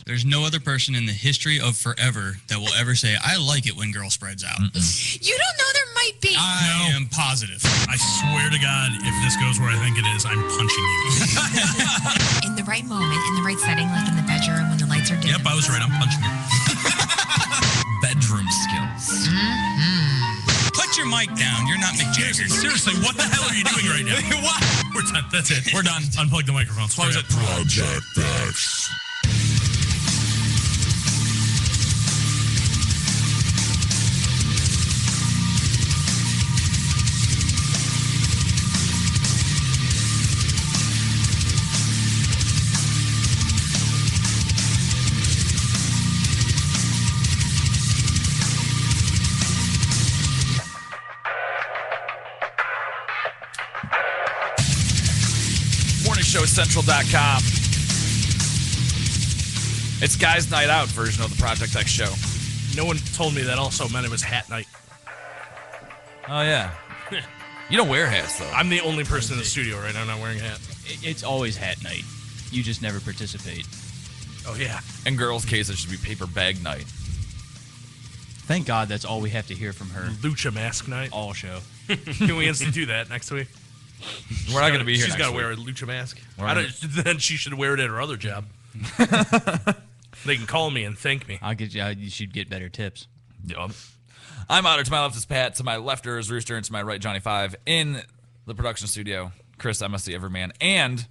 There's no other person in the history of forever that will ever say, I like it when girl spreads out. You don't know, there might be. I am positive. I swear to God, if this goes where I think it is, I'm punching you. In the right moment, in the right setting, like in the bedroom when the lights are dim. Yep, I was right. I'm punching you. Bedroom skills. Put your mic down. You're not Mick Jagger. Seriously, what the hell are you doing right now? What? We're done. That's it. We're done. Unplug the microphones. Close it. Project X. Showcentral.com. It's Guys Night Out version of the Project X show. No one told me that also meant it was hat night. Oh, yeah. You don't wear hats, though. I'm the only person in the studio right now not wearing a hat. It's always hat night. You just never participate. Oh, yeah. In girls' case, it should be paper bag night. Thank God that's all we have to hear from her. Lucha mask night. All show. Can we institute that next week? We're not going to be here She's next got to week. wear a lucha mask. We're Then she should wear it at her other job. They can call me and thank me. I'll get you. You should get better tips. Yup. I'm Otter. To my left is Pat. To my left is Rooster. And to my right, Johnny 5. In the production studio, Chris, MSC Everman. And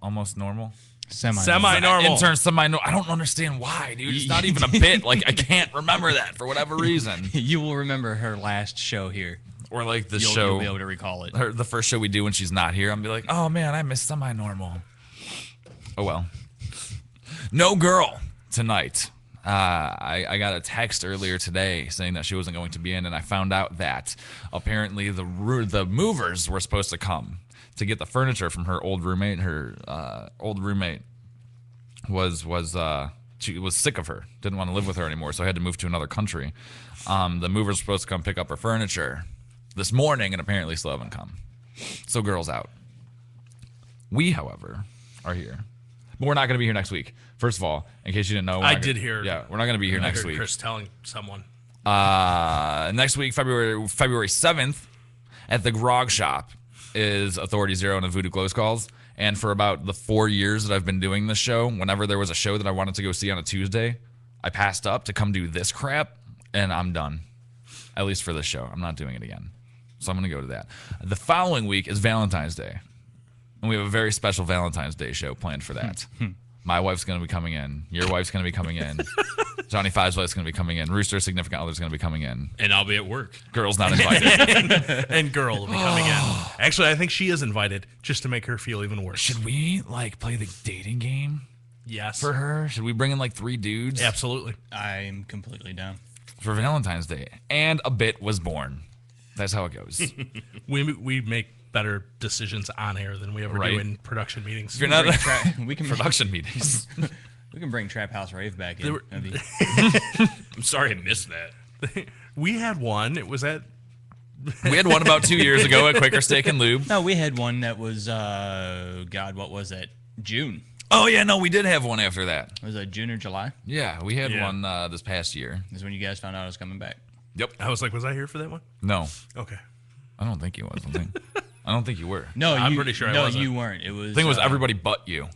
almost normal. Semi-normal. Intern semi-normal. I don't understand why, dude. It's not even a bit. Like, I can't remember that for whatever reason. You will remember her last show here. Or like the You'll show. be able to recall it. The first show we do when she's not here. I'm be like, oh man, I miss semi-normal. Oh well. No girl tonight. I got a text earlier today saying that she wasn't going to be in, and I found out that apparently the movers were supposed to come to get the furniture from her old roommate. Her old roommate she was sick of her, didn't want to live with her anymore, so I had to move to another country. The movers were supposed to come pick up her furniture this morning, and apparently still haven't come. So girl's out. We, however, are here. But we're not going to be here next week. First of all, in case you didn't know. I did hear. Yeah, we're not going to be here next heard week. Chris telling someone. Next week, February 7th, at the Grog Shop is Authority Zero and the Voodoo Close Calls. And for about the 4 years that I've been doing this show, whenever there was a show that I wanted to go see on a Tuesday, I passed up to come do this crap, and I'm done. At least for this show. I'm not doing it again. So I'm going to go to that. The following week is Valentine's Day. And we have a very special Valentine's Day show planned for that. My wife's going to be coming in. Your wife's going to be coming in. Johnny 5's wife's going to be coming in. Rooster's significant other's going to be coming in. And I'll be at work. Girl's not invited. And girl will be coming in. Actually, I think she is invited just to make her feel even worse. Should we, play the dating game Yes. for her? Should we bring in, 3 dudes? Absolutely. I'm completely down. For Valentine's Day. And a bit was born. That's how it goes. We make better decisions on air than we ever Right. do in production meetings. If you're not We can production meetings. We can bring Trap House Rave back in. I'm sorry I missed that. We had one. It was at. We had one about 2 years ago at Quaker Steak and Lube. No, we had one that was, what was that? June. Oh, yeah, no, we did have one after that. Was it June or July? Yeah, we had Yeah. one this past year. Is when you guys found out I was coming back. Yep. I was like, was I here for that one? No, Okay. I don't think you was. I don't think you were. No, I'm pretty sure I No, wasn't. you weren't. It was. The thing was everybody but you.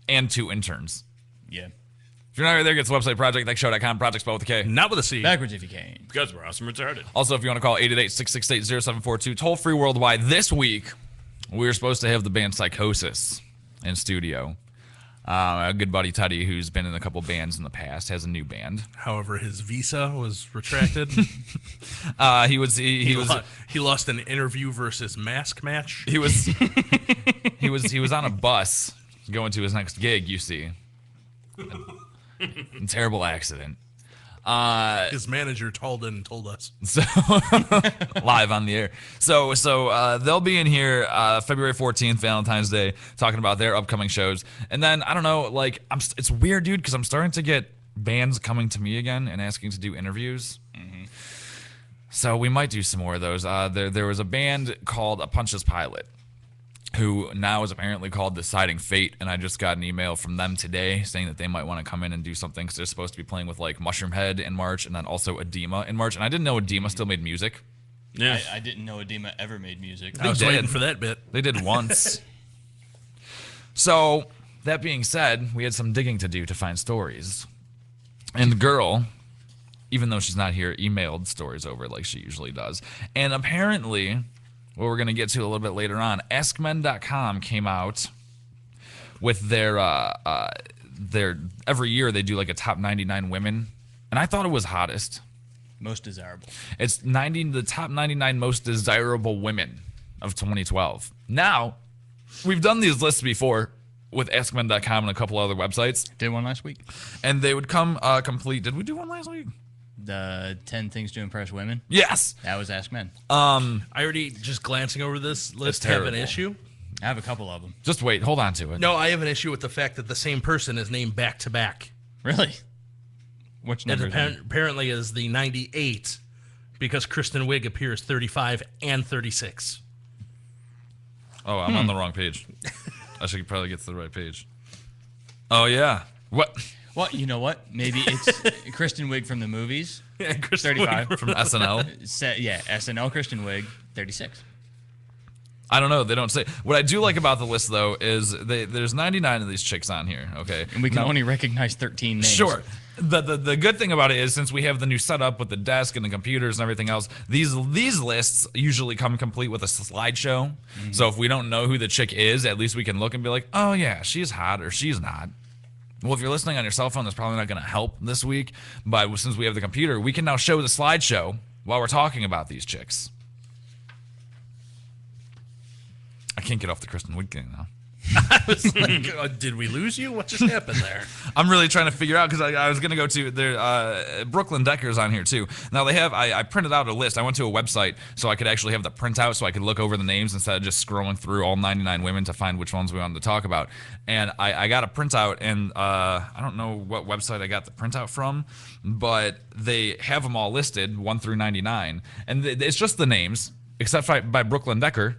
And 2 interns. Yeah. If you're not right there, get to the website, projectxshow.com, project spelled with a K. Not with a C. Backwards if you can. Because we're awesome retarded. Also, if you want to call 888-668-0742, toll free worldwide. This week, we were supposed to have the band Psychosis in studio. A good buddy, Teddy, who's been in a couple bands in the past, has a new band. However, his visa was retracted. He lost an interview versus mask match. He was on a bus going to his next gig, you see. A terrible accident. His manager called in and told us. So live on the air. So they'll be in here February 14th, Valentine's Day, talking about their upcoming shows. And then I don't know, it's weird, dude, because I'm starting to get bands coming to me again and asking to do interviews. Mm-hmm. So we might do some more of those. There was a band called A Punches Pilot. who now is apparently called Deciding Fate, and I just got an email from them today saying that they might want to come in and do something because they're supposed to be playing with like Mushroomhead in March and then also Edema in March. And I didn't know Edema still made music. Yeah. I didn't know Edema ever made music. I was did. waiting for that bit. They did once. So, that being said, we had some digging to do to find stories. And the girl, even though she's not here, emailed stories over like she usually does. And apparently, what we're going to get to a little bit later on, AskMen.com came out with their every year they do like a top 99 women. And I thought it was hottest. Most desirable. It's the top 99 most desirable women of 2012. Now, we've done these lists before with AskMen.com and a couple other websites. Did one last week. And they would come complete. Did we do one last week? The 10 things to impress women. Yes. That was Ask Men. I already, just glancing over this list, have an terrible. issue. I have a couple of them. Just wait. Hold on to it. No, I have an issue with the fact that the same person is named back to back. Really? Which It number? is it? apparently is the 98 because Kristen Wiig appears 35 and 36. Oh, I'm on the wrong page. I should probably get to the right page. Oh, yeah. What? Well, you know what? Maybe it's Kristen Wiig from the movies. Yeah, Kristen 35. Wiig From SNL? Yeah, SNL Kristen Wiig, 36. I don't know. They don't say. What I do like about the list, though, is there's 99 of these chicks on here, okay? And we can Now- only recognize 13 names. Sure. The good thing about it is since we have the new setup with the desk and the computers and everything else, these lists usually come complete with a slideshow. So if we don't know who the chick is, at least we can look and be like, oh yeah, she's hot or she's not. Well, if you're listening on your cell phone, that's probably not going to help this week. But since we have the computer, we can now show the slideshow while we're talking about these chicks. I can't get off the Kristen Wiig thing now. I was like, did we lose you? What just happened there? I'm really trying to figure out because I was going to go to their Brooklyn Decker's on here too. Now they have I printed out a list. I went to a website so I could actually have the printout so I could look over the names instead of just scrolling through all 99 women to find which ones we wanted to talk about. And I got a printout and I don't know what website I got the printout from, but they have them all listed 1 through 99, and it's just the names except by Brooklyn Decker,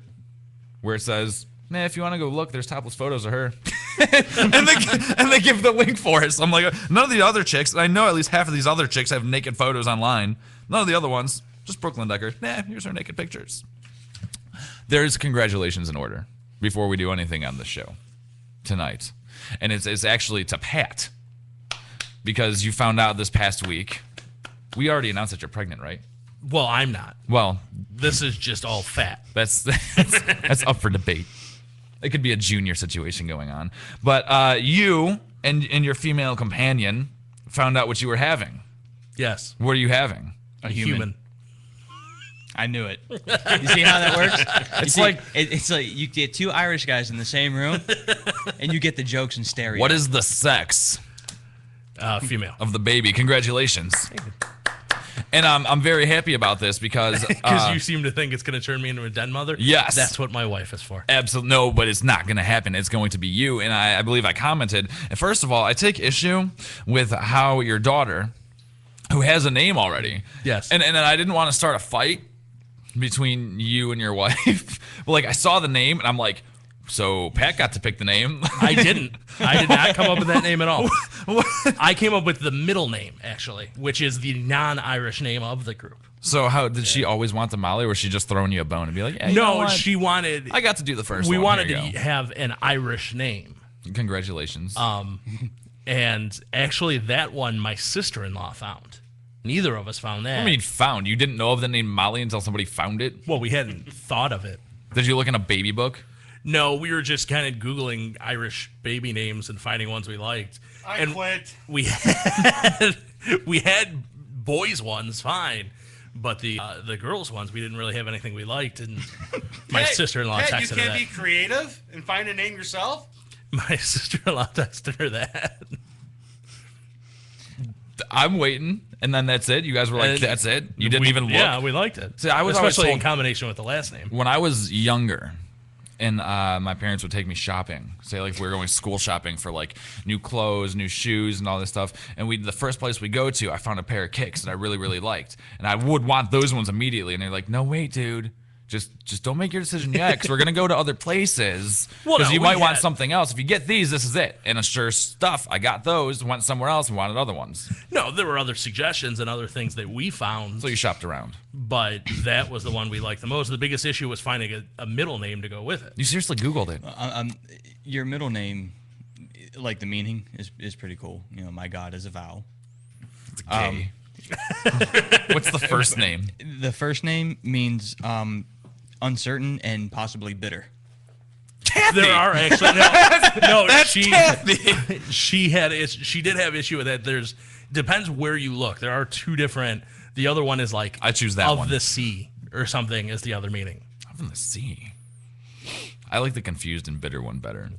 where it says, "Nah, if you want to go look, there's topless photos of her." and they give the link for it. So I'm like, none of the other chicks, and I know at least half of these other chicks have naked photos online. None of the other ones, just Brooklyn Decker. Nah, here's her naked pictures. There's congratulations in order before we do anything on this show tonight. And it's actually to Pat, because you found out this past week. We already announced that you're pregnant, right? Well, I'm not. Well, This is just all fat. that's up for debate. It could be a junior situation going on. But you and your female companion found out what you were having. Yes. What are you having? A human. I knew it. You see how that works? It's like you get two Irish guys in the same room, and you get the jokes in stereo. What is the sex Female. of the baby? Congratulations. And I'm very happy about this because Because you seem to think it's going to turn me into a den mother? Yes. That's what my wife is for. absolutely no, but it's not going to happen. It's going to be you. And I believe I commented. And first of all, I take issue with how your daughter, who has a name already, Yes. and I didn't want to start a fight between you and your wife. But like I saw the name and I'm like, so Pat got to pick the name. I didn't. I did not come up with that name at all. I came up with the middle name, actually, which is the non-Irish name of the group. So how did she always want the Molly, or was she just throwing you a bone and be like, yeah, you know No, what? she wanted... I got to do the first we one. wanted Here to you go. have an Irish name. Congratulations. And actually, that one my sister-in-law found. Neither of us found that. I mean, found. You didn't know of the name Molly until somebody found it? Well, we hadn't thought of it. Did you look in a baby book? No, we were just kind of Googling Irish baby names and finding ones we liked. I quit. We had boys ones, fine, but the girls ones we didn't really have anything we liked. And my sister-in-law Pat, texted you her can't that. be creative and find a name yourself? My sister-in-law texted her that. I'm waiting, and then that's it. You guys were like, that's it? You didn't even look? Yeah, we liked it. See, I was always especially in told- combination with the last name. When I was younger, and my parents would take me shopping, say like we were going school shopping for like new clothes, new shoes, and all this stuff, and the first place we go to, I found a pair of kicks that I really, really liked, and I would want those ones immediately, and they're like, no, wait, dude, Just don't make your decision yet, because we're gonna go to other places. Well, Because no, you we might want had- something else. If you get these, this is it. And sure stuff, I got those. Went somewhere else and wanted other ones. No, there were other suggestions and other things that we found, So you shopped around. but that was the one we liked the most. The biggest issue was finding a middle name to go with it. You seriously Googled it. Your middle name, like the meaning, is pretty cool. You know, my God is a vowel. It's gay. What's the first name? The first name means uncertain and possibly bitter. There are actually she did have issue with that. There's depends where you look. There are two different. The other one is like I choose that of one. the sea or something is the other meaning. From the sea. I like the confused and bitter one better.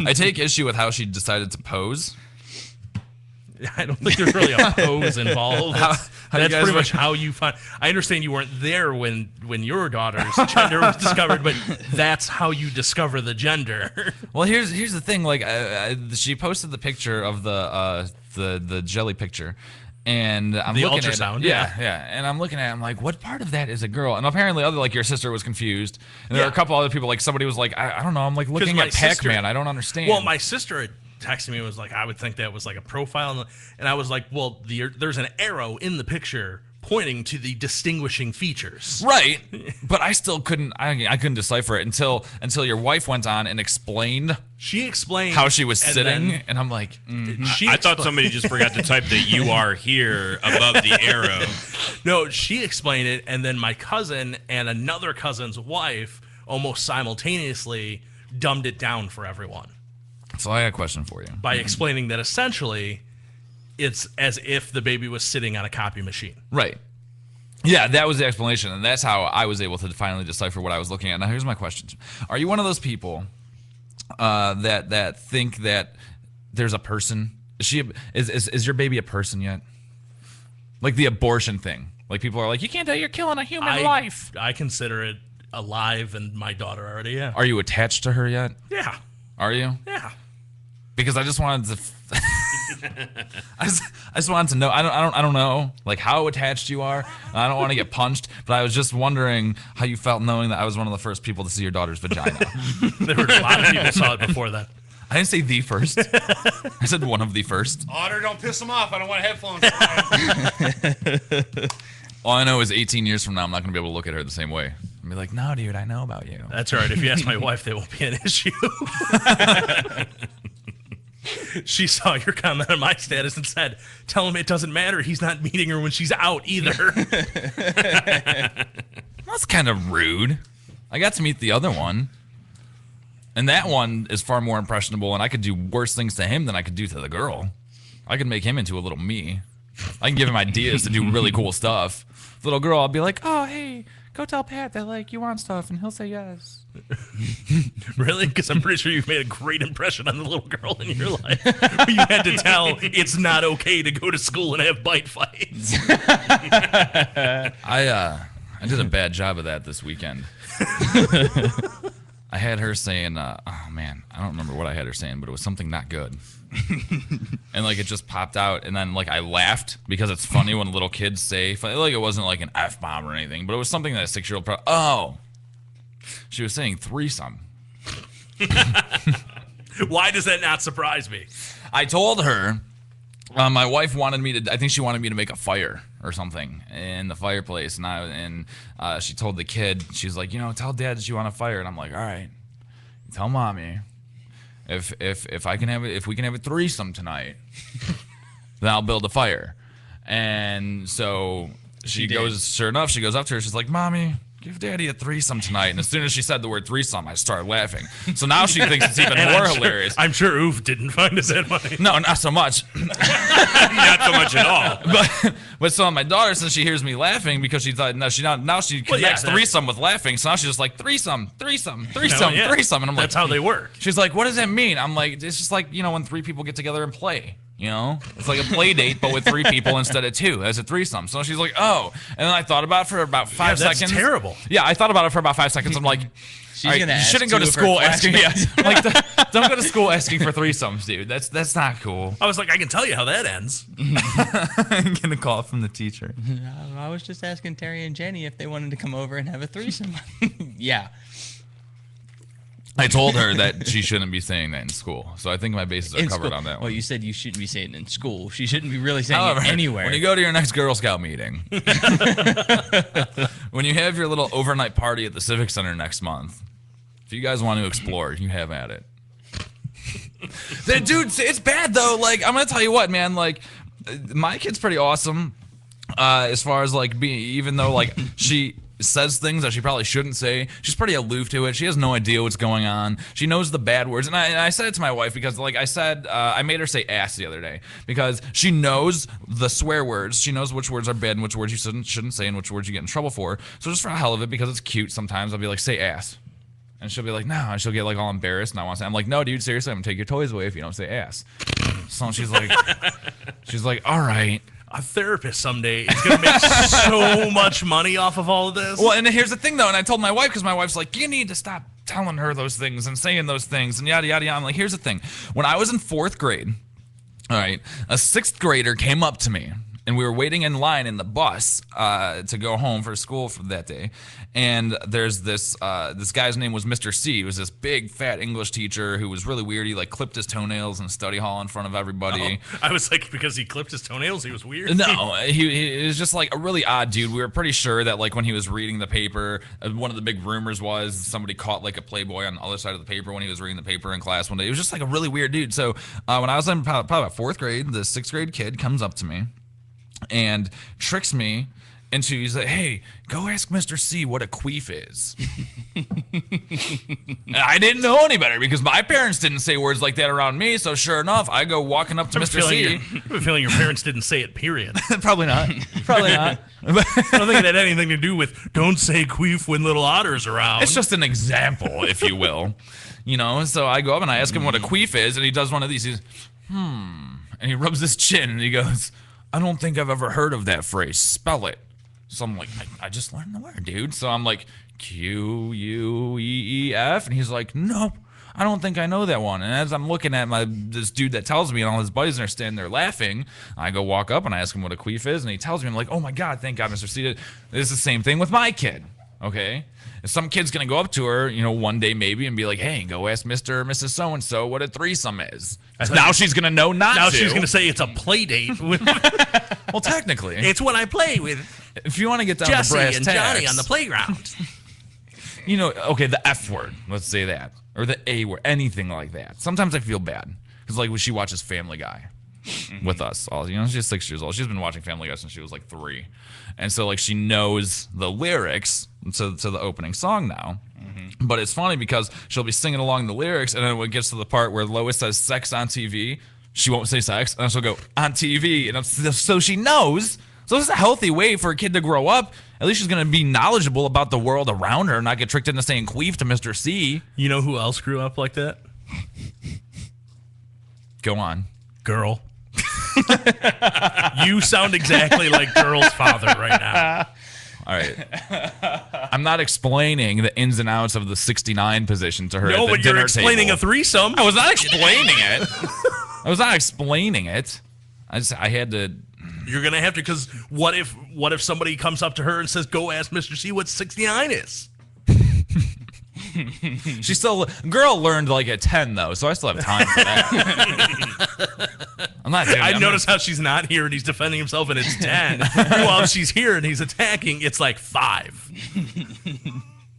I take issue with how she decided to pose. I don't think there's really a pose involved. How you That's guys pretty were- much how you find. I understand you weren't there when your daughter's gender was discovered, but that's how you discover the gender. Well, here's the thing. Like, she posted the picture of the jelly picture, and I'm The looking ultrasound, at it. Yeah. And I'm looking at it. I'm like, what part of that is a girl? And apparently, your sister was confused, and there were a couple other people. Like somebody was like, I don't know. I'm like looking my at Pac-Man. sister- I don't understand. Well, my sister had texted me and was like, I would think that was like a profile, and I was like, well, there's an arrow in the picture pointing to the distinguishing features. Right, but I still couldn't. I couldn't decipher it until your wife went on and explained She explained how she was and sitting, then and I'm like, she I thought expla- somebody just forgot to type that you are here above the arrow. No, she explained it, and then my cousin and another cousin's wife almost simultaneously dumbed it down for everyone So I got a question for you. by explaining that essentially it's as if the baby was sitting on a copy machine. Right. Yeah, that was the explanation, and that's how I was able to finally decipher what I was looking at. Now, here's my question: are you one of those people that think that there's a person? Is your baby a person yet? Like the abortion thing. Like people are like, you can't do it, you're killing a human life. I consider it alive, and my daughter already. Yeah. Are you attached to her yet? Yeah. Are you? Yeah. Because I just wanted to. I just wanted to know. I don't know like how attached you are. I don't want to get punched, but I was just wondering how you felt knowing that I was one of the first people to see your daughter's vagina. There were a lot of people saw it before that. I didn't say the first. I said one of the first. Otter, don't piss him off. I don't want headphones on. All I know is 18 years from now, I'm not going to be able to look at her the same way. I'll be like, no, dude, I know about you. That's all right. If you ask my wife, that won't be an issue. She saw your comment on my status and said, tell him it doesn't matter. He's not meeting her when she's out either. That's kind of rude. I got to meet the other one. And that one is far more impressionable, and I could do worse things to him than I could do to the girl. I could make him into a little me. I can give him ideas to do really cool stuff. Little girl, I'll be like, oh, hey, go tell Pat that, like, you want stuff, and he'll say yes. Really? Because I'm pretty sure you've made a great impression on the little girl in your life. You had to tell it's not okay to go to school and have bite fights. I did a bad job of that this weekend. I had her saying, oh man, I don't remember what I had her saying, but it was something not good. And like it just popped out, and then like I laughed because it's funny when little kids say, like it wasn't like an F-bomb or anything, but it was something that a 6-year-old oh, she was saying threesome. Why does that not surprise me? I told her, my wife wanted me to, I think she wanted me to make a fire or something in the fireplace, and she told the kid, she's like, tell Dad that you want a fire, and I'm like, all right, tell Mommy, if we can have a threesome tonight, then I'll build a fire. And so she goes, sure enough, she goes up to her, she's like, Mommy, give Daddy a threesome tonight. And as soon as she said the word threesome, I started laughing. So now she thinks it's even more hilarious. I'm sure Oof didn't find us that funny. No, not so much. Not so much at all. But so my daughter, since she hears me laughing, because she thought now she connects threesome with laughing, so now she's just like threesome, threesome, threesome, Yeah. threesome, and I'm like, That's how they work. she's like, what does that mean? I'm like, it's just like when 3 people get together and play. It's like a play date, but with 3 people instead of 2 as a threesome. So she's like, oh. And then I thought about it for about 5 That's seconds. terrible. Yeah, I thought about it for about 5 seconds. I'm like, She's All right, gonna you ask shouldn't go too to if her school asking. classmates- Don't go to school asking for threesomes, dude. That's not cool. I was like, I can tell you how that ends. I'm gonna call from the teacher. I was just asking Terry and Jenny if they wanted to come over and have a threesome. Yeah. I told her that she shouldn't be saying that in school, so I think my bases are In covered school. on that Well, one. you said you shouldn't be saying it in school. She shouldn't be really saying However, it anywhere. when you go to your next Girl Scout meeting, when you have your little overnight party at the Civic Center next month, if you guys want to explore, you have at it. Dude, it's bad though. Like, I'm gonna tell you what, man. Like, my kid's pretty awesome. As far as like being, even though like she says things that she probably shouldn't say, she's pretty aloof to it. She has no idea what's going on. She knows the bad words, and I said it to my wife because like I said, I made her say ass the other day because she knows the swear words. She knows which words are bad and which words you shouldn't say and which words you get in trouble for. So just for the hell of it, because it's cute, sometimes I'll be like, say ass. And she'll be like, no, and she'll get like all embarrassed, and I want to say, I'm like, no, dude, seriously, I'm gonna take your toys away if you don't say ass. So she's like, all right. A therapist someday is going to make so much money off of all of this. Well, and here's the thing though, and I told my wife because my wife's like, you need to stop telling her those things and saying those things and yada yada yada. I'm like, here's the thing. When I was in 4th grade, all right, a 6th grader came up to me. And we were waiting in line in the bus to go home for school for that day. And there's this guy's name was Mr. C. He was this big, fat English teacher who was really weird. He like clipped his toenails in study hall in front of everybody. Oh, I was like, because he clipped his toenails, he was weird? No, he was just like a really odd dude. We were pretty sure that like when he was reading the paper, one of the big rumors was somebody caught like a Playboy on the other side of the paper when he was reading the paper in class one day. It was just like a really weird dude. So when I was in probably about 4th grade, the 6th grade kid comes up to me and tricks me into, he's like, hey, go ask Mr. C what a queef is. And I didn't know any better because my parents didn't say words like that around me. So sure enough, I go walking up to Mr. C. I have a feeling your parents didn't say it, period. Probably not. Probably not. I don't think it had anything to do with don't say queef when little Otter's around. It's just an example, if you will. You know, so I go up and I ask him what a queef is, and he does one of these. He's, and he rubs his chin, and he goes, I don't think I've ever heard of that phrase. Spell it. So I'm like, I just learned the word, dude. So I'm like, Queef. And he's like, no, I don't think I know that one. And as I'm looking at this dude that tells me, and all his buddies are standing there laughing, I go walk up and I ask him what a queef is. And he tells me, I'm like, oh my God, thank God, Mr. C. This is the same thing with my kid. Okay? If some kid's going to go up to her, you know, one day maybe and be like, hey, go ask Mr. or Mrs. So-and-so what a threesome is. So now she's going to know not now to. She's going to say it's a play date. Well, technically. It's when I play with If you want to get down Jesse to brass and tacks, Johnny on the playground. you know, okay, the F word, let's say that, or the A word, anything like that. Sometimes I feel bad because, like, when she watches Family Guy with us, all you know, she's 6 years old. She's been watching Family Guy since she was like 3, and so like she knows the lyrics to the opening song now. But it's funny because she'll be singing along the lyrics, and then when it gets to the part where Lois says "sex on TV," she won't say "sex," and she'll go "on TV," and so she knows. So this is a healthy way for a kid to grow up. At least she's going to be knowledgeable about the world around her, and not get tricked into saying queef to Mr. C. You know who else grew up like that? Go on. Girl. You sound exactly like Girl's father right now. All right. I'm not explaining the ins and outs of the 69 position to her at No, the but you're dinner explaining table. a threesome. I was not explaining it. I was not explaining it. I had to. You're gonna have to, because what if somebody comes up to her and says, "Go ask Mr. C what 69 is"? She still girl learned like at 10 though, so I still have time for that. I'm not doing I it. notice how she's not here and he's defending himself and it's 10. While if she's here and he's attacking, it's like 5.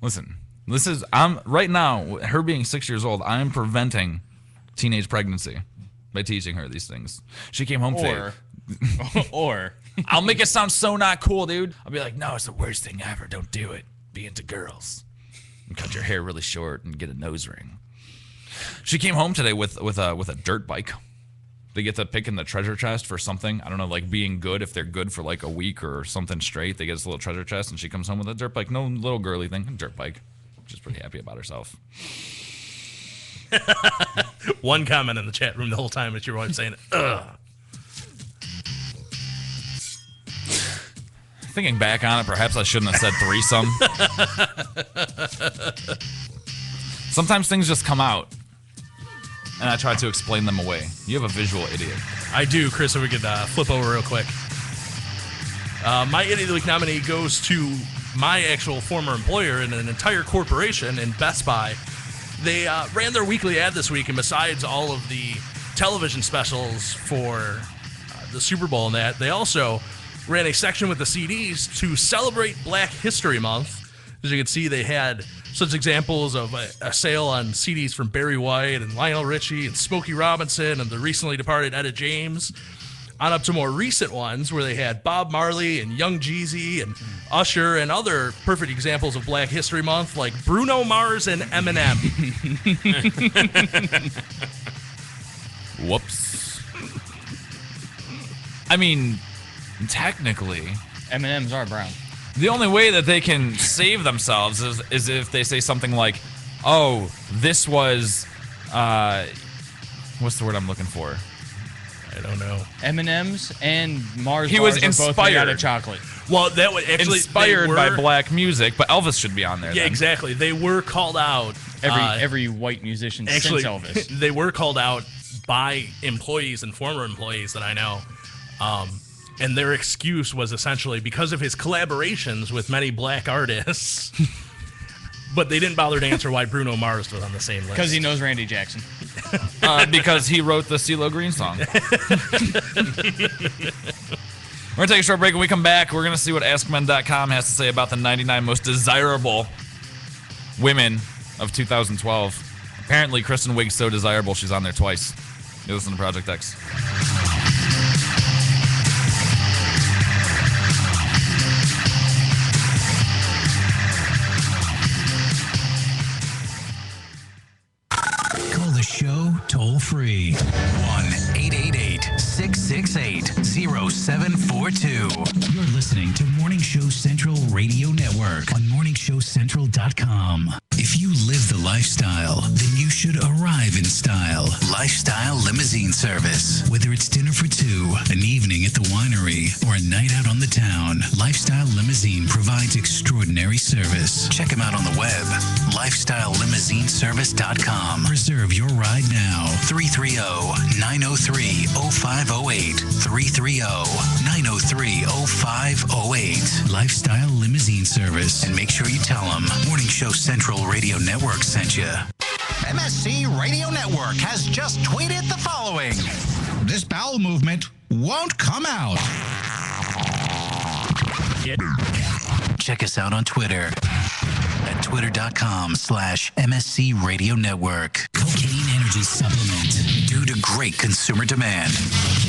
Listen, I'm right now. Her being 6 years old, I am preventing teenage pregnancy by teaching her these things. She came home today. Or I'll make it sound so not cool, dude. I'll be like, no, it's the worst thing ever. Don't do it. Be into girls. And cut your hair really short and get a nose ring. She came home today with a dirt bike. They get to pick in the treasure chest for something. I don't know, like being good. If they're good for like a week or something straight, they get this little treasure chest, and she comes home with a dirt bike. No little girly thing, a dirt bike. She's pretty happy about herself. One comment in the chat room the whole time is your wife saying, "Ugh." Thinking back on it, perhaps I shouldn't have said threesome. Sometimes things just come out, and I try to explain them away. You have a visual idiot. I do, Chris, if we could flip over real quick. My Idiot of the Week nominee goes to my actual former employer in an entire corporation in Best Buy. They ran their weekly ad this week, and besides all of the television specials for the Super Bowl and that, they also ran a section with the CDs to celebrate Black History Month. As you can see, they had such examples of a sale on CDs from Barry White and Lionel Richie and Smokey Robinson and the recently departed Etta James, on up to more recent ones where they had Bob Marley and Young Jeezy and Usher and other perfect examples of Black History Month like Bruno Mars and Eminem. Whoops. I mean, technically, M&M's are brown. the only way that they can save themselves is if they say something like, oh, this was, what's the word I'm looking for? I don't know. M&M's and Mars He bars was are both made out inspired. of chocolate. Well, that would actually Inspired they by were- black music, but Elvis should be on there. Yeah, then. exactly. They were called out. Every white musician Actually, since Elvis. they were called out by employees and former employees that I know. And their excuse was essentially because of his collaborations with many black artists. But they didn't bother to answer why Bruno Mars was on the same list. Because he knows Randy Jackson. Because he wrote the CeeLo Green song. We're going to take a short break. When we come back, we're going to see what AskMen.com has to say about the 99 most desirable women of 2012. Apparently, Kristen Wiig's so desirable, she's on there twice. You listen to Project X. Call the show toll free. 1-888-668-0742. You're listening to Morning Show Central Radio Network on morningshowcentral.com. If you live the lifestyle, then you should arrive in style. Lifestyle Limousine Service. Whether it's dinner for two, an evening at the winery, or a night out on the town, Lifestyle Limousine provides extraordinary service. Check them out on the web. LifestyleLimousineService.com. Reserve your ride now. 330-903-0508. 330-903-0508. Lifestyle Limousine Service. And make sure you tell them Morning Show Central Radio Network sent you. MSC Radio Network has just tweeted the following. This bowel movement won't come out. Check us out on Twitter at twitter.com/MSC Radio Network. Cocaine Energy Supplement. Due to great consumer demand,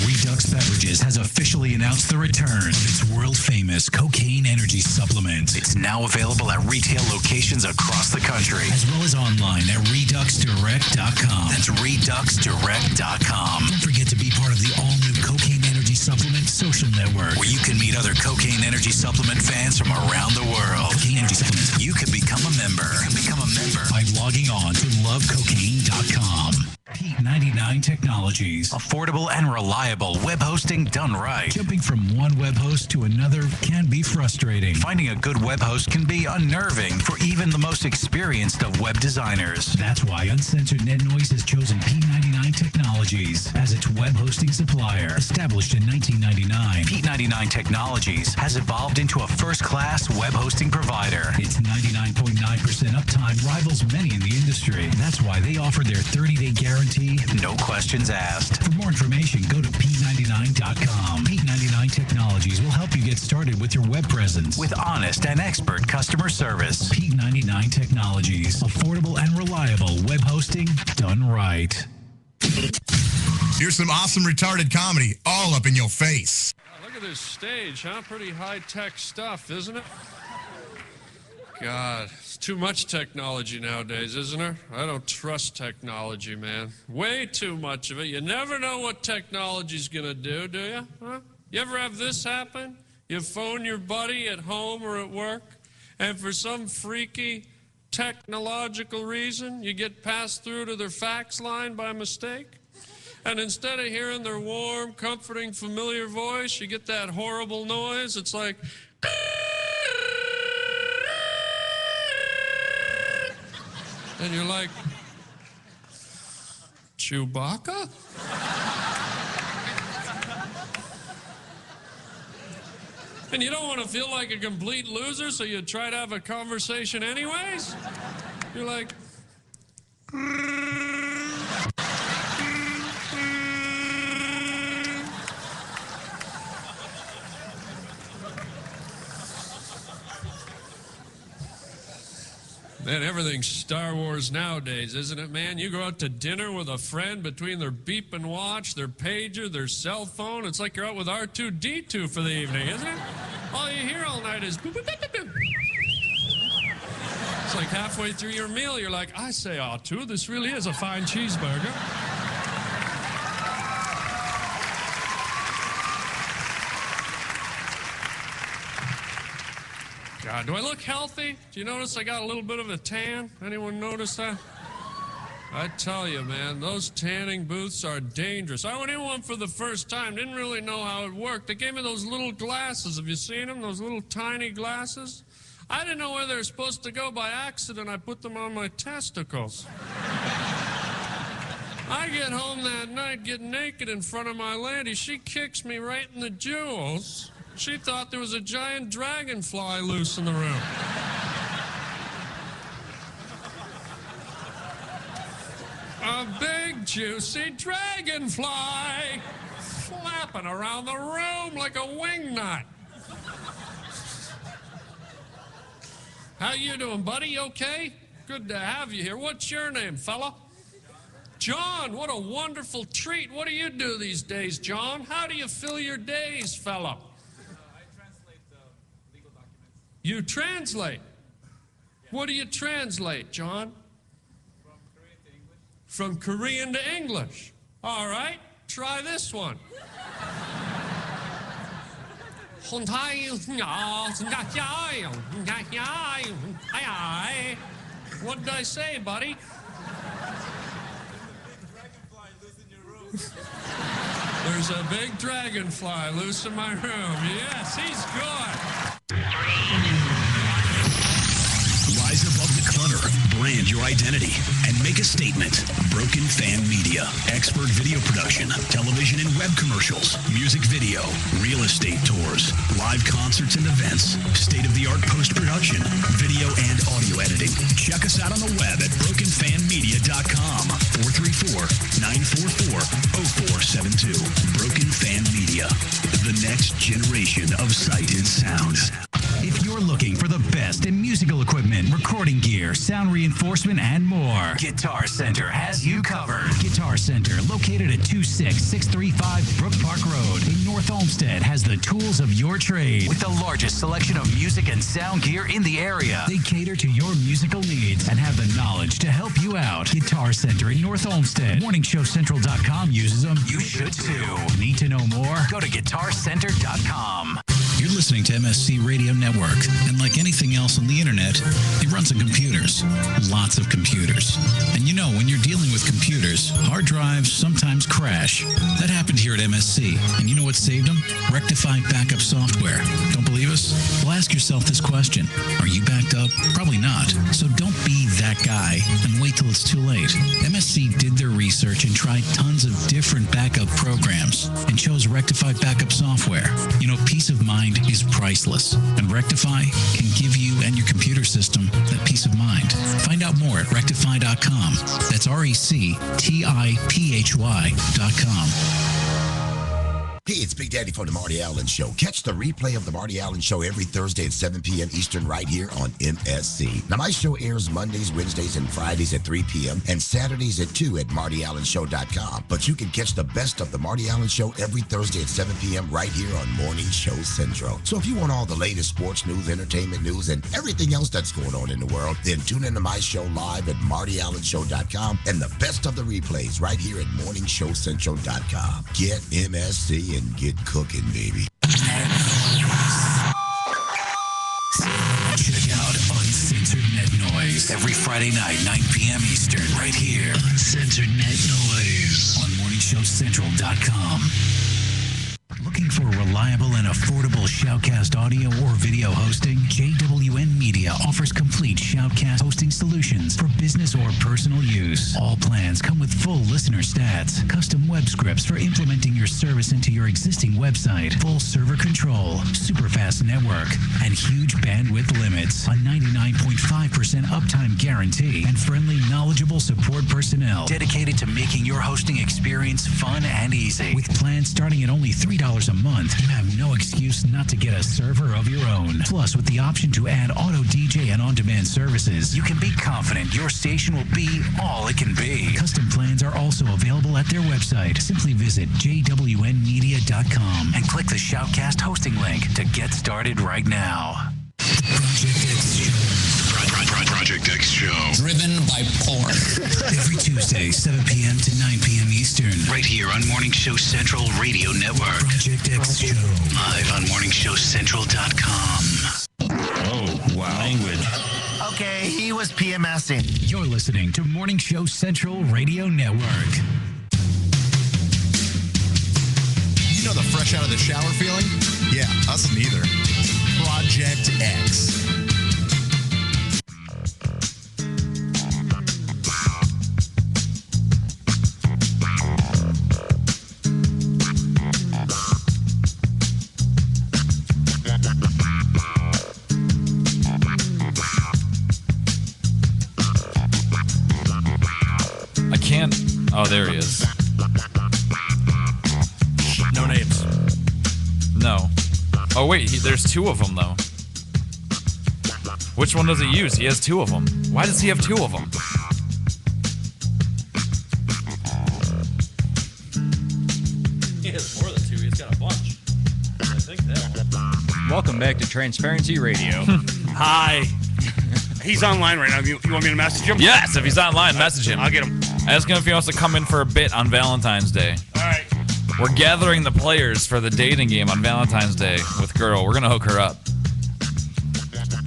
Redux Beverages has officially announced the return of its world-famous Cocaine Energy Supplement. It's now available at retail locations across the country, as well as online at ReduxDirect.com. That's ReduxDirect.com. Don't forget to be part of the all-new Cocaine Energy Supplement social network, where you can meet other Cocaine Energy Supplement fans from around the world. Cocaine Energy Supplement. You can become a member. By logging on to lovecocaine.com. P99 Technologies. Affordable and reliable web hosting done right. Jumping from one web host to another can be frustrating. Finding a good web host can be unnerving for even the most experienced of web designers. That's why Uncensored Net Noise has chosen P99 Technologies as its web hosting supplier. Established in 1999, P99 Technologies has evolved into a first-class web hosting provider. Its 99.9% uptime rivals many in the industry. That's why they offer their 30-day guarantee, no questions asked. For more information, go to P99.com. P99 Technologies will help you get started with your web presence with honest and expert customer service. P99 Technologies. Affordable and reliable web hosting done right. Here's some awesome retarded comedy all up in your face. Look at this stage, huh? Pretty high-tech stuff, isn't it? God, it's too much technology nowadays, isn't there? I don't trust technology, man. Way too much of it. You never know what technology's gonna do you? Huh? You ever have this happen? You phone your buddy at home or at work, and for some freaky technological reason, you get passed through to their fax line by mistake? And instead of hearing their warm, comforting, familiar voice, you get that horrible noise. It's like... And you're like, Chewbacca? And you don't want to feel like a complete loser, so you try to have a conversation anyways? You're like... Man, everything's Star Wars nowadays, isn't it, man? You go out to dinner with a friend between their beeping watch, their pager, their cell phone. It's like you're out with R2-D2 for the evening, isn't it? All you hear all night is boop, boop, boop, boop, boop. It's like halfway through your meal, you're like, I say R2, this really is a fine cheeseburger. God, do I look healthy? Do you notice I got a little bit of a tan? Anyone notice that? I tell you, man, those tanning booths are dangerous. I went in one for the first time, didn't really know how it worked. They gave me those little glasses. Have you seen them? Those little tiny glasses? I didn't know where they were supposed to go. By accident, I put them on my testicles. I get home that night, get naked in front of my lady. She kicks me right in the jewels. She thought there was a giant dragonfly loose in the room. A big, juicy dragonfly flapping around the room like a wingnut. How you doing, buddy? You okay? Good to have you here. What's your name, fella? John, what a wonderful treat. What do you do these days, John? How do you fill your days, fella? You translate? What do you translate, John? From Korean to English. All right, try this one. What did I say, buddy? There's a big dragonfly loose in my room. Yes, he's good. Rise above the clutter, brand your identity, and make a statement. Broken Fan Media. Expert video production, television and web commercials, music video, real estate tours, live concerts and events, state-of-the-art post-production, video and audio editing. Check us out on the web at brokenfanmedia.com. 434-944-0472. Broken Fan Media. The next generation of sight and sound. If you're looking for the best in musical equipment, recording gear, sound reinforcement, and more, Guitar Center has you covered. Guitar Center, located at 26635 Brook Park Road in North Olmsted, has the tools of your trade with the largest selection of music and sound gear in the area. They cater to your musical needs and have the knowledge to help you out. Guitar Center in North Olmsted. MorningShowCentral.com uses them. You should too. Need to know more? Go to GuitarCenter.com. You're listening to MSC Radio Network, and like anything else on the internet, it runs on computers. Lots of computers. And you know, when you're dealing with computers, hard drives sometimes crash. That happened here at MSC, and you know what saved them? Rectiphy backup software. Don't believe us? Well, ask yourself this question. Are you backed up? Probably not. So don't be that guy and wait till it's too late. MSC did their research and tried tons of different backup programs and chose Rectiphy backup software. You know, peace of mind is priceless, and Rectiphy can give you and your computer system that peace of mind. Find out more at rectify.com. That's RECTIPHY.com. Hey, it's Big Daddy from The Marty Allen Show. Catch the replay of The Marty Allen Show every Thursday at 7 p.m. Eastern right here on MSC. Now, my show airs Mondays, Wednesdays, and Fridays at 3 p.m. and Saturdays at 2 at martyallenshow.com. But you can catch the best of The Marty Allen Show every Thursday at 7 p.m. right here on Morning Show Central. So if you want all the latest sports news, entertainment news, and everything else that's going on in the world, then tune into my show live at martyallenshow.com and the best of the replays right here at morningshowcentral.com. Get MSC and get cooking, baby. Check out Uncensored Net Noise every Friday night, 9 p.m. Eastern, right here. Uncensored Net Noise on MorningShowCentral.com. Looking for a reliable and affordable shoutcast podcast audio or video hosting, JWN Media offers complete shoutcast hosting solutions for business or personal use. All plans come with full listener stats, custom web scripts for implementing your service into your existing website, full server control, super fast network, and huge bandwidth limits, a 99.5% uptime guarantee, and friendly, knowledgeable support personnel dedicated to making your hosting experience fun and easy. With plans starting at only $3 a month, you have no excuse not to get a server of your own. Plus, with the option to add auto DJ and on-demand services, you can be confident your station will be all it can be. Custom plans are also available at their website. Simply visit jwnmedia.com and click the Shoutcast hosting link to get started right now. Project X Show. Driven by porn. Every Tuesday, 7 p.m. to 9 p.m. Eastern. Right here on Morning Show Central Radio Network. Project X Show. Live on morningshowcentral.com. Oh, wow. Language. Okay, he was PMSing. You're listening to Morning Show Central Radio Network. You know the fresh out of the shower feeling? Yeah, us neither. Project X. Oh, there he is. No names. No. Oh, wait. There's two of them, though. Which one does he use? He has two of them. Why does he have two of them? He has more than two. He's got a bunch. I think that. Welcome back to Transparency Radio. Hi. He's online right now. You want me to message him? Yes, if he's online, message him. I'll get him. Ask him if he wants to come in for a bit on Valentine's Day. All right. We're gathering the players for the dating game on Valentine's Day with Girl. We're going to hook her up.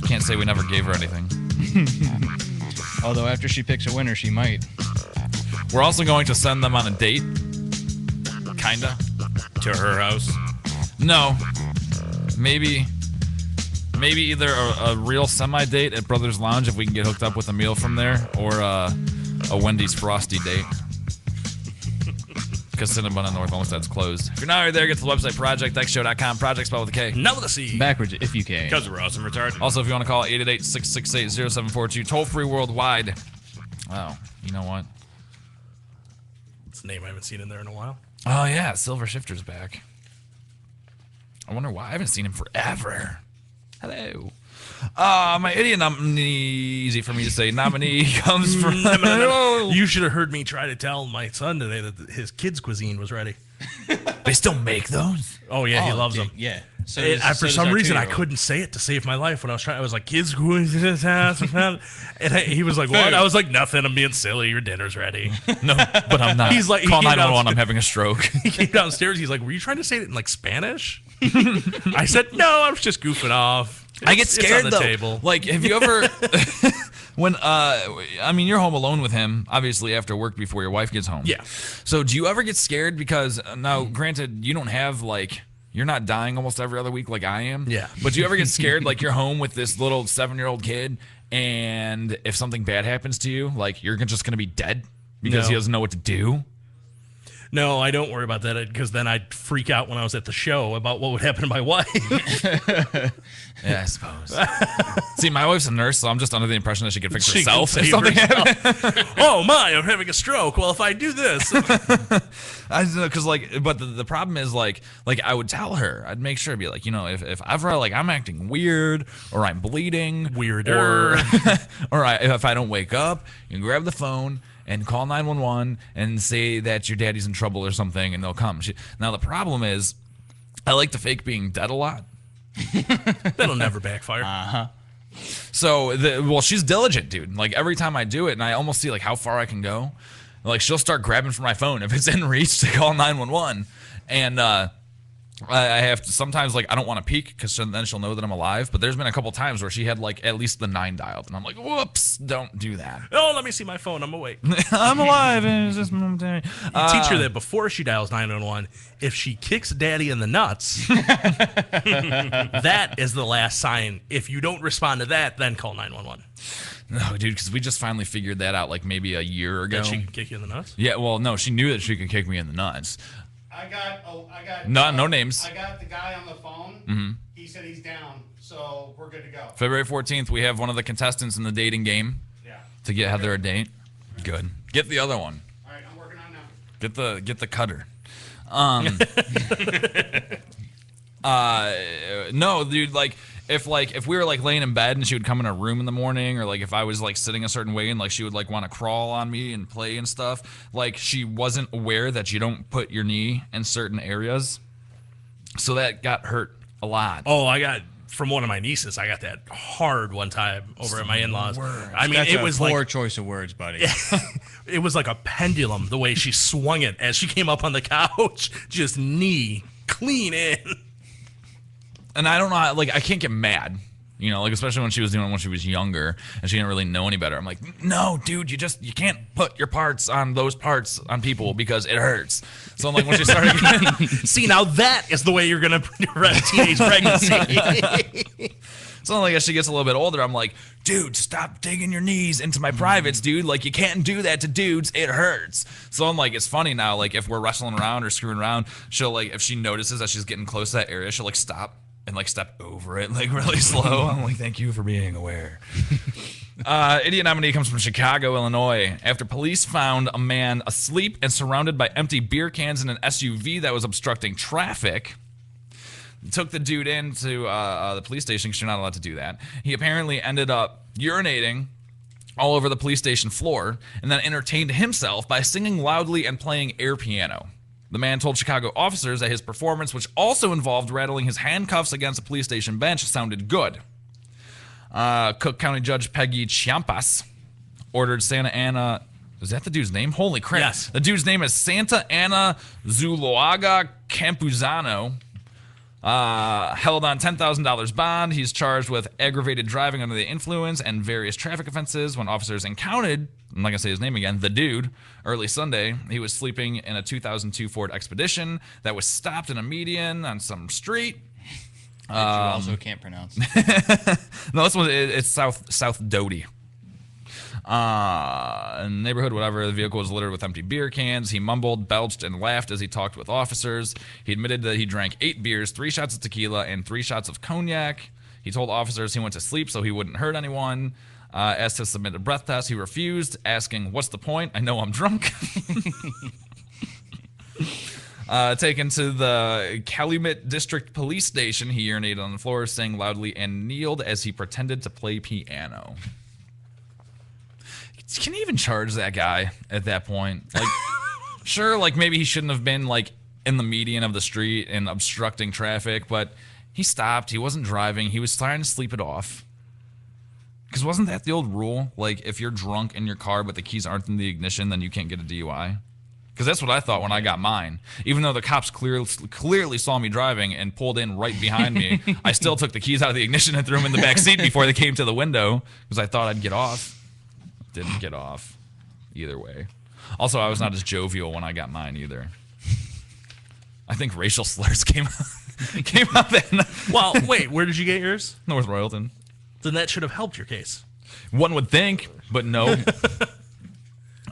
Can't say we never gave her anything. Although after she picks a winner, she might. We're also going to send them on a date. Kinda. To her house? No. Maybe either a real semi-date at Brothers Lounge if we can get hooked up with a meal from there, or a Wendy's Frosty date. Because Cinnabon and North Olmsted's closed. If you're not already there, get to the website, projectxshow.com. Project spelled with a K. Not with a C. Backwards if you can. Because we're awesome retarded. Also, if you want to call 888-668-0742, toll-free worldwide. Oh, you know what? It's a name I haven't seen in there in a while. Oh, yeah, Silver Shifter's back. I wonder why. I haven't seen him forever. Hello. My idiot nominee, easy for me to say, nominee comes from... You should have heard me try to tell my son today that his kids' cuisine was ready. They still make those? Oh, yeah, he loves them. Yeah. So For some reason, I couldn't say it to save my life when I was trying. I was like, kids' cuisine. And he was like, what? I was like, nothing. I'm being silly. Your dinner's ready. No, but I'm not. He's like, call 911. I'm having a stroke. He came downstairs. He's like, were you trying to say it in like Spanish? I said, no, I was just goofing off. I get scared, it's on the though. Table. Like, have you ever... when, I mean, you're home alone with him, obviously, after work before your wife gets home. Yeah. So do you ever get scared? Because, now, granted, you don't have, like... You're not dying almost every other week like I am. Yeah. But do you ever get scared, like, you're home with this little 7-year-old kid, and if something bad happens to you, like, you're just going to be dead because he doesn't know what to do? No, I don't worry about that because then I'd freak out when I was at the show about what would happen to my wife. Yeah, I suppose. See, my wife's a nurse, so I'm just under the impression that she could fix She herself can if save something herself. happened. Oh my, I'm having a stroke. Well, if I do this. I know, because like, but the problem is like I would tell her, I'd make sure to be like, you know, if ever like I'm acting weird or I'm bleeding, weirder, or if I don't wake up, you can grab the phone and call 911 and say that your daddy's in trouble or something, and they'll come. Now the problem is, I like to fake being dead a lot. That'll never backfire. Uh-huh. So, she's diligent, dude. Like, every time I do it, and I almost see, like, how far I can go, like, she'll start grabbing for my phone if it's in reach to call 911. And I have to sometimes, like, I don't want to peek because then she'll know that I'm alive. But there's been a couple times where she had, like, at least the 9 dialed. And I'm like, whoops, don't do that. Oh, let me see my phone. I'm awake. I'm alive. And it's just momentary. Teach her that before she dials 911, if she kicks daddy in the nuts, that is the last sign. If you don't respond to that, then call 911. No, dude, because we just finally figured that out, like, maybe a year ago. That she can kick you in the nuts? Yeah, well, no, she knew that she could kick me in the nuts. I got no names. I got the guy on the phone. Mm-hmm. He said he's down, so we're good to go. February 14th, we have one of the contestants in the dating game. Yeah. To get Heather a date. Good. Get the other one. All right, I'm working on now. Get the cutter. No, dude, like if we were like laying in bed and she would come in her room in the morning, or like if I was like sitting a certain way and like she would like want to crawl on me and play and stuff, like she wasn't aware that you don't put your knee in certain areas. So that got hurt a lot. Oh, I got from one of my nieces. I got that hard one time over at my in-laws. I mean, That's it a was poor like choice of words, buddy. it was like a pendulum the way she swung it as she came up on the couch, just knee clean in. And I don't know how, like, I can't get mad, you know, like, especially when she was doing it when she was younger and she didn't really know any better. I'm like, no, dude, you can't put your parts on those parts on people because it hurts. So I'm like, when she started see, now that is the way you're going to prevent teenage pregnancy. So like as she gets a little bit older, I'm like, dude, stop digging your knees into my privates, dude. Like, you can't do that to dudes. It hurts. So I'm like, it's funny now, like, if we're wrestling around or screwing around, she'll, like, if she notices that she's getting close to that area, she'll, like, stop and, like, step over it, like, really slow. I'm like, thank you for being aware. Idiot nominee comes from Chicago, Illinois. After police found a man asleep and surrounded by empty beer cans in an SUV that was obstructing traffic, took the dude into the police station because you're not allowed to do that. He apparently ended up urinating all over the police station floor and then entertained himself by singing loudly and playing air piano. The man told Chicago officers that his performance, which also involved rattling his handcuffs against a police station bench, sounded good. Cook County Judge Peggy Chiampas ordered Santa Ana... Is that the dude's name? Holy crap. Yes. The dude's name is Santa Ana Zuloaga Campuzano. Held on $10,000 bond. He's charged with aggravated driving under the influence and various traffic offenses. When officers encountered, I'm not going to say his name again, the dude, early Sunday, he was sleeping in a 2002 Ford Expedition that was stopped in a median on some street. That you also can't pronounce. No, this one, it's South Doty. Neighborhood, whatever. The vehicle was littered with empty beer cans. He mumbled, belched, and laughed as he talked with officers. He admitted that he drank 8 beers, 3 shots of tequila, and 3 shots of cognac. He told officers he went to sleep so he wouldn't hurt anyone. Asked to submit a breath test. He refused, asking, "What's the point? I know I'm drunk." Taken to the Calumet District Police Station, he urinated on the floor, sang loudly, and kneeled as he pretended to play piano. Can you even charge that guy at that point? Like, sure, like maybe he shouldn't have been like in the median of the street and obstructing traffic, but he stopped. He wasn't driving. He was trying to sleep it off. Because wasn't that the old rule? Like, if you're drunk in your car but the keys aren't in the ignition, then you can't get a DUI? Because that's what I thought when I got mine. Even though the cops clearly saw me driving and pulled in right behind me, I still took the keys out of the ignition and threw them in the back seat before they came to the window because I thought I'd get off. Didn't get off either way. Also, I was not as jovial when I got mine either. I think racial slurs came out then. Well, wait, where did you get yours? North Royalton. Then that should have helped your case. One would think, but no.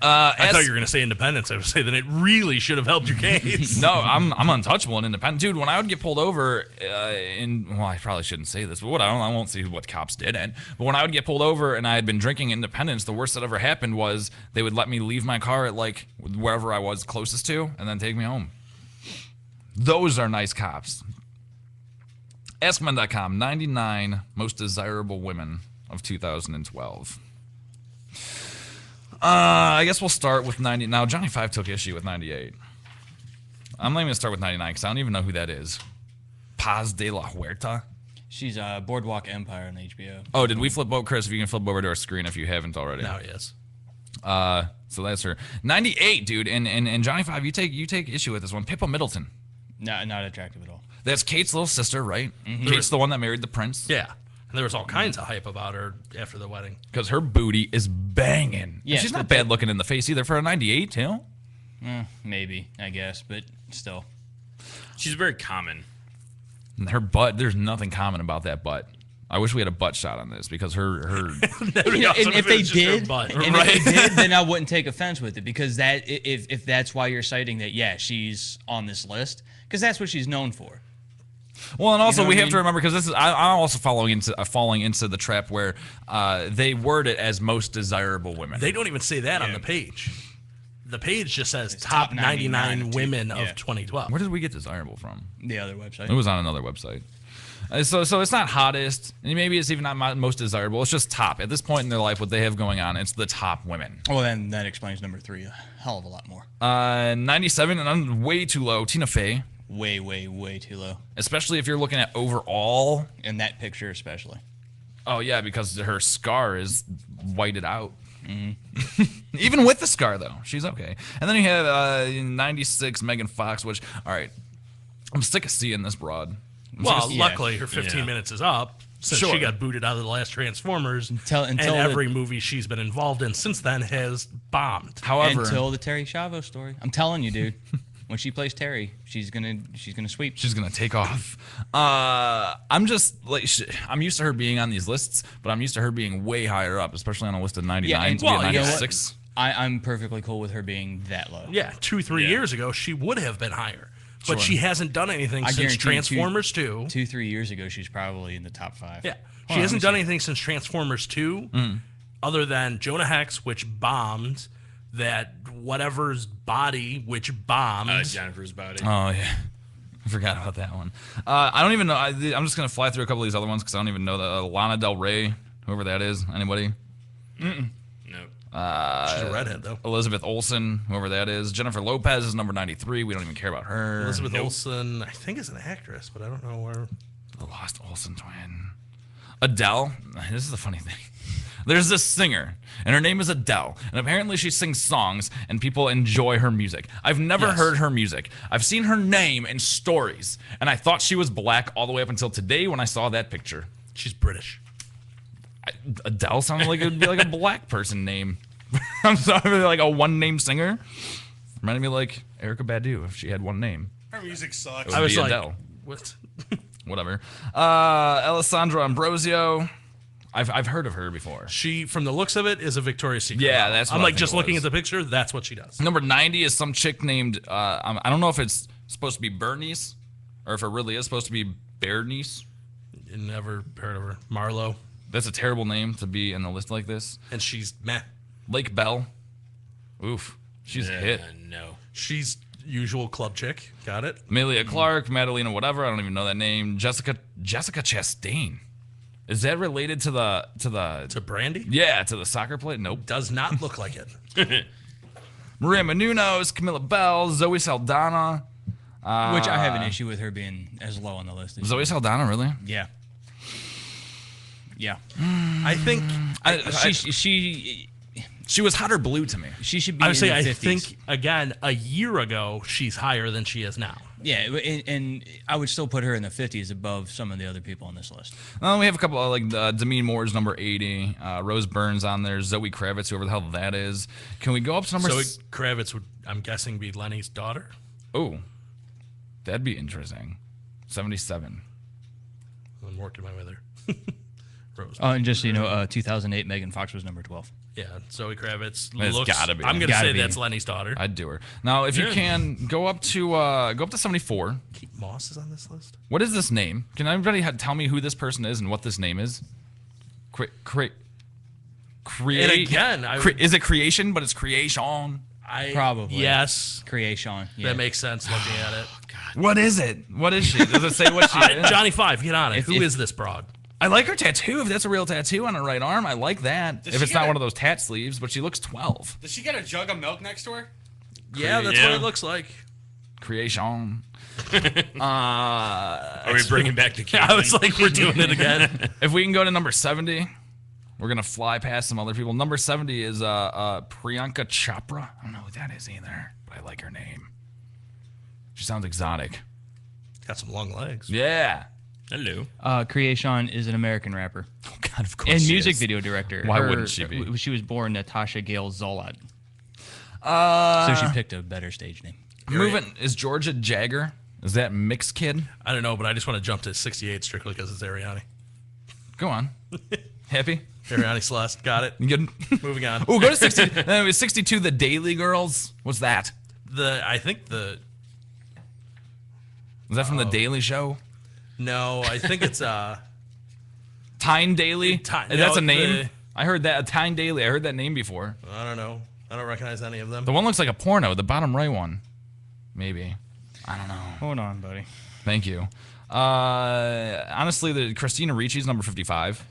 I thought you were going to say Independence. I would say that it really should have helped your case. No, I'm untouchable and independent. Dude, when I would get pulled over well, I probably shouldn't say this, but I won't say what cops did. But when I would get pulled over and I had been drinking Independence, the worst that ever happened was they would let me leave my car at like wherever I was closest to and then take me home. Those are nice cops. AskMen.com, 99 most desirable women of 2012. I guess we'll start with 90. Now, Johnny 5 took issue with 98. I'm not even going to start with 99 because I don't even know who that is. Paz de la Huerta? She's Boardwalk Empire on HBO. Oh, did we flip over? Chris, if you can flip over to our screen if you haven't already. No, yes. So that's her. 98, dude. And Johnny 5, you take issue with this one. Pippa Middleton. Not attractive at all. That's Kate's little sister, right? Kate's the one that married the prince. Yeah. And there was all kinds of hype about her after the wedding. Because her booty is banging. Yeah, She's not bad looking in the face either for a 98, too. Maybe, I guess, but still. She's very common. And her butt, there's nothing common about that butt. I wish we had a butt shot on this because her And if they did, then I wouldn't take offense with it because that if that's why you're citing that, yeah, she's on this list because that's what she's known for. Well, and also we have to remember because this is I'm also falling into the trap where they word it as most desirable women. They don't even say that on the page. The page just says top 99 women of 2012. Where did we get desirable from? The other website. It was on another website. So it's not hottest, and maybe it's even not most desirable. It's just top. At this point in their life, what they have going on, it's the top women. Well, then that explains number 3 a hell of a lot more. 97, and I'm way too low. Tina Fey. Way, way, way too low. Especially if you're looking at overall. In that picture especially. Oh, yeah, because her scar is whited out. Even with the scar, though, she's okay. And then you have 96, Megan Fox, which, all right, I'm sick of seeing this broad. Luckily, her 15 minutes is up since she got booted out of the last Transformers. And every movie she's been involved in since then has bombed. However, until the Terry Chavo story. I'm telling you, dude. When she plays Terry, she's gonna sweep. She's gonna take off. I'm just like I'm used to her being on these lists, but I'm used to her being way higher up, especially on a list of 99 to be at 96. I'm perfectly cool with her being that low. Yeah, 2-3 years ago she would have been higher. But she hasn't done anything since Transformers 2. 2-3 years ago, she's probably in the top 5. Yeah. She hasn't done anything since Transformers 2 other than Jonah Hex, which bombed, that whatever's body, which bombed. Jennifer's Body. Oh, yeah. I forgot about that one. I don't even know. I'm just going to fly through a couple of these other ones because I don't even know the Lana Del Rey, whoever that is. Anybody? Nope. She's a redhead, though. Elizabeth Olsen, whoever that is. Jennifer Lopez is number 93. We don't even care about her. Elizabeth Olsen, I think, is an actress, but I don't know where. The Lost Olsen twin. Adele. This is the funny thing. There's this singer, and her name is Adele, and apparently she sings songs, and people enjoy her music. I've never heard her music. I've seen her name in stories, and I thought she was black all the way up until today when I saw that picture. She's British. Adele sounded like it would be like a black person name. I'm sorry, like a one-name singer. Reminded me of like Erykah Badu if she had one name. Her music sucks. I was like, Adele. What? Whatever. Alessandra Ambrosio. I've heard of her before. She, from the looks of it, is a Victoria's Secret. Yeah, model. that's what I'm I like think just it looking was. at the picture. That's what she does. Number 90 is some chick named I don't know if it's supposed to be Bernice or if it really is supposed to be Bernice. Never heard of her. Marlo. That's a terrible name to be in a list like this. And she's meh. Lake Bell. Oof. She's a hit. No. She's usual club chick. Got it. Amelia Clark, Madalena, whatever. I don't even know that name. Jessica Chastain. Is that related to Brandy? Yeah, to the soccer player. Nope. Does not look like it. Maria Menounos, Camilla Bell, Zoe Saldana. Which I have an issue with her being as low on the list. Zoe Saldana, really? Yeah. Yeah. I think she was hot or blue to me. She should be. I would say in the I 50s. think again a year ago she's higher than she is now. Yeah, and I would still put her in the 50s above some of the other people on this list. We have a couple of, like, Demi Moore's number 80, Rose Byrne's on there, Zoe Kravitz, whoever the hell that is. Can we go up to number... Zoe Kravitz would, I'm guessing, be Lenny's daughter? Oh, that'd be interesting. 77. I'm working my way there. Rose. Oh, and just so you know, 2008, Megan Fox was number 12. Yeah, Zoe Kravitz It's looks... gotta be. I'm going to say be. that's Lenny's daughter. I'd do her. Now, if you can, go up to 74. Kate Moss is on this list? What is this name? Can everybody tell me who this person is and what this name is? And again, is it creation, but it's creation? Probably. Yes. Creation. Yeah. That makes sense looking at it. What is it? What is she? Does it say what she is? Johnny Five, get on it. Who is this broad? I like her tattoo. If that's a real tattoo on her right arm, I like that. If it's not one of those tat sleeves, but she looks 12. Does she get a jug of milk next to her? Yeah, that's what it looks like. Creation. Are we bringing back the I was like, we're doing it again. If we can go to number 70, we're going to fly past some other people. Number 70 is Priyanka Chopra. I don't know who that is either, but I like her name. She sounds exotic. Got some long legs. Yeah. Hello. Creation is an American rapper. Oh, God, of course And she music is. video director. Why wouldn't she be? She was born Natasha Gale Zolot. So she picked a better stage name. Moving. Is Georgia Jagger? Is that mixed kid? I don't know, but I just want to jump to 68 strictly because it's Ariani. Go on. Happy? Ariani Celeste. Got it. You good? Moving on. Oh, go to 60. Then it was 62, The Daily Girls. What's that? I think the... Was that from The Daily Show? No, I think it's... Tyne Daily? That's a name? I heard that. Tyne Daily. I heard that name before. I don't know. I don't recognize any of them. The one looks like a porno. The bottom right one. Maybe. I don't know. Hold on, buddy. Thank you. Honestly, the Christina Ricci's number 55.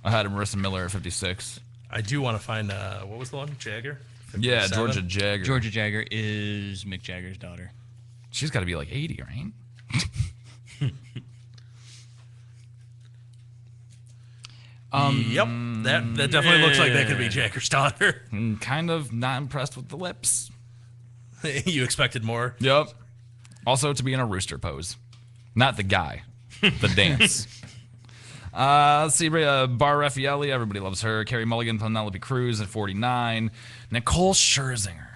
I had Marissa Miller at 56. I do want to find, what was the one? Jagger? 57? Yeah, Georgia Jagger. Georgia Jagger is Mick Jagger's daughter. She's got to be like 80, right? Yep. That definitely looks like that could be Jagger's daughter. Kind of not impressed with the lips. You expected more? Yep. Also to be in a rooster pose. Not the guy. The dance. Let's see. Bar Raffaelli. Everybody loves her. Carrie Mulligan, Penelope Cruz at 49. Nicole Scherzinger.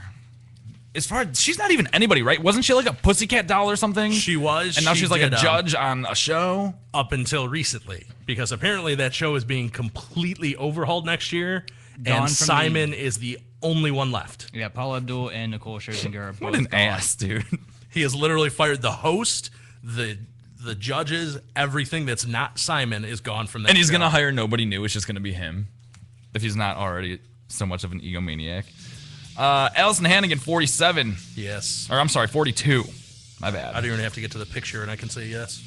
She's not even anybody, right? Wasn't she like a pussycat doll or something? She was. And now she's like a did, judge on a show? Up until recently. Because apparently that show is being completely overhauled next year. Gone And from Simon is the only one left. Yeah, Paul Abdul and Nicole Scherzinger are both What an gone. ass, dude. He has literally fired the host, the judges, everything that's not Simon is gone from that And he's show. going to hire nobody new. It's just going to be him. If he's not already so much of an egomaniac. Allison Hannigan, 47. Yes. Or I'm sorry, 42. My bad. I don't even have to get to the picture and I can say yes.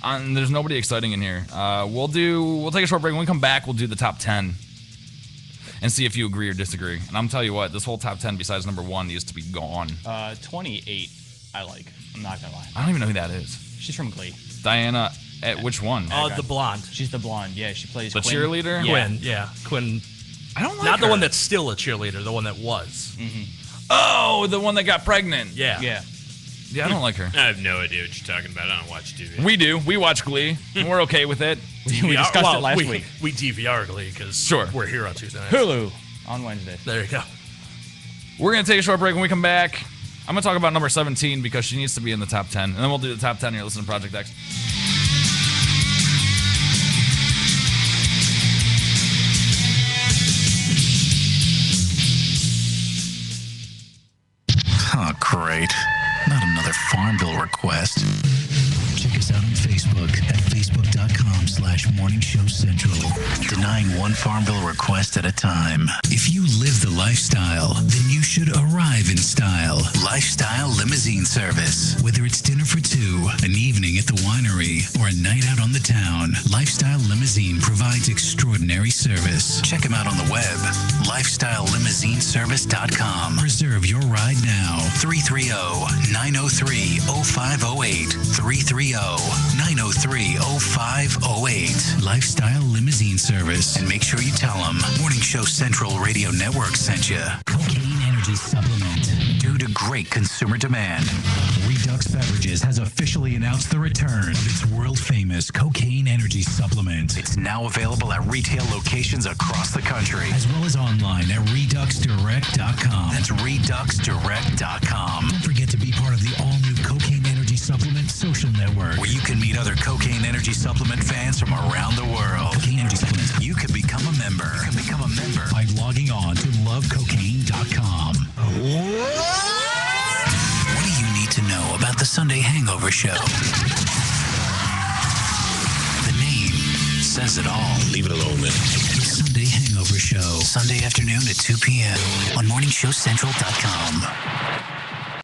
There's nobody exciting in here. We'll take a short break. When we come back, we'll do the top 10 and see if you agree or disagree. And I'm telling you what, this whole top 10 besides number 1 needs to be gone. 28, I like. I'm not gonna lie. I don't even know who that is. She's from Glee. Diana, at which one? The blonde. She's the blonde. Yeah, she plays The Quinn. cheerleader? Yeah. Quinn, yeah. Quinn. I don't like Not her. the one that's still a cheerleader, the one that was. Oh, the one that got pregnant. Yeah. Yeah. Yeah, I don't like her. I have no idea what you're talking about. I don't watch TV. We do. We watch Glee. And we're okay with it. We discussed it last week. We DVR Glee because Sure. we're here on Tuesday nights. Hulu on Wednesday. There you go. We're going to take a short break. When we come back, I'm going to talk about number 17 because she needs to be in the top 10. And then we'll do the top 10 here. Listen to Project X. Oh, great. Not another Farm Bill request. Check us out on Facebook at facebook.com/Morning Show Central. Denying one Farm Bill request at a time. If you live the lifestyle, then you should arrive in style. Lifestyle Limousine Service. Whether it's dinner for two, an evening at the winery, or a night out on the town, Lifestyle Limousine provides extraordinary service. Check them out on the web. LifestyleLimousineService.com. Reserve your ride now. 330-903-0508. 330-903-0508. Lifestyle Limousine Service. And make sure you tell them Morning Show Central Radio Network sent you. Cocaine Energy Supplement. Due to great consumer demand, Redux Beverages has officially announced the return of its world-famous Cocaine Energy Supplement. It's now available at retail locations across the country, as well as online at ReduxDirect.com. That's ReduxDirect.com. Don't forget to be part of the all-new Cocaine Energy Supplement social network, where you can meet other Cocaine Energy Supplement fans from around the world. Cocaine Energy Supplement. You can become a member. By logging on to lovecocaine.com. What do you need to know about the Sunday Hangover Show? The name says it all. Leave it alone, man. The Sunday Hangover Show. Sunday afternoon at 2 p.m. on MorningShowCentral.com.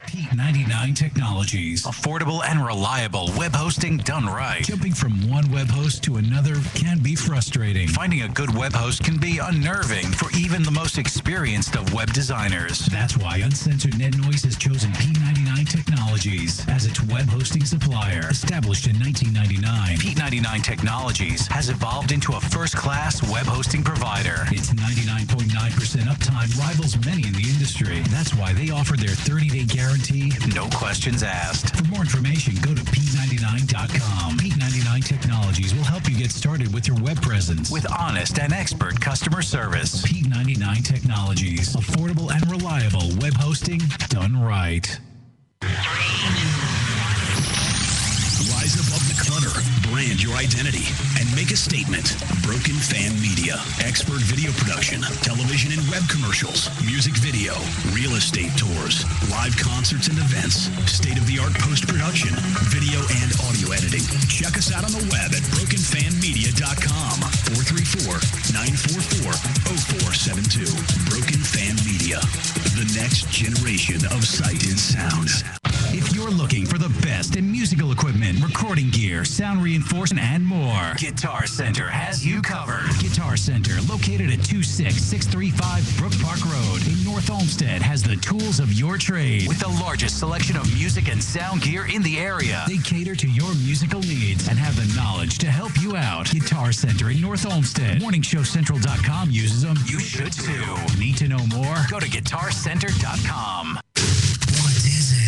Pete 99 Technologies. Affordable and reliable web hosting done right. Jumping from one web host to another can be frustrating. Finding a good web host can be unnerving for even the most experienced of web designers. That's why Uncensored Net Noise has chosen P99 Technologies as its web hosting supplier. Established in 1999, P99 Technologies has evolved into a first-class web hosting provider. Its 99.9% uptime rivals many in the industry. That's why they offer their 30-day guarantee guarantee, no questions asked. For more information, go to P99.com. P99 Technologies will help you get started with your web presence with honest and expert customer service. P99 Technologies. Affordable and reliable web hosting done right. Rise above the clutter, brand your identity, and make a statement. Broken Fan Media. Expert video production, television and web commercials, music video, real estate tours, live concerts and events, state-of-the-art post-production, video and audio editing. Check us out on the web at brokenfanmedia.com. 434-944-0472. Broken Fan Media. The next generation of sight and sound. If you're looking for the best in musical equipment, recording gear, sound reinforcement, and more, Guitar Center has you covered. Guitar Center, located at 26635 Brook Park Road in North Olmsted, has the tools of your trade with the largest selection of music and sound gear in the area. They cater to your musical needs and have the knowledge to help you out. Guitar Center in North Olmsted. MorningshowCentral.com uses them. You should too. Need to know more? Go to GuitarCenter.com. What is it?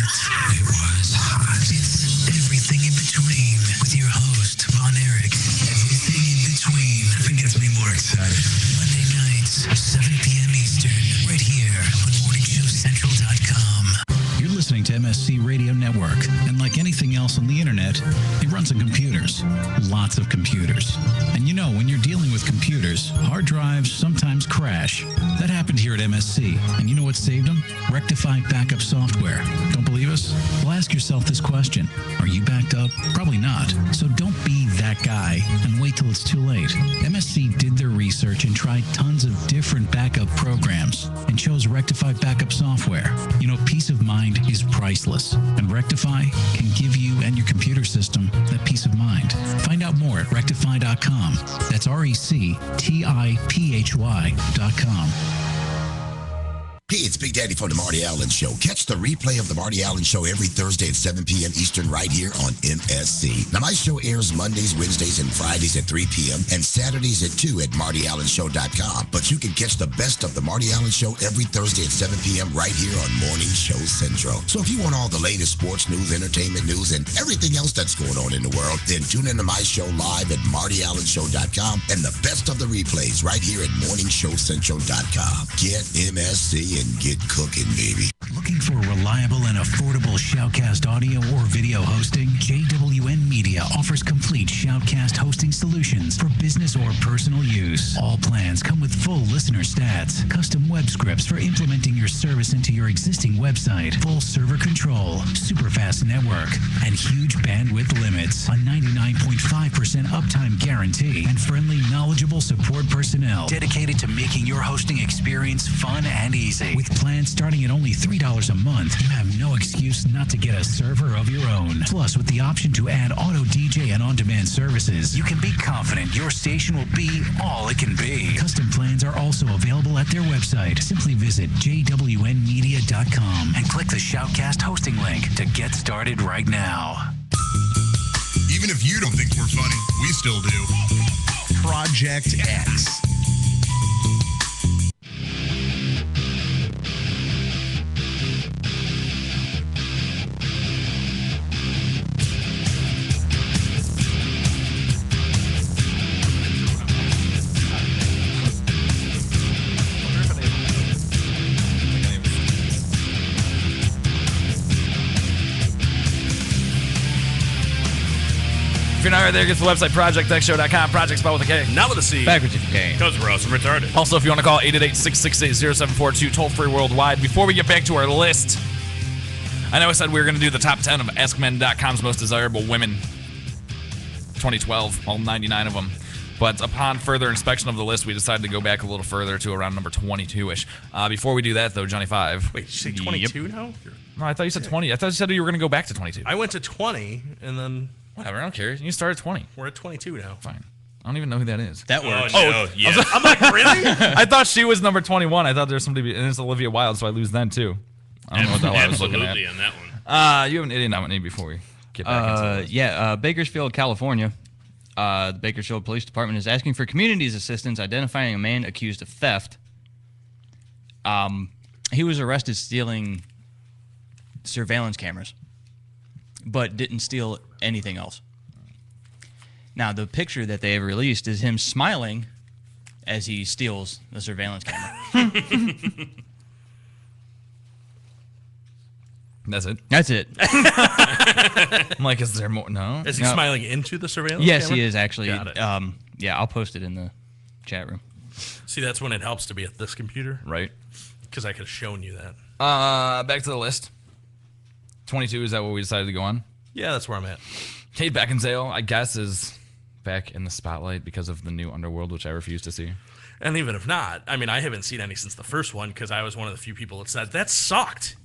It was hot. It's everything in between with your host, Von Erich. Everything in between. Nothing gets me more excited. Monday nights, 7 p.m. Eastern, right here on MorningShowCentral.com. You're listening to MSC Radio Network, and like anything else on the internet, it runs on computers. Lots of computers. And you know, when you're dealing with computers, hard drives sometimes crash. That happened here at MSC, and you know what saved them? Rectiphy backup software. Don't believe us? Well, ask yourself this question. Are you backed up? Probably not. So don't be that guy and wait till it's too late. MSC did their research and tried tons of different backup programs and chose Rectiphy backup software. You know, peace of mind is priceless, and Rectiphy can give you and your computer system that peace of mind. Find out more at rectiphy.com. That's RECTIPHY.com. Hey, it's Big Daddy from the Marty Allen Show. Catch the replay of the Marty Allen Show every Thursday at 7 p.m. Eastern right here on MSC. Now, my show airs Mondays, Wednesdays, and Fridays at 3 p.m. and Saturdays at 2 at MartyAllenShow.com. But you can catch the best of the Marty Allen Show every Thursday at 7 p.m. right here on Morning Show Central. So if you want all the latest sports news, entertainment news, and everything else that's going on in the world, then tune into my show live at MartyAllenShow.com and the best of the replays right here at MorningShowCentral.com. Get MSC and get cooking, baby. Looking for reliable and affordable Shoutcast audio or video hosting? JWN Media offers complete Shoutcast hosting solutions for business or personal use. All plans come with full listener stats, custom web scripts for implementing your service into your existing website, full server control, super fast network, and huge bandwidth limits, a 99.5% uptime guarantee, and friendly, knowledgeable support personnel dedicated to making your hosting experience fun and easy. With plans starting at only $3 a month, you have no excuse not to get a server of your own. Plus, with the option to add auto DJ and on-demand services, you can be confident your station will be all it can be. Custom plans are also available at their website. Simply visit jwnmedia.com and click the Shoutcast hosting link to get started right now. Even if you don't think we're funny, we still do. Project X. If you're not right there, get to the website, ProjectXShow.com. Project spelled with a K. Not with a C. Backwards if you can. Because we're awesome retarded. Also, if you want to call 888-668-0742, toll-free worldwide. Before we get back to our list, I know I said we were going to do the top 10 of AskMen.com's most desirable women. 2012, all 99 of them. But upon further inspection of the list, we decided to go back a little further to around number 22-ish. Before we do that, though, Johnny 5. Wait, did you say 22 now? No, I thought you said 20. I thought you said you were going to go back to 22. I went to 20, and then... Whatever, I don't care. You start at 20. We're at 22 now. Fine. I don't even know who that is. That works. Oh, no, yeah. I'm like, really? I thought she was number 21. I thought there was somebody, and it's Olivia Wilde, so I lose then, too. I don't know what the hell I was looking at. Absolutely on that one. You have an idiot nominee before we get back into this. Yeah, Bakersfield, California. The Bakersfield Police Department is asking for community's assistance identifying a man accused of theft. He was arrested stealing surveillance cameras, but didn't steal anything else. Now, the picture that they have released is him smiling as he steals the surveillance camera. That's it? That's it. I'm like, is there more? No? Is he smiling into the surveillance Yes, camera? he is, actually. Got it. Yeah, I'll post it in the chat room. See, that's when it helps to be at this computer. Right. Because I could have shown you that. Back to the list. 22, is that what we decided to go on? Yeah, that's where I'm at. Kate Beckinsale, I guess, is back in the spotlight because of the new Underworld, which I refuse to see. And even if not, I mean, I haven't seen any since the first one because I was one of the few people that said, that sucked.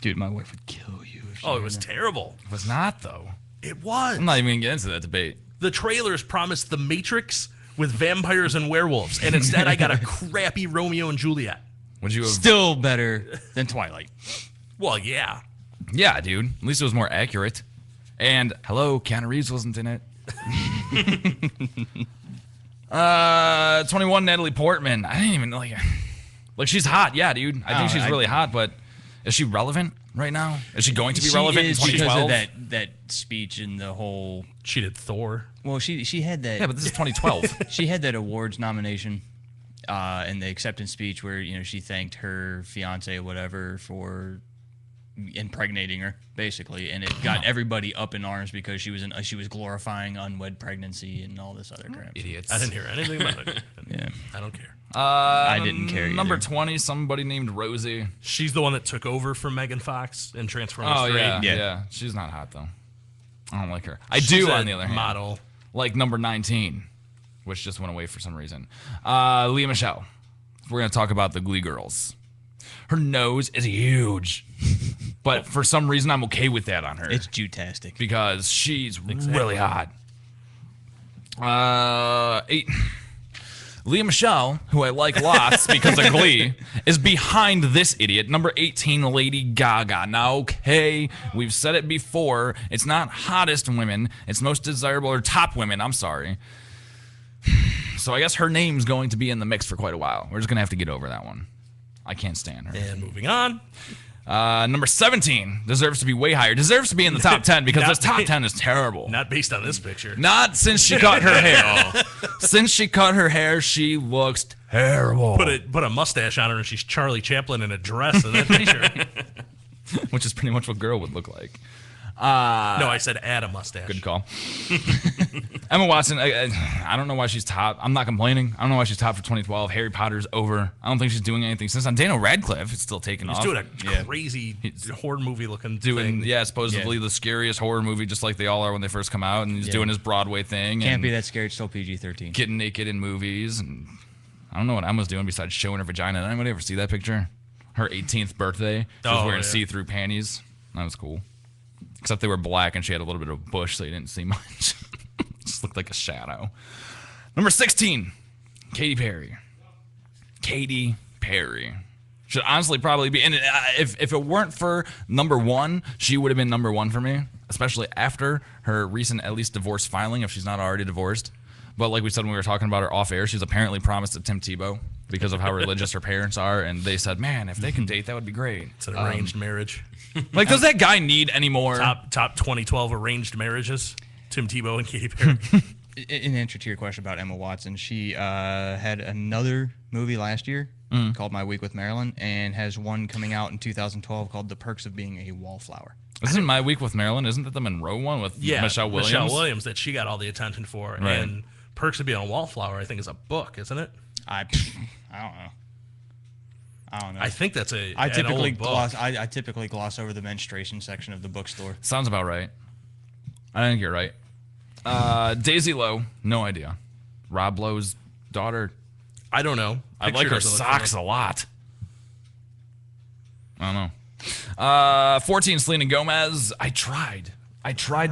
Dude, my wife would kill you. Oh, it was terrible. It was not, though. It was. I'm not even going to get into that debate. The trailers promised The Matrix with vampires and werewolves, and instead I got a crappy Romeo and Juliet. Would you have... Still better than Twilight. Well, yeah. Yeah, dude. At least it was more accurate. And, hello, Keanu Reeves wasn't in it. 21, Natalie Portman. I didn't even, like, she's hot, yeah, dude. I think she's really hot, but is she relevant right now? Is she going to be relevant in 2012? Because of that speech and the whole... She did Thor. Well, she had that... Yeah, but this is 2012. She had that awards nomination in the acceptance speech where, she thanked her fiance or whatever for impregnating her, basically, and it got everybody up in arms because she was glorifying unwed pregnancy and all this other crap. Idiots. I didn't hear anything about it. Yeah. I don't care. I didn't care either. Number 20, somebody named Rosie. She's the one that took over from Megan Fox in Transformers 3. Yeah. She's not hot, though. I don't like her. I do, on the other hand. Model. Like number 19, which just went away for some reason. Leah Michele. We're going to talk about the Glee Girls. Her nose is huge. But for some reason, I'm okay with that on her. It's Jutastic. Because she's really hot. 8. Leah Michele, who I like lots because of Glee, is behind this idiot. Number 18, Lady Gaga. Now, okay, we've said it before. It's not hottest women. It's most desirable, or top women, I'm sorry. So I guess her name's going to be in the mix for quite a while. We're just going to have to get over that one. I can't stand her. And moving on. Number 17 deserves to be way higher. Deserves to be in the top 10 because this top 10 is terrible. Not based on this picture. Not since she cut her hair. Since she cut her hair, she looks terrible. Put a mustache on her and she's Charlie Chaplin in a dress in that picture. Which is pretty much what girl would look like. No, I said add a mustache. Good call. Emma Watson, I don't know why she's top. I'm not complaining. I don't know why she's top for 2012. Harry Potter's over. I don't think she's doing anything since then. Daniel Radcliffe is still taking off. He's doing a crazy horror movie looking thing. Yeah, supposedly the scariest horror movie, just like they all are when they first come out. And he's doing his Broadway thing. Can't be that scared. It's still PG-13. Getting naked in movies. And I don't know what Emma's doing besides showing her vagina. Did anybody ever see that picture? Her 18th birthday. She was wearing see-through panties. That was cool. Except they were black and she had a little bit of bush, so you didn't see much. Just looked like a shadow. Number 16, Katy Perry. Katy Perry. Should honestly probably be. And if it weren't for number 1, she would have been number 1 for me, especially after her recent, at least, divorce filing, if she's not already divorced. But like we said when we were talking about her off air, she's apparently promised to Tim Tebow because of how religious her parents are. And they said, man, if they can date, that would be great. It's an arranged marriage. Like, does that guy need any more? Top 2012 arranged marriages. Tim Tebow and Katy Perry. In answer to your question about Emma Watson, she had another movie last year called My Week with Marilyn, and has one coming out in 2012 called The Perks of Being a Wallflower. Isn't My Week with Marilyn? Isn't that the Monroe one with Michelle Williams? Michelle Williams that she got all the attention for. Right. And Perks of Being a Wallflower, I think, is a book, isn't it? I don't know. I think that's I typically gloss over the menstruation section of the bookstore. Sounds about right. I think you're right. Daisy Lowe, no idea. Rob Lowe's daughter. I don't know. I like her socks a lot. I don't know. 14, Selena Gomez. I tried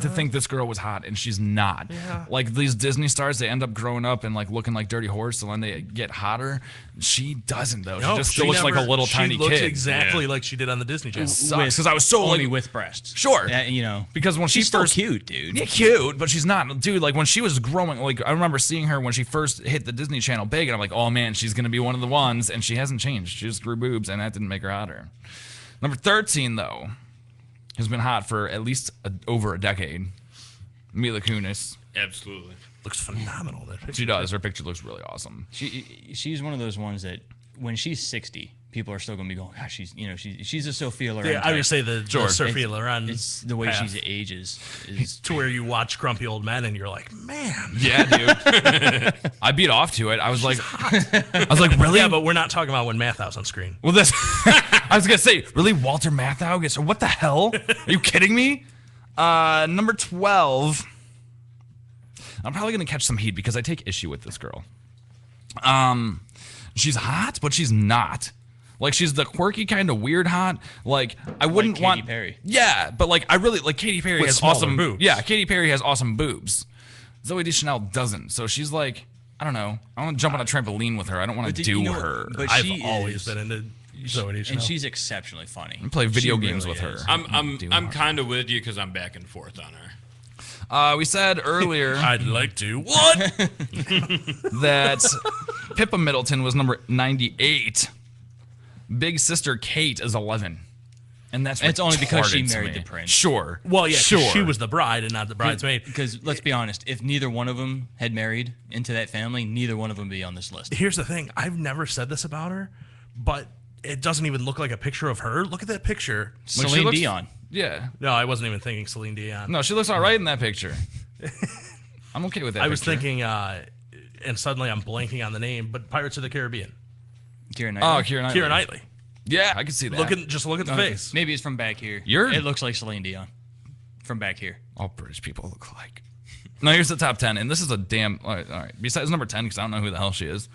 to think this girl was hot, and she's not. Yeah. Like, these Disney stars, they end up growing up and, like, looking like Dirty Horse, and then they get hotter. She doesn't, though. No, she just still looks like a little tiny kid. She looks exactly like she did on the Disney Channel. Because I was so only with breasts. Sure. Because when she's first still cute, dude. Yeah, cute, but she's not. Dude, like, when she was growing, like, I remember seeing her when she first hit the Disney Channel big, and I'm like, oh, man, she's going to be one of the ones, and she hasn't changed. She just grew boobs, and that didn't make her hotter. Number 13, though, has been hot for at least over a decade. Mila Kunis. Absolutely. Looks phenomenal. That picture. She does. Her picture looks really awesome. She's one of those ones that when she's 60, people are still going to be going, gosh, she's a Sophia Loren. Yeah, I would say the Sophia Loren. It's the way she ages. To where you watch Grumpy Old Men and you're like, man. Yeah, dude. I beat off to it. I was like, really? Yeah, but we're not talking about when Mathau's on screen. Well, this. I was gonna say, really, Walter Matthau gets. What the hell? Are you kidding me? Number 12. I'm probably gonna catch some heat because I take issue with this girl. She's hot, but she's not. Like, she's the quirky kind of weird hot. Like, I wouldn't want Katy Perry. Yeah, but like I really like Katy Perry With has smaller awesome boobs. Yeah, Katy Perry has awesome boobs. Zoe Deschanel doesn't. So she's like, I don't know. I want to jump on a trampoline with her. I don't want to do her. But I've she always is- been into Zoe Deschanel. And she's exceptionally funny. I play video She games really with her. is. I'm kind of with you because I'm back and forth on her. We said earlier I'd like to. What? that Pippa Middleton was number 98. Big sister Kate is 11. And that's It's only because she retarded to married me. the prince. Sure. Well, yeah, 'cause sure. she was the bride and not the bridesmaid. Because let's be honest, if neither one of them had married into that family, neither one of them would be on this list. Here's the thing. I've never said this about her, but it doesn't even look like a picture of her. Look at that picture. Like, she Celine looks- Dion. Yeah. No, I wasn't even thinking Celine Dion. No, she looks all right in that picture. I'm okay with that. I was picture. thinking, and suddenly I'm blanking on the name, but Pirates of the Caribbean. Keira Knightley. Oh, Keira Knightley. Keira Knightley. Yeah, I can see that. Just look at the face. Maybe it's from back here. You're- It looks like Celine Dion from back here. All British people look alike. No, here's the top 10, and this is a damn. All right. Besides number 10, because I don't know who the hell she is.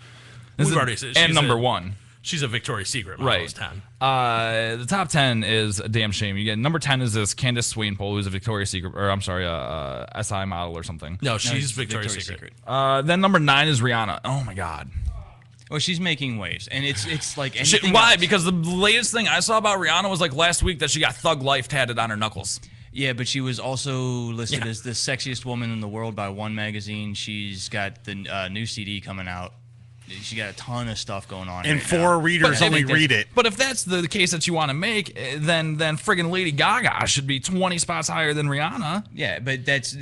This We've is already said and she's number a- 1. She's a Victoria's Secret model. Right. Is 10. The top 10 is a damn shame. You get number 10 is this Candace Swainpole, who's a Victoria's Secret, or I'm sorry, SI model or something. No, she's Victoria's Secret. Then number 9 is Rihanna. Oh my God. Well, she's making waves, and it's like She, anything why? else. Because the latest thing I saw about Rihanna was like last week that she got Thug Life tatted on her knuckles. Yeah, but she was also listed as the sexiest woman in the world by One magazine. She's got the new CD coming out. She got a ton of stuff going on. And right 4 now. readers But- only read it. But if that's the case that you want to make, then friggin' Lady Gaga should be 20 spots higher than Rihanna. Yeah, but that's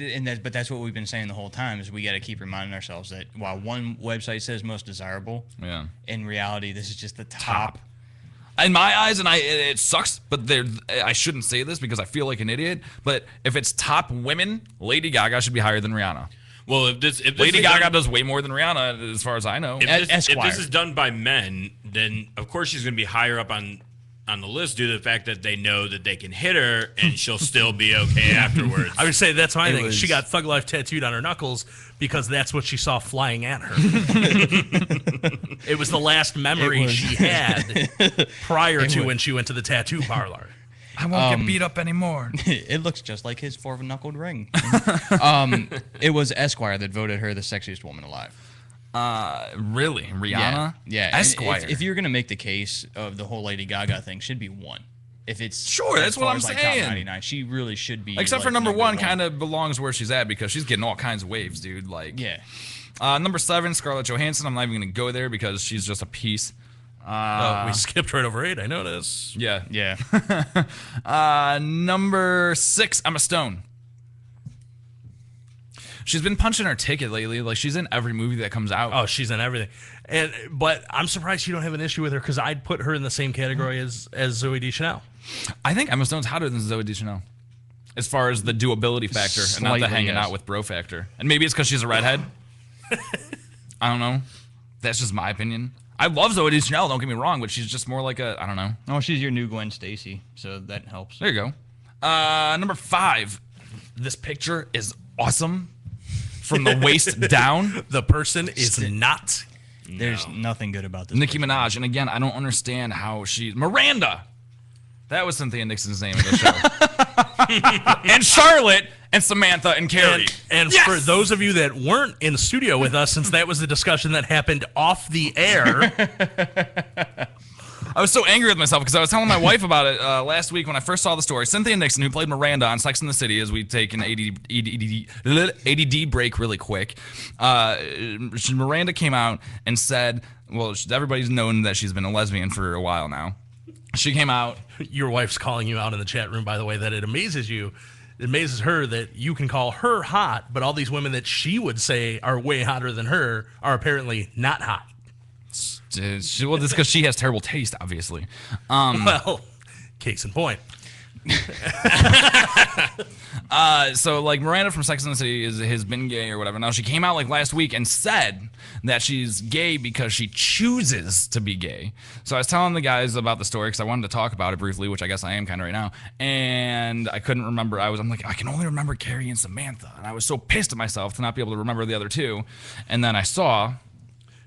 what we've been saying the whole time is we got to keep reminding ourselves that while one website says most desirable, Yeah. in reality this is just the top. In my eyes, and it sucks, but I shouldn't say this because I feel like an idiot. But if it's top women, Lady Gaga should be higher than Rihanna. Well, if this Lady is Gaga done, does way more than Rihanna, as far as I know. if this is done by men, then of course she's going to be higher up on the list due to the fact that they know that they can hit her and she'll still be okay afterwards. I would say that's my thing. was- She got Thug Life tattooed on her knuckles because that's what she saw flying at her. It was the last memory she had prior to when she went to the tattoo parlor. I won't get beat up anymore. It looks just like his four-knuckled ring. It was Esquire that voted her the sexiest woman alive. Really? Rihanna? Yeah. And Esquire. If you're gonna make the case of the whole Lady Gaga thing, should be 1. If it's Sure, as that's what far I'm as, like, saying. Top 99, she really should be. Except like, for number 1 1. kind of belongs where she's at because she's getting all kinds of waves, dude. Like, Yeah. Number 7, Scarlett Johansson. I'm not even going to go there because she's just a piece. We skipped right over 8. I noticed. Yeah. Yeah. Number 6, Emma Stone. She's been punching her ticket lately. Like, she's in every movie that comes out. Oh, she's in everything. But I'm surprised you don't have an issue with her because I'd put her in the same category as Zoe Deschanel. I think Emma Stone's hotter than Zoe Deschanel as far as the doability factor and not the Slightly, hanging yes. out with bro factor. And maybe it's because she's a redhead. I don't know. That's just my opinion. I love Zoe Deschanel, don't get me wrong, but she's just more like I don't know. Oh, she's your new Gwen Stacy, so that helps. There you go. Number 5. This picture is awesome. From the waist down. The person is not. There's nothing good about this. Nicki Minaj. And again, I don't understand how she... Miranda! That was Cynthia Nixon's name in the show. And Charlotte and Samantha and Carrie. And Yes! for those of you that weren't in the studio with us, since that was the discussion that happened off the air, I was so angry with myself because I was telling my wife about it last week when I first saw the story. Cynthia Nixon, who played Miranda on Sex and the City, as we take an ADD break really quick, Miranda came out and said, well, everybody's known that she's been a lesbian for a while now. She came out. Your wife's calling you out in the chat room, by the way, that it amazes you. It amazes her that you can call her hot, but all these women that she would say are way hotter than her are apparently not hot. Well, it's because she has terrible taste, obviously. Well, case in point. So like Miranda from Sex and the City has been gay or whatever. Now she came out like last week and said that she's gay because she chooses to be gay. So I was telling the guys about the story because I wanted to talk about it briefly, which I guess I am kind of right now. And I couldn't remember. I'm like, I can only remember Carrie and Samantha, and I was so pissed at myself to not be able to remember the other two. And then I saw.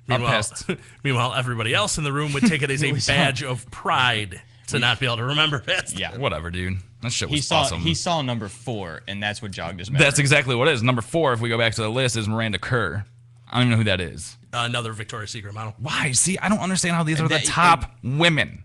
Meanwhile, everybody else in the room would take it as a badge of pride to not be able to remember it. Yeah, whatever, dude. That shit was awesome. He saw number 4, and that's what jogged his memory. That's exactly what it is. Number 4, if we go back to the list, is Miranda Kerr. I don't even know who that is. Another Victoria's Secret model. Why? See, I don't understand how these are the top women.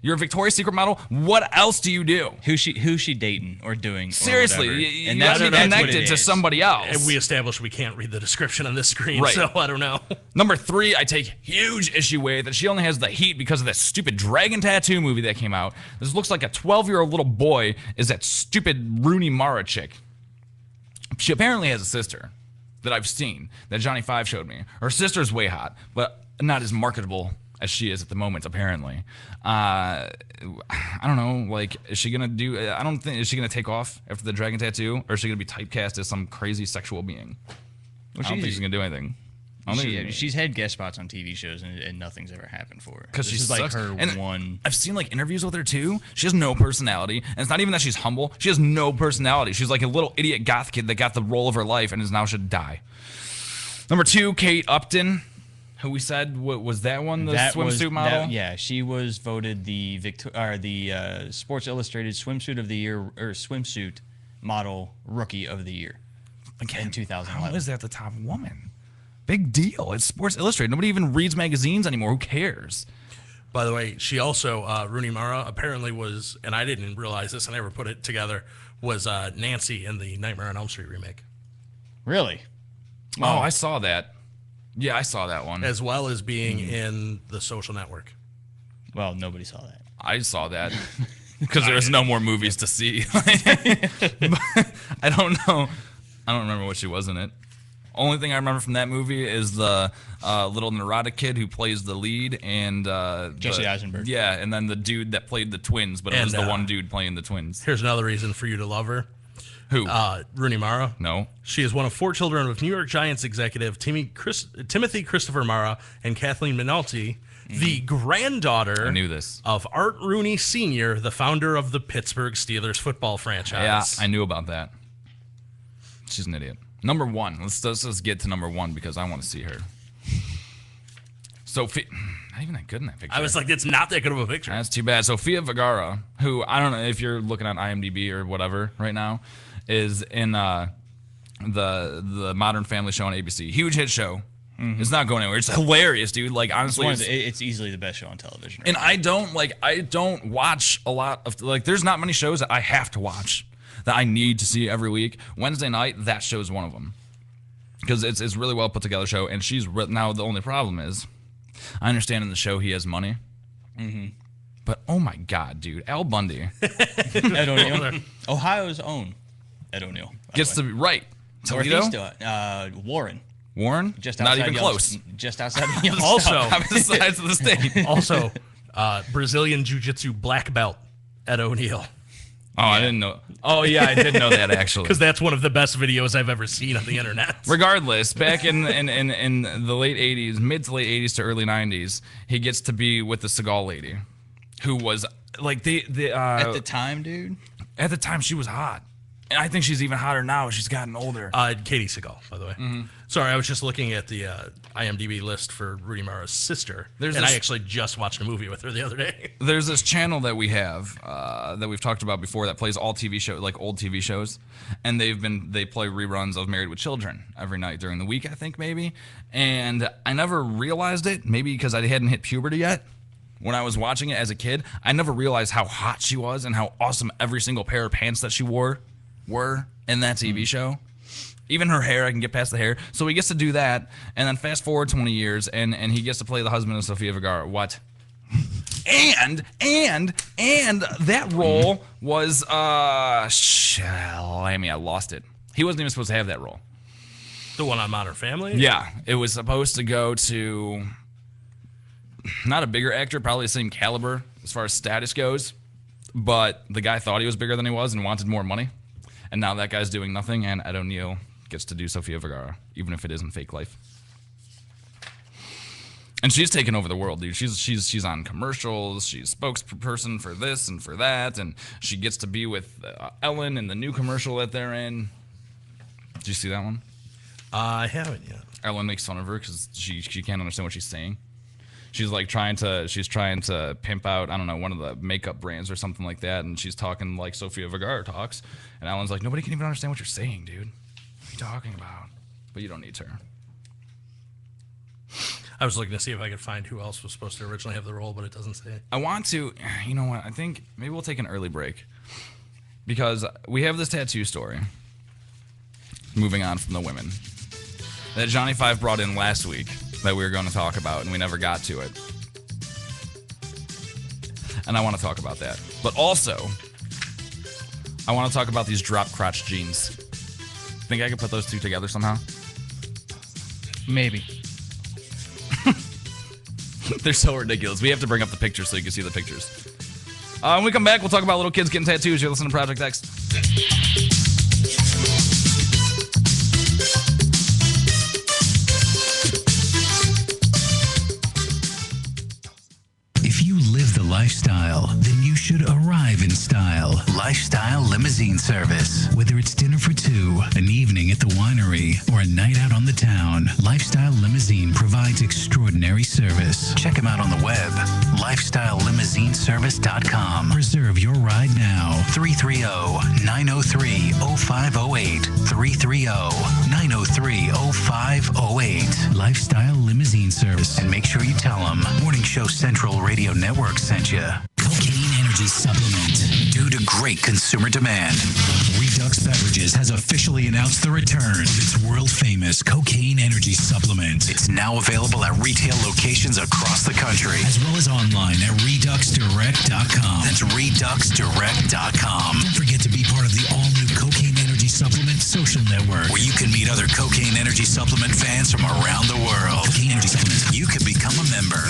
You're a Victoria's Secret model. What else do you do? Who's she dating or doing? Seriously, or you got to be connected to somebody else. And we established we can't read the description on this screen, right. So I don't know. Number 3, I take huge issue with that she only has the heat because of that stupid Dragon Tattoo movie that came out. This looks like a 12-year-old little boy is that stupid Rooney Mara chick. She apparently has a sister that I've seen that Johnny 5 showed me. Her sister's way hot, but not as marketable as she is at the moment, apparently. I don't know, like, is she gonna do, is she gonna take off after the dragon tattoo, or is she gonna be typecast as some crazy sexual being? I don't think she's gonna do anything. She's had guest spots on TV shows, and nothing's ever happened for her. Because she's like her one. I've seen like interviews with her too. She has no personality, and it's not even that she's humble. She has no personality. She's like a little idiot goth kid that got the role of her life and is now should die. Number 2, Kate Upton, who we said was that one the swimsuit model? Yeah, she was voted the Sports Illustrated Swimsuit of the Year or swimsuit model rookie of the year. Again, in 2011. How is that the top woman? Big deal. It's Sports Illustrated. Nobody even reads magazines anymore. Who cares? By the way, she also, Rooney Mara, apparently was, and I didn't realize this, I never put it together, was Nancy in the Nightmare on Elm Street remake. Really? Oh, I saw that. Yeah, I saw that one. As well as being in The Social Network. Well, nobody saw that. I saw that. Because there was no more movies to see. I don't know. I don't remember what she was in it. Only thing I remember from that movie is the little neurotic kid who plays the lead and Jesse Eisenberg. Yeah, and then the dude that played the twins, but it was the one dude playing the twins. Here's another reason for you to love her. Who? Rooney Mara. No. She is one of 4 children of New York Giants executive Timothy Christopher Mara and Kathleen Minalti, the granddaughter I knew this. of Art Rooney Sr., the founder of the Pittsburgh Steelers football franchise. Yeah, I knew about that. She's an idiot. Number 1. Let's just get to number 1 because I want to see her. Sophie, not even that good in that picture. I was like, it's not that good of a picture. That's too bad. Sofia Vergara, who I don't know if you're looking at IMDb or whatever right now, is in the Modern Family show on ABC. Huge hit show. Mm-hmm. It's not going anywhere. It's hilarious, dude. Like honestly, it's easily the best show on television. And I don't watch a lot of there's not many shows that I have to watch that I need to see every week. Wednesday night, that show's one of them because it's really well put together show. And she's now the only problem is, I understand in the show he has money, but oh my god, dude, Al Bundy, Ed O'Neill, Ohio's own Ed O'Neill gets to be right. Northeast, Warren. Warren? Just not even close. Just outside of Yellowstone. Also, opposite sides of the state. Also, Brazilian Jiu-Jitsu black belt, Ed O'Neill. Oh, I didn't know. Oh, yeah, I did know that, actually. Because that's one of the best videos I've ever seen on the internet. Regardless, back in the late 80s, mid to late 80s to early 90s, he gets to be with the Seagal lady, who was, like, at the time, dude? At the time, she was hot. And I think she's even hotter now as she's gotten older. Katie Seagal, by the way. Mm-hmm. Sorry, I was just looking at the IMDb list for Rooney Mara's sister. I actually just watched a movie with her the other day. There's this channel that we have that we've talked about before that plays all TV shows, like old TV shows, and they play reruns of Married with Children every night during the week, I think maybe. And I never realized it, maybe because I hadn't hit puberty yet. When I was watching it as a kid, I never realized how hot she was and how awesome every single pair of pants that she wore were in that TV show. Even her hair, I can get past the hair. So he gets to do that, and then fast forward 20 years, and he gets to play the husband of Sofia Vergara. What? And that role was I lost it. He wasn't even supposed to have that role. The one on Modern Family? Yeah, it was supposed to go to not a bigger actor, probably the same caliber as far as status goes, but the guy thought he was bigger than he was and wanted more money. And now that guy's doing nothing, and Ed O'Neill gets to do Sofia Vergara, even if it isn't fake life. And she's taken over the world, dude. She's on commercials. She's spokesperson for this and for that, and she gets to be with Ellen in the new commercial that they're in. Did you see that one? I haven't yet. Ellen makes fun of her because she can't understand what she's saying. She's like trying to pimp out, I don't know, one of the makeup brands or something like that, and she's talking like Sofia Vergara talks, and Ellen's like, nobody can even understand what you're saying, dude. What are you talking about? But you don't need her. I was looking to see if I could find who else was supposed to originally have the role, but it doesn't say. I want to, you know what, I think maybe we'll take an early break because we have this tattoo story, moving on from the women, that Johnny Five brought in last week that we were going to talk about, and we never got to it. And I want to talk about that. But also, I want to talk about these drop crotch jeans. Think I could put those two together somehow? Maybe. They're so ridiculous. We have to bring up the pictures so you can see the pictures. When we come back, we'll talk about little kids getting tattoos. You're listening to Project X. If you live the lifestyle, then you should arrive in style. Lifestyle Limousine Service. Whether it's dinner for two, an evening at the winery, or a night out on the town, Lifestyle Limousine provides extraordinary service. Check them out on the web, lifestylelimousineservice.com. Reserve your ride now. 330-903-0508. 330-903-0508. Lifestyle Limousine Service. And make sure you tell them Morning Show Central Radio Network sent you. Cocaine Energy Supplement. Due to great consumer demand, Redux Beverages has officially announced the return of its world-famous Cocaine Energy Supplement. it's now available at retail locations across the country, As well as online at ReduxDirect.com. That's ReduxDirect.com. Don't forget to be part of the all-new Cocaine Energy Supplement social network. where you can meet other Cocaine Energy Supplement fans from around the world. Cocaine Energy Supplement. You can become a member.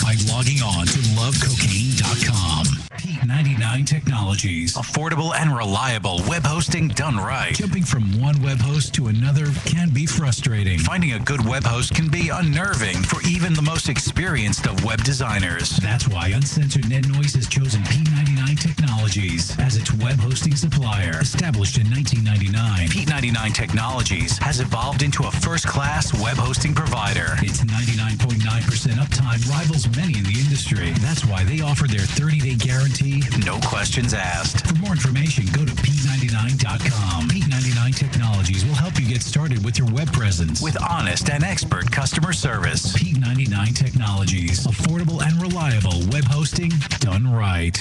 By logging on to lovecocaine.com. P99 Technologies. Affordable and reliable web hosting done right. Jumping from one web host to another can be frustrating. Finding a good web host can be unnerving for even the most experienced of web designers. That's why Uncensored Net Noise has chosen P99 Technologies as its web hosting supplier. Established in 1999, P99 Technologies has evolved into a first-class web hosting provider. its 99.9% uptime rivals many in the industry. That's why they offer their 30-day guarantee. No questions asked. For more information, go to P99.com. P99 Technologies will help you get started with your web presence. With honest and expert customer service. P99 Technologies. Affordable and reliable web hosting done right.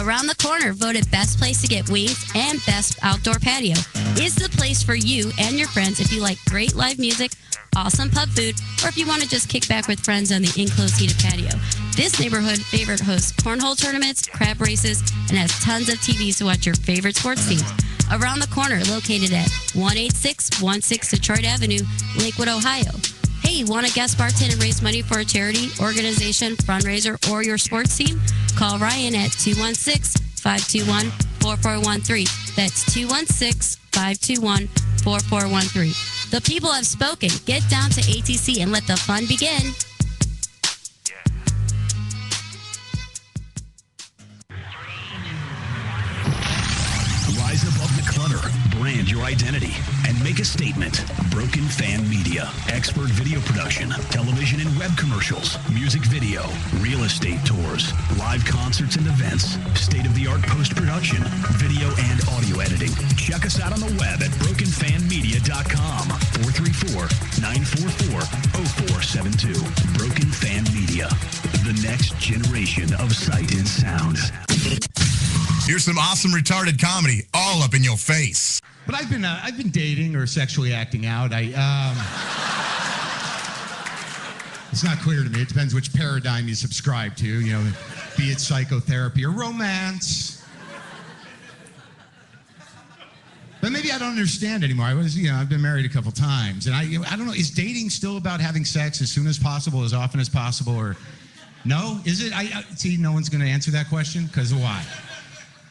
Around the Corner voted best place to get wings and best outdoor patio is the place for you and your friends if you like great live music, awesome pub food, or if you want to just kick back with friends on the enclosed heated patio. This neighborhood favorite hosts cornhole tournaments, crab races, and has tons of TVs to watch your favorite sports teams. Around the Corner, located at 18616 Detroit Avenue, Lakewood, Ohio. Hey, want to guest bartend and raise money for a charity, organization, fundraiser, or your sports team? Call Ryan at 216-521-4413. That's 216-521-4413. The people have spoken. Get down to ATC and let the fun begin. Rise above the clutter, brand your identity, and make a statement. Broken Fan Media. Expert video production, television and web commercials, music video, real estate tours, live concerts and events, state-of-the-art post-production, video and audio editing. Check us out on the web at brokenfanmedia.com. 434-944-0472. Broken Fan Media. The next generation of sight and sound. Here's some awesome retarded comedy, all up in your face. But I've been dating or sexually acting out. It's not clear to me. It depends which paradigm you subscribe to, you know, be it psychotherapy or romance. But maybe I don't understand anymore. I've been married a couple times, and I don't know. Is dating still about having sex as soon as possible, as often as possible, or no? Is it? I see. No one's going to answer that question because why?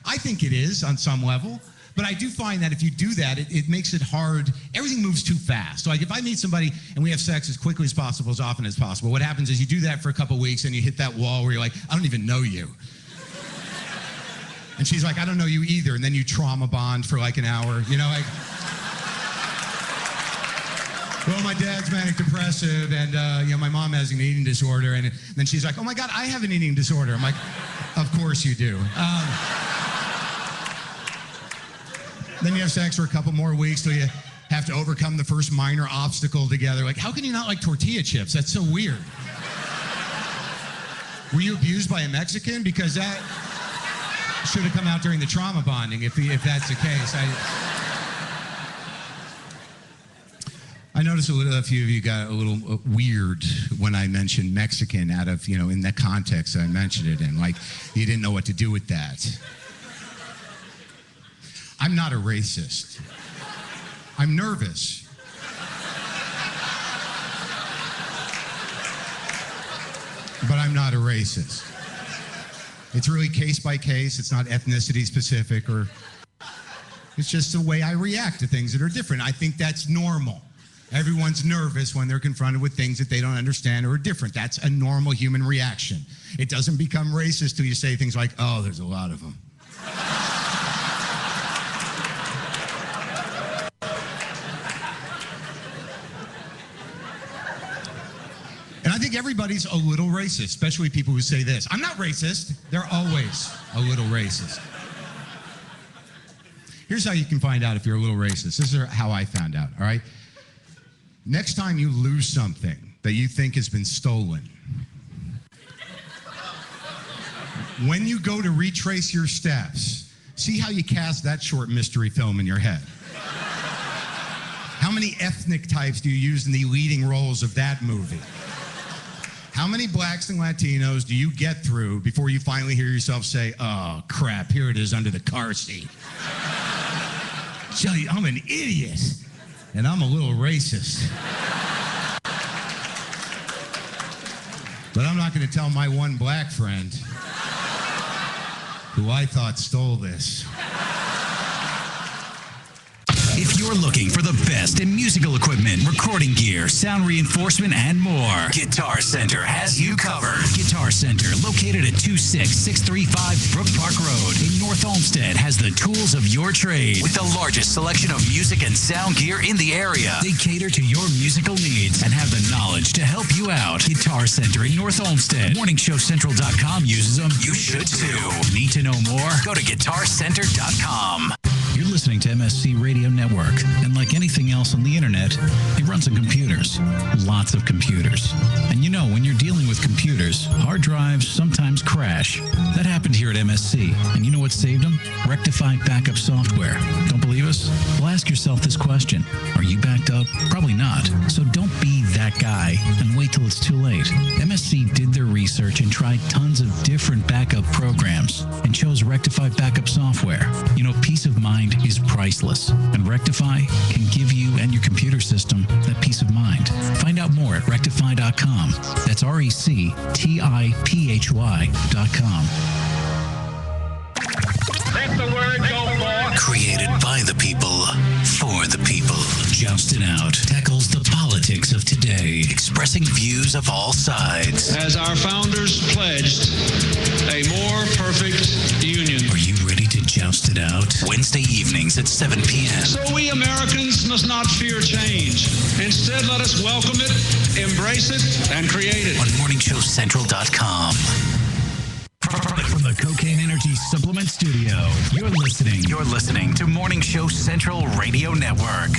I think it is on some level. But I do find that if you do that, it makes it hard. Everything moves too fast. So like if I meet somebody and we have sex as quickly as possible, as often as possible, what happens is you do that for a couple weeks and you hit that wall where you're like, I don't even know you. And she's like, I don't know you either. And then you trauma bond for like an hour, you know, like, well, my dad's manic depressive and, my mom has an eating disorder. And then she's like, oh my God, I have an eating disorder. I'm like, of course you do. Then you have sex for a couple more weeks till you have to overcome the first minor obstacle together. Like, how can you not like tortilla chips? That's so weird. Were you abused by a Mexican? Because that should have come out during the trauma bonding, if that's the case. I noticed a few of you got a little weird when I mentioned Mexican out of, in that context I mentioned it in. Like, you didn't know what to do with that. I'm not a racist. I'm nervous. But I'm not a racist. It's really case by case. It's not ethnicity specific, or it's just the way I react to things that are different. I think that's normal. Everyone's nervous when they're confronted with things that they don't understand or are different. That's a normal human reaction. It doesn't become racist till you say things like, oh, there's a lot of them. And I think everybody's a little racist, especially people who say this. I'm not racist. They're always a little racist. Here's how you can find out if you're a little racist. This is how I found out, all right? Next time you lose something that you think has been stolen, when you go to retrace your steps, see how you cast that short mystery film in your head. How many ethnic types do you use in the leading roles of that movie? How many blacks and Latinos do you get through before you finally hear yourself say, oh, crap, here it is under the car seat? Tell you, I'm an idiot, and I'm a little racist. But I'm not going to tell my one black friend who I thought stole this. If you're looking for the best in musical equipment, recording gear, sound reinforcement, and more, Guitar Center has you covered. Guitar Center, located at 26635 Brook Park Road in North Olmsted, has the tools of your trade with the largest selection of music and sound gear in the area. They cater to your musical needs and have the knowledge to help you out. Guitar Center in North Olmsted. MorningShowCentral.com uses them. You should too. Need to know more? Go to GuitarCenter.com. You're listening to MSC Radio Network, and like anything else on the internet, it runs on computers. Lots of computers. And when you're dealing with computers, hard drives sometimes crash. That happened here at MSC, and you know what saved them? Rectiphy backup software. Don't believe us? Well, ask yourself this question. Are you backed up? Probably not. So don't be that guy and wait till it's too late. MSC did their research and tried tons of different backup programs and chose Rectiphy backup software. Peace of mind is priceless, and Rectiphy can give you and your computer system that peace of mind. Find out more at rectiphy.com. That's RECTIPHY.com. Let the word go forth. Created by the people, for the people. Jousted Out tackles the politics of today, expressing views of all sides. As our founders pledged, a more perfect union. Are you ready to joust it out? Wednesday evenings at 7 p.m. So we Americans must not fear change. Instead, let us welcome it, embrace it, and create it. On MorningShowCentral.com. From the Cocaine Energy Supplement Studio, you're listening to Morning Show Central Radio Network.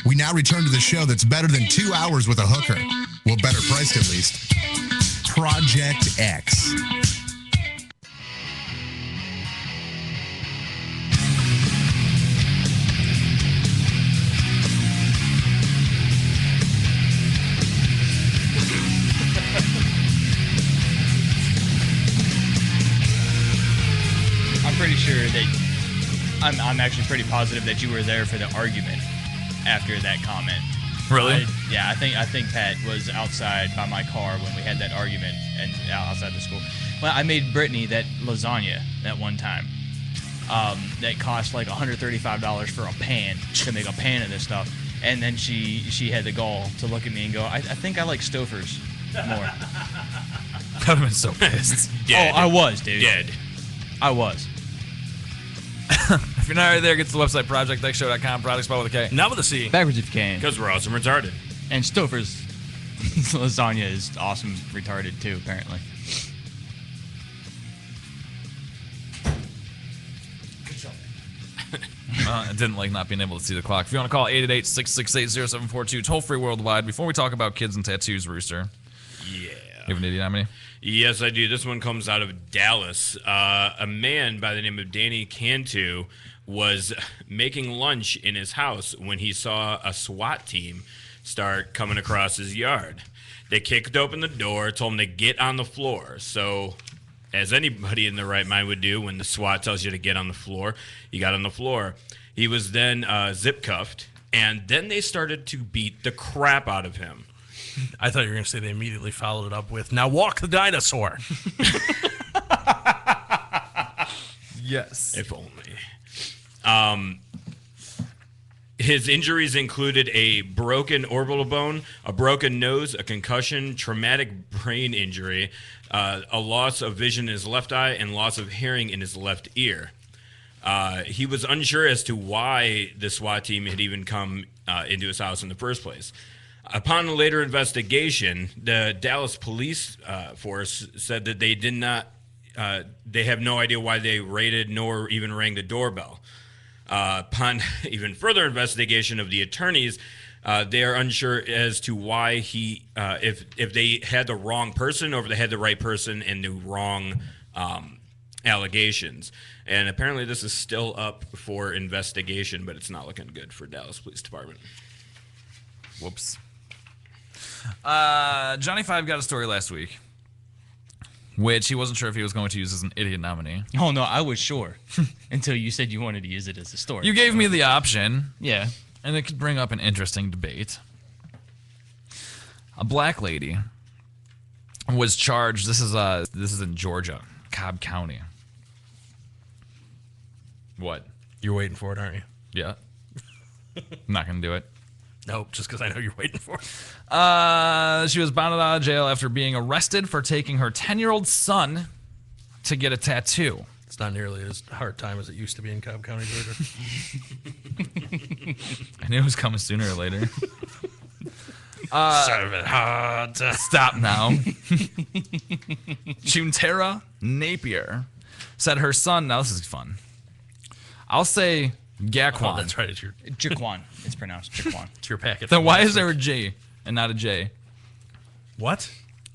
We now return to the show that's better than 2 hours with a hooker. Well, better priced at least. Project X. I'm actually pretty positive that you were there for the argument after that comment. Really? I think Pat was outside by my car when we had that argument and outside the school. Well, I made Brittany that lasagna that one time. That cost like $135 for a pan to make a pan of this stuff. And then she had the gall to look at me and go, I think I like Stouffer's more. I would have been so pissed. Dead. Oh, I was, dude. Dead. I was. If you're not right there, get to the website, projectxshow.com, product spelled with a K. Not with a C. Backwards if you can. Because we're awesome retarded. And Stouffer's lasagna is awesome retarded, too, apparently. I didn't like not being able to see the clock. If you want to call 888-668-0742, toll free worldwide. Before we talk about kids and tattoos, Rooster. Yeah. You have an idiot nominee? Yes, I do. This one comes out of Dallas. A man by the name of Danny Cantu was making lunch in his house when he saw a SWAT team start coming across his yard. They kicked open the door, told him to get on the floor. So, as anybody in their right mind would do when the SWAT tells you to get on the floor, he got on the floor. He was then zip cuffed, and then they started to beat the crap out of him. I thought you were going to say they immediately followed it up with, now walk the dinosaur. Yes. If only. His injuries included a broken orbital bone, a broken nose, a concussion, traumatic brain injury, a loss of vision in his left eye, and loss of hearing in his left ear. He was unsure as to why the SWAT team had even come into his house in the first place. Upon a later investigation, the Dallas police force said that they did not, they have no idea why they raided nor even rang the doorbell. Upon even further investigation of the attorneys, they are unsure as to why if they had the wrong person or if they had the right person and the wrong allegations. And apparently this is still up for investigation, but it's not looking good for Dallas Police Department. Whoops. Johnny Five got a story last week, which he wasn't sure if he was going to use as an idiot nominee. Oh, no, I was sure. Until you said you wanted to use it as a story. You gave me the option. Yeah. And it could bring up an interesting debate. A black lady was charged. This is in Georgia, Cobb County. What? You're waiting for it, aren't you? Yeah. I'm not going to do it. Nope, just because I know you're waiting for it. She was bonded out of jail after being arrested for taking her 10-year-old son to get a tattoo. It's not nearly as hard time as it used to be in Cobb County, Georgia. I knew it was coming sooner or later. Serve it hard. Stop now. Chuntera Napier said her son, now this is fun. I'll say Gaquan. Oh, that's right. It's your Jaquan. It's pronounced Jaquan. It's your packet. Then why is there a J and not a J? What?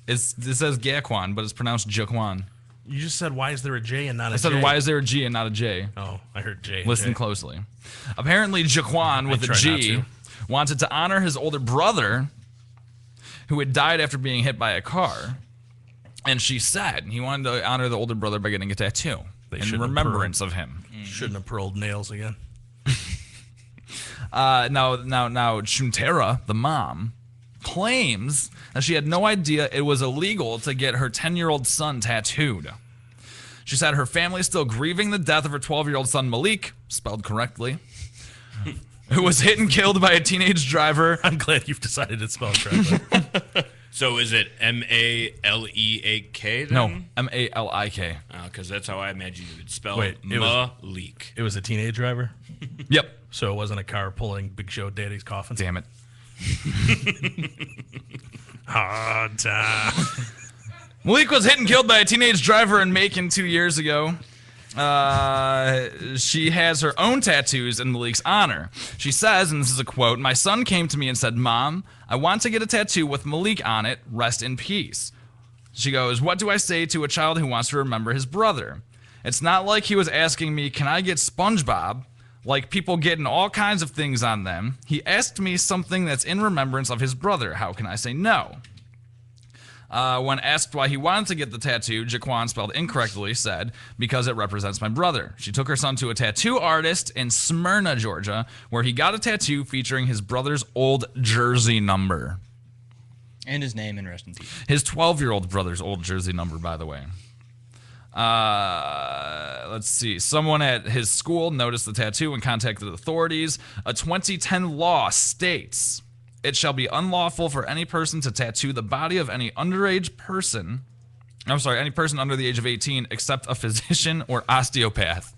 It says Gaquan, but it's pronounced Jaquan. You just said why is there a J and not a J? I said why is there a G and not a J? Oh, I heard J. And Listen J. closely. Apparently, Jaquan with a G wanted to honor his older brother who had died after being hit by a car. And she said he wanted to honor the older brother by getting a tattoo in remembrance of him. Shouldn't have pearled nails again. Now, Chuntera, the mom, claims that she had no idea it was illegal to get her 10-year-old son tattooed. She said her family is still grieving the death of her 12-year-old son, Malik, spelled correctly, who was hit and killed by a teenage driver. I'm glad you've decided it's spelled correctly. So is it M-A-L-E-A-K then? No, M-A-L-I-K. Because that's how I imagine you would spell Malik. It was a teenage driver? Yep. So it wasn't a car pulling Big Show Daddy's coffin? Damn it. Hard time. Malik was hit and killed by a teenage driver in Macon 2 years ago. She has her own tattoos in Malik's honor. She says, and this is a quote, "My son came to me and said, 'Mom, I want to get a tattoo with Malik on it. Rest in peace.' She goes, 'What do I say to a child who wants to remember his brother? It's not like he was asking me, can I get SpongeBob? Like people getting all kinds of things on them. He asked me something that's in remembrance of his brother. How can I say no?' When asked why he wanted to get the tattoo, Jaquan, spelled incorrectly, said, because it represents my brother. She took her son to a tattoo artist in Smyrna, Georgia, where he got a tattoo featuring his brother's old jersey number. And his name, and rest in peace. His 12-year-old brother's old jersey number, by the way. Let's see. Someone at his school noticed the tattoo and contacted authorities. A 2010 law states... It shall be unlawful for any person to tattoo the body of any underage person. I'm sorry, any person under the age of 18 except a physician or osteopath.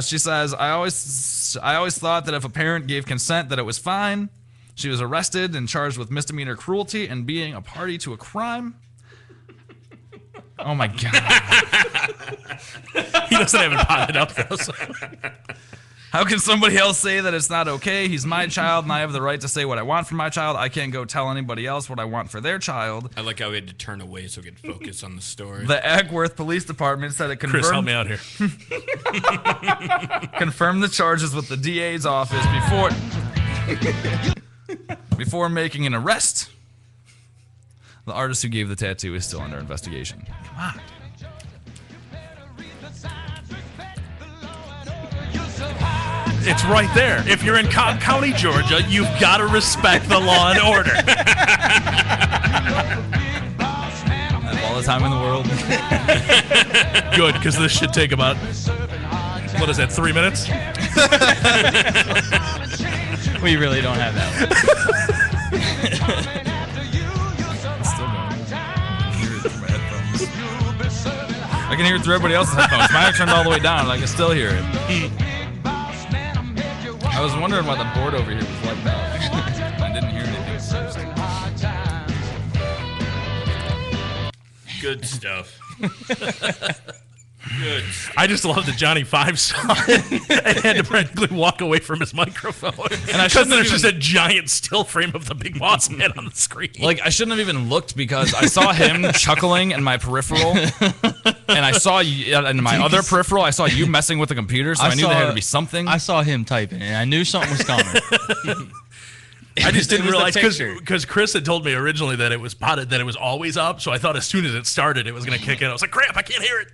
She says, I always thought that if a parent gave consent that it was fine. She was arrested and charged with misdemeanor cruelty and being a party to a crime. Oh my God. He doesn't have it potted up though. So. How can somebody else say that it's not okay? He's my child, and I have the right to say what I want for my child. I can't go tell anybody else what I want for their child. I like how we had to turn away so we could focus on the story. The Agworth Police Department said it confirmed... Chris, help me out here. Confirmed the charges with the DA's office before making an arrest. The artist who gave the tattoo is still under investigation. Come on. It's right there. If you're in Cobb County, Georgia, you've got to respect the law and order. I have all the time in the world. Good, because this should take about, what is that, 3 minutes? We really don't have that one. I can hear it through everybody else's headphones. Mine are turned all the way down, and I can still hear it. I was wondering why the board over here was like that. I didn't hear anything first. Good stuff. Good. I just love that Johnny 5 saw it and had to practically walk away from his microphone. And I shouldn't there's just a giant still frame of the Big Boss Man on the screen. Like, I shouldn't have even looked because I saw him chuckling in my peripheral, and I saw in my other peripheral, I saw you messing with the computer, so I knew there had to be something. I saw him typing, and I knew something was coming. I just didn't realize because Chris had told me originally that it was potted, that it was always up, so I thought as soon as it started, it was going to kick in. I was like, crap, I can't hear it.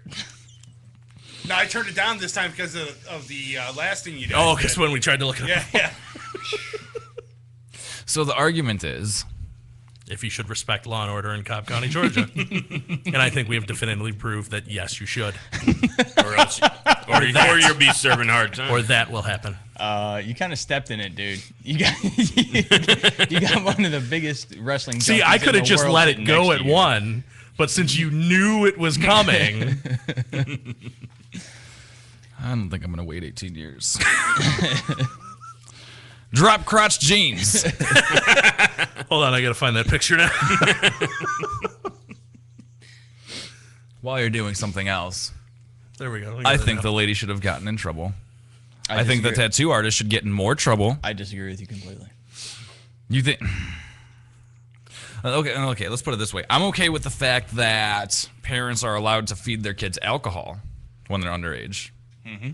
No, I turned it down this time because of the last thing you did. Oh, because when we tried to look it up. Yeah. So the argument is... if you should respect law and order in Cobb County, Georgia. And I think we have definitively proved that, yes, you should. Or else, or you'll be serving hard time. Or that will happen. You kind of stepped in it, dude. You got one of the biggest wrestling. See, I could have just let it go at one, but since you knew it was coming... I don't think I'm going to wait 18 years. Drop crotch jeans. Hold on, I got to find that picture now. While you're doing something else. There we go. I think the lady should have gotten in trouble. I think the tattoo artist should get in more trouble. I disagree with you completely. You think... Okay, let's put it this way. I'm okay with the fact that parents are allowed to feed their kids alcohol when they're underage. Mm-hmm.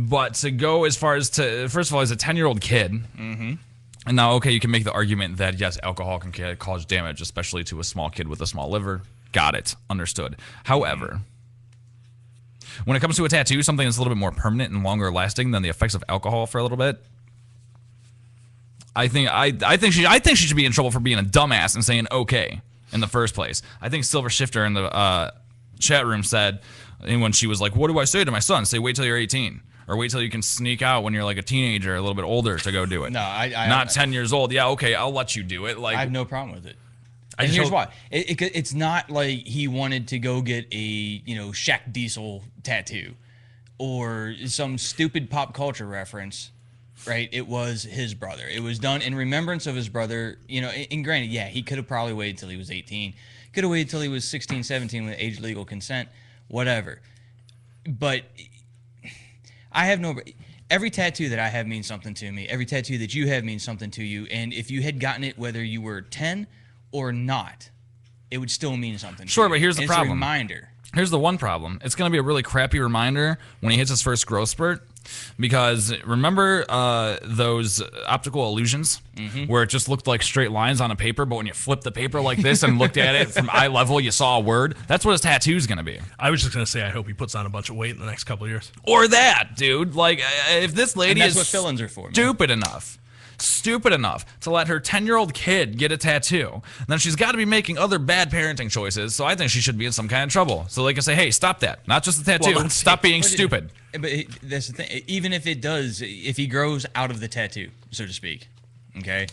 But to go as far as to, first of all, he's a 10-year-old kid. Mm-hmm. And now, okay, you can make the argument that, yes, alcohol can cause damage, especially to a small kid with a small liver. Got it. Understood. However, when it comes to a tattoo, something that's a little bit more permanent and longer lasting than the effects of alcohol for a little bit, I think she should be in trouble for being a dumbass and saying okay in the first place. I think Silver Shifter in the chat room said, and when she was like, what do I say to my son? Say, wait till you're 18. Or wait till you can sneak out when you're like a teenager, a little bit older to go do it. No, not 10 years old. Yeah, okay, I'll let you do it. Like, I have no problem with it. And here's why. It's not like he wanted to go get a, Shaq Diesel tattoo or some stupid pop culture reference, right? It was his brother. It was done in remembrance of his brother, and granted, yeah, he could have probably waited till he was 18. Could have waited till he was 16, 17 with age legal consent, whatever. But I have every tattoo that I have means something to me. Every tattoo that you have means something to you. And if you had gotten it, whether you were 10 or not, it would still mean something to you. Sure, but here's the problem. It's a reminder. Here's the one problem. It's going to be a really crappy reminder when he hits his first growth spurt, Because remember those optical illusions where it just looked like straight lines on a paper, but when you flipped the paper like this and looked at it from eye level, you saw a word? That's what his tattoo's going to be. I was just going to say, I hope he puts on a bunch of weight in the next couple of years. Or that, dude. Like, if this lady that's is what fill-ins are for, man. stupid enough to let her 10-year-old kid get a tattoo, then she's got to be making other bad parenting choices, so I think she should be in some kind of trouble. So they can say, hey, stop that. Not just the tattoo. Stop being stupid. But that's the thing. Even if it does, if he grows out of the tattoo, so to speak, okay,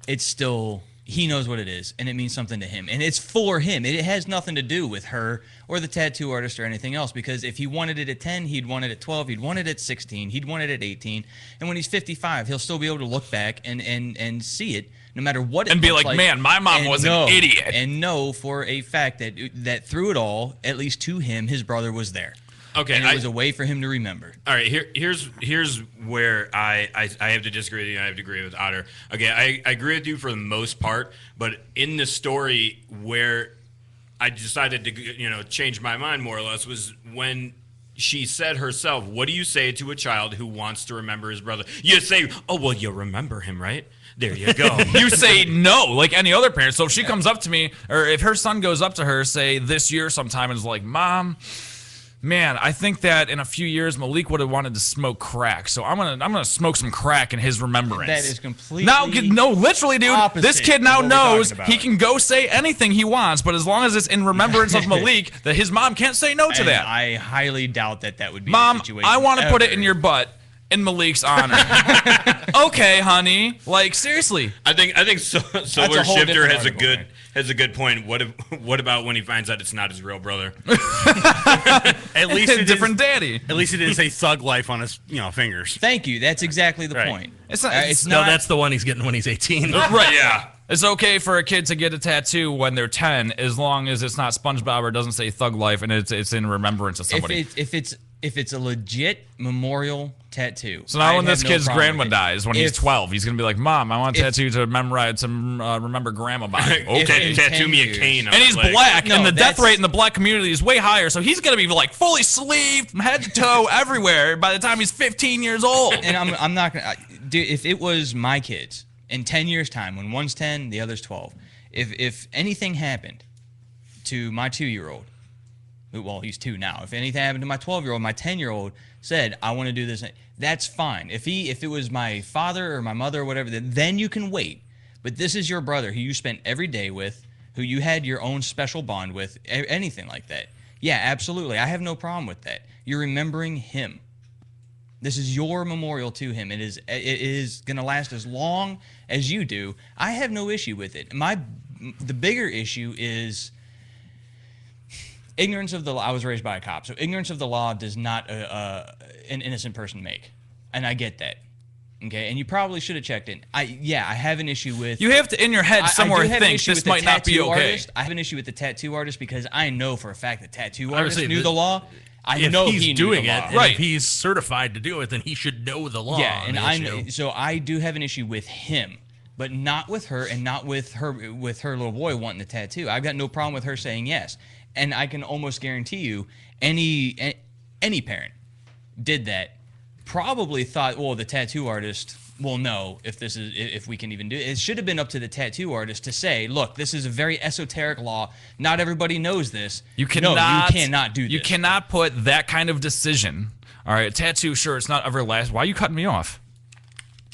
it's still, he knows what it is, and it means something to him. And it's for him. It has nothing to do with her or the tattoo artist or anything else, because if he wanted it at 10, he'd want it at 12, he'd want it at 16, he'd want it at 18. And when he's 55, he'll still be able to look back and see it, no matter what it and be looks like, man, my mom was an idiot. And know for a fact that through it all, at least to him, his brother was there. Okay, and it was a way for him to remember. All right, here's where I have to disagree with you. I have to agree with Otter. Okay, I agree with you for the most part, but in the story where I decided to change my mind more or less was when she said herself, "What do you say to a child who wants to remember his brother?" You say, "Oh well, you remember him, right?" There you go. You say no, like any other parent. So if she comes up to me, or if her son goes up to her, say this year sometime, and is like, "Mom, man, I think that in a few years Malik would have wanted to smoke crack, so I'm gonna smoke some crack in his remembrance." That is completely no, literally, dude. This kid now of what we're knows talking about. he can go say anything he wants, but as long as it's in remembrance of Malik, that his mom can't say no to And that. I highly doubt that would be Mom, the situation. I want to put it ever. in your butt in Malik's honor. Okay, honey. Like seriously. I think Solar whole Shifter different has article, a good point. What about when he finds out it's not his real brother? At least it different daddy. At least it didn't say thug life on his fingers. Thank you. That's exactly the Right. point. It's not. It's No, not. that's the one he's getting when he's 18. Right. Yeah. It's okay for a kid to get a tattoo when they're 10, as long as it's not SpongeBob or doesn't say Thug Life and it's in remembrance of somebody. If it's a legit memorial tattoo. So now I when this have no kid's problem grandma with it. dies, when he's If- 12, he's gonna be like, "Mom, I want a tattoo to remember grandma by." Okay, in tattoo 10 me a years. cane on And his he's leg. black, No, and the death that's- rate in the black community is way higher, so he's gonna be like fully sleeved from head to toe everywhere by the time he's 15 years old. And I'm not gonna. Dude, if it was my kids in 10 years' time, when one's 10, the other's 12, if anything happened to my 2-year-old, well, he's 2 now. If anything happened to my 12-year-old, my 10-year-old said, "I want to do this," that's fine. If it was my father or my mother or whatever, then you can wait. But this is your brother who you spent every day with, who you had your own special bond with, anything like that. Yeah, absolutely. I have no problem with that. You're remembering him. This is your memorial to him. It is going to last as long as you do. I have no issue with it. The bigger issue is ignorance of the law. I was raised by a cop, so ignorance of the law does not an innocent person make, and I get that. Okay, and you probably should have checked in. I have an issue with. You have to, in your head, somewhere I do have an think issue this with the might not be tattoo okay. artist. I have an issue with the tattoo artist because I know for a fact the tattoo I would artist say knew that the law. I if know he's he knew doing the it, law. and if he's certified to do it, then he should know the law. Yeah, on and the I issue. so I do have an issue with him, but not with her, and not with her little boy wanting the tattoo. I've got no problem with her saying yes, and I can almost guarantee you, any parent did that, probably thought, well, the tattoo artist will know if we can even do it. It should have been up to the tattoo artist to say, look, this is a very esoteric law. Not everybody knows this. You cannot. you cannot do this. You cannot put that kind of decision. All right, tattoo. Sure, it's not everlasting. Why are you cutting me off?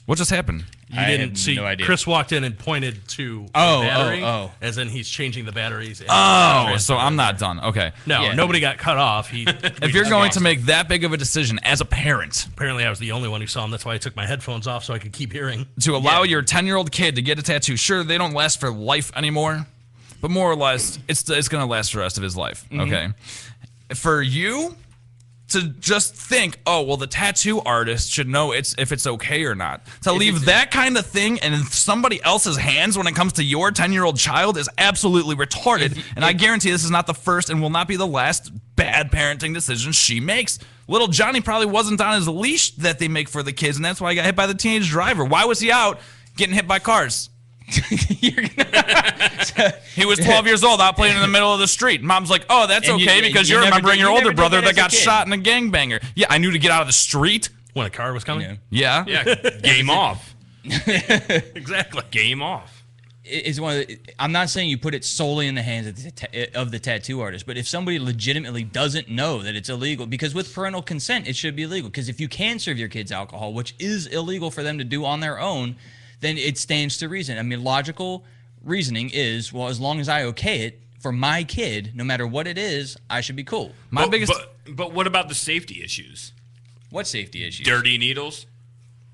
What just happened? You didn't see. no idea. Chris walked in and pointed to the Oh, battery, oh. as in he's changing the batteries. Oh, so I'm not done. Okay. No, Yeah. nobody got cut off. If you're going to make that big of a decision as a parent Apparently, I was the only one who saw him. That's why I took my headphones off so I could keep hearing. to allow your 10-year-old kid to get a tattoo, sure, they don't last for life anymore, but more or less, it's going to last the rest of his life. Okay. For you to just think, oh, well, the tattoo artist should know if it's okay or not. To leave that kind of thing in somebody else's hands when it comes to your 10-year-old child is absolutely retarded. And I guarantee this is not the first and will not be the last bad parenting decision she makes. Little Johnny probably wasn't on his leash that they make for the kids, and that's why he got hit by the teenage driver. Why was he out getting hit by cars? He was 12 years old, out playing in the middle of the street. Mom's like, "Oh, that's And okay you because never you're remembering did- your you older never did brother that that as a got kid. shot in a gangbanger." Yeah, I knew to get out of the street. When a car was coming? Yeah. Yeah, game off. Exactly. Game off. Is one of the, I'm not saying you put it solely in the hands of the tattoo artist, but if somebody legitimately doesn't know that it's illegal, because with parental consent it should be illegal, because if you can serve your kids alcohol, which is illegal for them to do on their own, then it stands to reason. I mean, logical reasoning is, well, as long as I okay it for my kid, no matter what it is, I should be cool. But what about the safety issues? What safety issues? Dirty needles.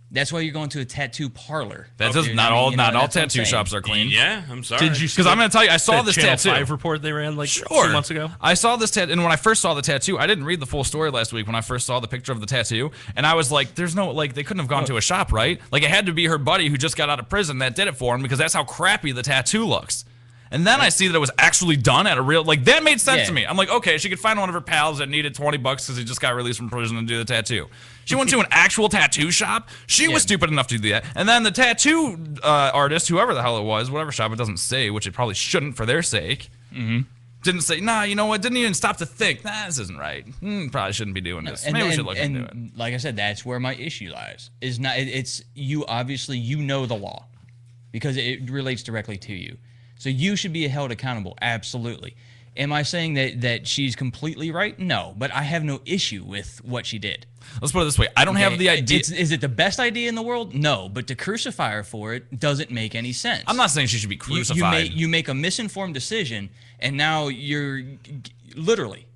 That's why you're going to a tattoo parlor. That does not all tattoo shops are clean. Yeah, I'm sorry. Did you? Because I'm going to tell you, I saw this Channel tattoo 5 report they ran like 2 months ago. I saw this tattoo, and when I first saw the tattoo, I didn't read the full story last week when I first saw the picture of the tattoo, and I was like, there's no, like, they couldn't have gone to a shop, right? Like, it had to be her buddy who just got out of prison that did it for him, because that's how crappy the tattoo looks. And then I see that it was actually done at a real, like, that made sense to me. I'm like, okay, she could find one of her pals that needed $20 because he just got released from prison and do the tattoo. She went to an actual tattoo shop. She was stupid enough to do that. And then the tattoo artist, whoever the hell it was, whatever shop, it doesn't say, which it probably shouldn't for their sake, didn't say, nah, you know what, didn't even stop to think, nah, this isn't right. Probably shouldn't be doing this. Maybe we should look into it. Like I said, that's where my issue lies. Is not, it's you, obviously, you know the law because it relates directly to you. So you should be held accountable, absolutely. Am I saying that she's completely right? No, but I have no issue with what she did. Let's put it this way. I don't have the idea. Is it the best idea in the world? No, but to crucify her for it doesn't make any sense. I'm not saying she should be crucified. You make a misinformed decision, and now you're literally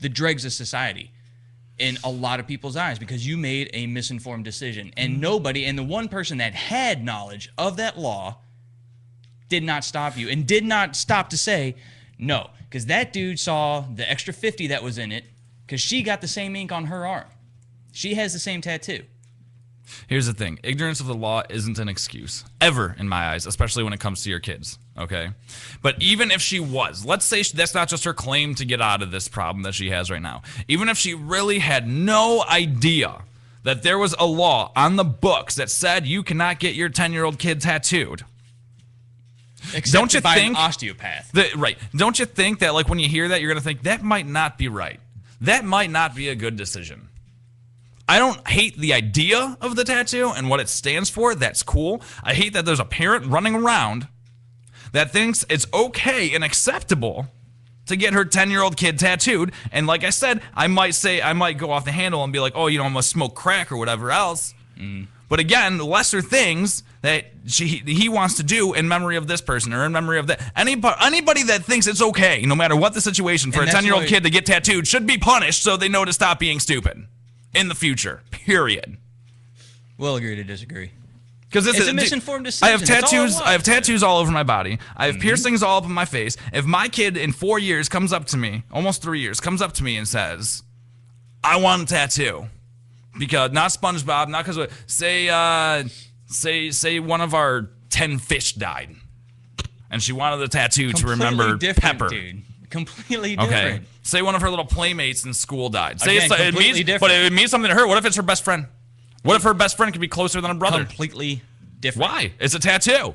the dregs of society in a lot of people's eyes because you made a misinformed decision. And nobody, and the one person that had knowledge of that law did not stop you and did not stop to say no, because that dude saw the extra 50 that was in it because she got the same ink on her arm. She has the same tattoo. Here's the thing. Ignorance of the law isn't an excuse, ever, in my eyes, especially when it comes to your kids, okay? But even if she was, let's say that's not just her claim to get out of this problem that she has right now. Even if she really had no idea that there was a law on the books that said you cannot get your 10-year-old kid tattooed, don't you by think an osteopath? Right. Don't you think that, like, when you hear that, you're going to think that might not be right? That might not be a good decision. I don't hate the idea of the tattoo and what it stands for. That's cool. I hate that there's a parent running around that thinks it's okay and acceptable to get her 10-year-old kid tattooed. And like I said, I might go off the handle and be like, oh, you know, I'm going to smoke crack or whatever else. But again, lesser things that he wants to do in memory of this person or in memory of that. Anybody that thinks it's okay, no matter what the situation, for a 10-year-old kid to get tattooed should be punished so they know to stop being stupid in the future, period. We'll agree to disagree. Because it's a misinformed decision. I have tattoos all over my body. I have piercings all up in my face. If my kid in 4 years comes up to me, almost 3 years, comes up to me and says, I want a tattoo. Because not SpongeBob, not because say one of our 10 fish died, and she wanted the tattoo to remember Pepper. Dude. Completely different. Okay. Say one of her little playmates in school died. Say Again, completely different. But it means something to her. What if it's her best friend? What if her best friend could be closer than a brother? Completely different. Why? It's a tattoo.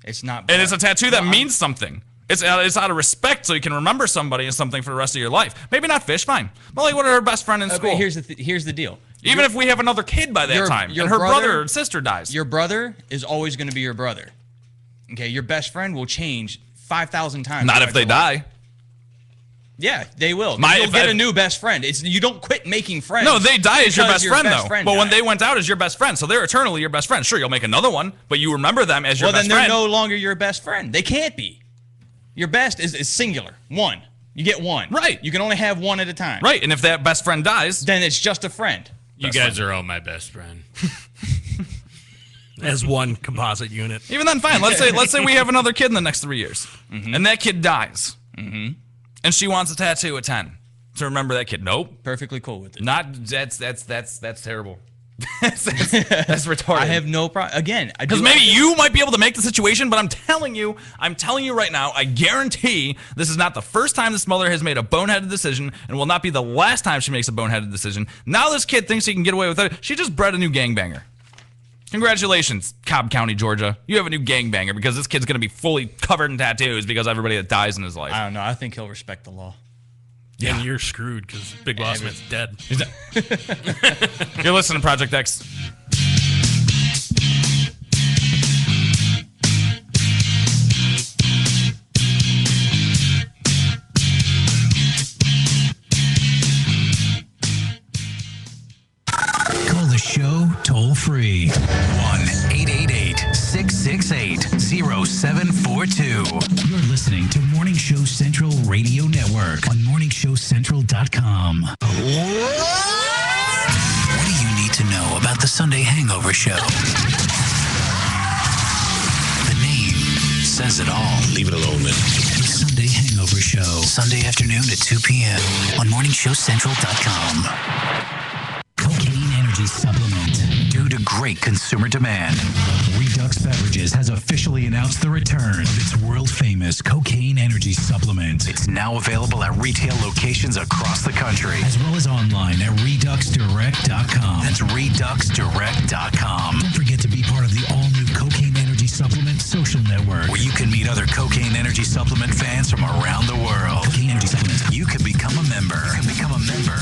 It's not. And it's a tattoo that means something. It's out of respect, so you can remember somebody and something for the rest of your life. Maybe not fish, fine. But like, what are her best friend in school? Here's the deal. Even if we have another kid by that time, and her brother or sister dies. Your brother is always going to be your brother. Okay, your best friend will change 5,000 times. Not if they die. Yeah, they will. You'll get a new best friend. You don't quit making friends. No, they die as your best friend, though. Friend but when they went out as your best friend, so they're eternally your best friend. Sure, you'll make another one, but you remember them as your best friend. Well, then they're no longer your best friend. They can't be. Your best is singular. One. You get one. Right. You can only have one at a time. Right, and if that best friend dies, then it's just a friend. You guys are all my best friend. As one composite unit. Even then, fine. Let's say we have another kid in the next 3 years, and that kid dies, and she wants a tattoo at 10 to remember that kid. Nope. Perfectly cool with it. Not that's terrible. that's retarded. I have no problem. Again, because maybe you might be able to make the situation, but I'm telling you right now, I guarantee this is not the first time this mother has made a boneheaded decision, and will not be the last time she makes a boneheaded decision. Now this kid thinks he can get away with it. She just bred a new gangbanger. Congratulations, Cobb County, Georgia. You have a new gangbanger because this kid's going to be fully covered in tattoos because everybody that dies in his life. I don't know. I think he'll respect the law. Yeah. And you're screwed because Big Boss Man's dead. You're listening to Project X. Call the show toll free. 1-888-668-0742. You're listening to Morning Show Central Radio Network on morningshowcentral.com. What do you need to know about the Sunday Hangover Show? The name says it all. Leave it alone, man. The Sunday Hangover Show. Sunday afternoon at 2 p.m. on morningshowcentral.com. Cocaine Energy Supplement. Due to great consumer demand, Redux Beverages has officially announced the return of its world-famous Cocaine Energy Supplement. It's now available at retail locations across the country, as well as online at reduxdirect.com. That's reduxdirect.com. Don't forget to be part of the all-new Cocaine Energy Supplement social network, where you can meet other Cocaine Energy Supplement fans from around the world. Cocaine Energy Supplement. You can become a member.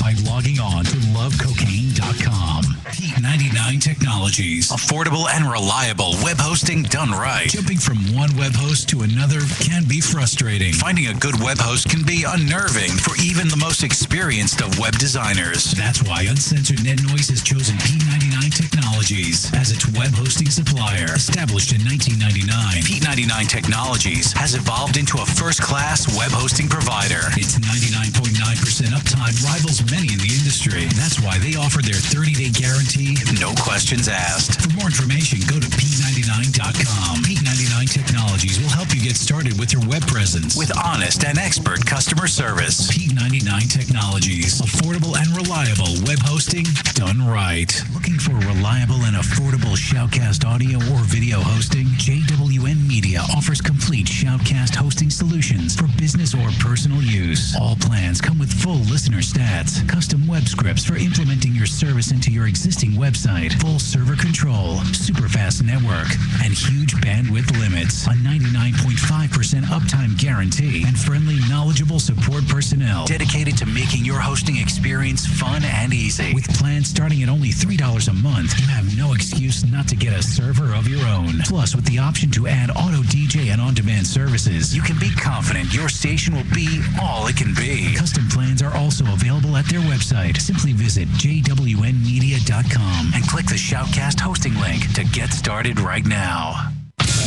By logging on to lovecocaine.com. Heat 99 Technologies. Affordable and reliable web hosting done right. Jumping from one web host to another can be frustrating. Finding a good web host can be unnerving for even the most experienced of web designers. That's why Uncensored Net Noise has chosen P99 Technologies as its web hosting supplier. Established in 1999, P99 Technologies has evolved into a first-class web hosting provider. Its 99.9% uptime rivals many in the industry. That's why they offer their 30-day guarantee, no questions asked. For more information, go to P99.com. P99 Technologies will help you get started with your web presence with honest and expert customer service. P99 Technologies. Affordable and reliable web hosting done right. Looking for reliable and affordable Shoutcast audio or video hosting? JWN Media offers complete Shoutcast hosting solutions for business or personal use. All plans come with full listener stats, custom web scripts for implementing your service into your existing website, full server control, super fast network, and huge bandwidth limits, a 99.5% uptime guarantee, and friendly, knowledgeable support personnel dedicated to making your hosting experience fun and easy. With plans starting at only $3 a month, you have no excuse not to get a server of your own. Plus, with the option to add auto DJ and on-demand services, you can be confident your station will be all it can be. Custom plans are also available at their website. Simply visit jwnmedia.com and click the Shoutcast hosting link to get started right now.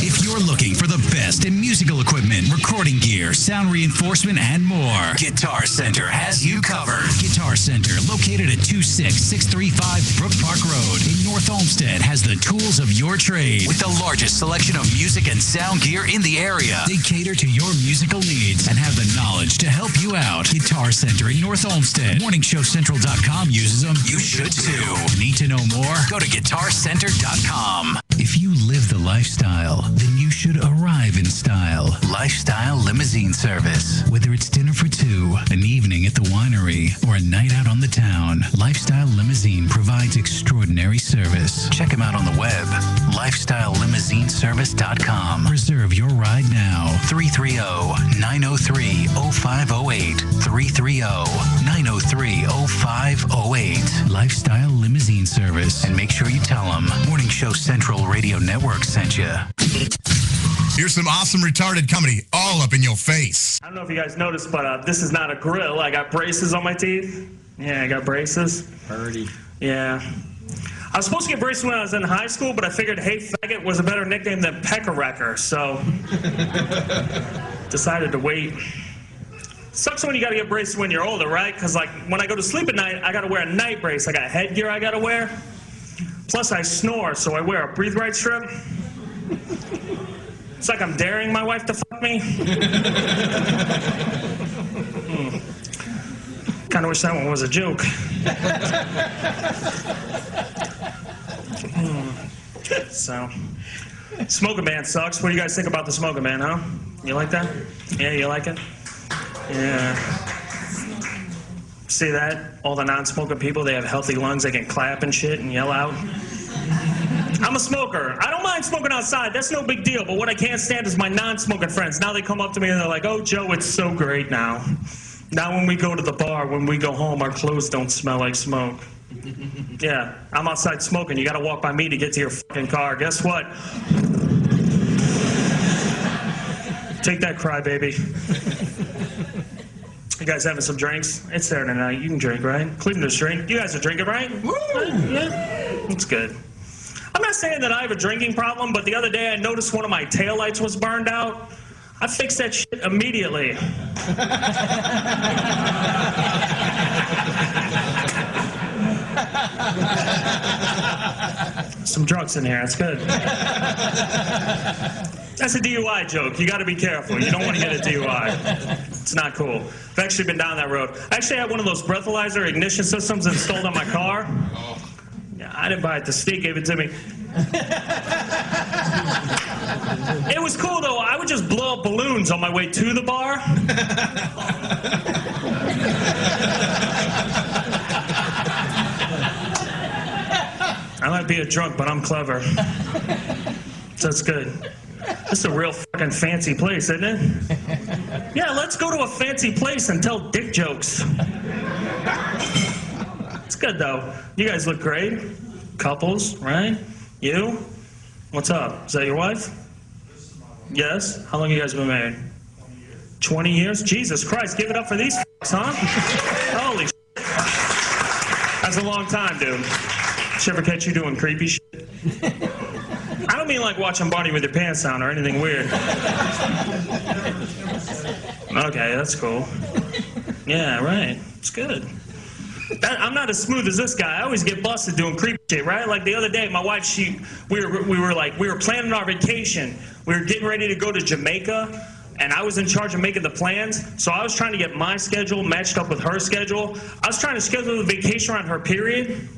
If you're looking for the best in musical equipment, recording gear, sound reinforcement, and more, Guitar Center has you covered. Guitar Center, located at 26635 Brook Park Road in North Olmsted, has the tools of your trade with the largest selection of music and sound gear in the area. They cater to your musical needs and have the knowledge to help you out. Guitar Center in North Olmsted. MorningshowCentral.com uses them. You should too. Need to know more? Go to GuitarCenter.com. If you live the lifestyle, then you should arrive in style. Lifestyle Limousine Service. Whether it's dinner for two, an evening at the winery, or a night out on the town, Lifestyle Limousine provides extraordinary service. Check them out on the web, lifestylelimousineservice.com. Reserve your ride now. 330-903-0508. 330-903-0508. Lifestyle Limousine Service. And make sure you tell them Morning Show Central Radio Network sent you. Here's some awesome retarded comedy all up in your face. I don't know if you guys noticed, but this is not a grill. I got braces on my teeth. Yeah, I got braces. Birdie. Yeah. I was supposed to get braces when I was in high school, but I figured Hey Faggot was a better nickname than Pecker-Wrecker, so decided to wait. Sucks when you gotta get braces when you're older, right? Because like when I go to sleep at night, I gotta wear a night brace. I got headgear I gotta wear. Plus I snore, so I wear a breathe right strip. It's like I'm daring my wife to fuck me. Kind of wish that one was a joke. So, Smoking Man sucks. What do you guys think about the Smoking Man, huh? You like that? Yeah, you like it? Yeah. See that? All the non-smoking people, they have healthy lungs. They can clap and shit and yell out. I'm a smoker. I don't mind smoking outside. That's no big deal. But what I can't stand is my non-smoking friends. Now they come up to me and they're like, oh, Joe, it's so great now. Now when we go to the bar, when we go home, our clothes don't smell like smoke. Yeah, I'm outside smoking. You got to walk by me to get to your fucking car. Guess what? Take that, crybaby. You guys having some drinks? It's Saturday night. You can drink, right? Cleveland's drink. You guys are drinking, right? Woo! Yeah, that's good. I'm not saying that I have a drinking problem, but the other day I noticed one of my taillights was burned out. I fixed that shit immediately. Some drunks in here. That's good. That's a DUI joke. You got to be careful. You don't want to get a DUI. It's not cool. I've actually been down that road. I actually had one of those breathalyzer ignition systems installed on my car. Yeah, I didn't buy it. The state gave it to me. It was cool, though. I would just blow up balloons on my way to the bar. I might be a drunk, but I'm clever. So it's good. This is a real fucking fancy place, isn't it? Yeah, let's go to a fancy place and tell dick jokes. It's good, though. You guys look great. Couples, right? You? What's up? Is that your wife? Yes? How long have you guys been married? 20 years? Jesus Christ, give it up for these f***s, huh? Holy shit. That's a long time, dude. Should ever catch you doing creepy shit? I don't mean like watching Barney with your pants down or anything weird. Okay, that's cool. Yeah, right. It's good. I'm not as smooth as this guy. I always get busted doing creepy shit, right? Like the other day, my wife, we were planning our vacation. We were getting ready to go to Jamaica, and I was in charge of making the plans. So I was trying to get my schedule matched up with her schedule. I was trying to schedule the vacation around her period.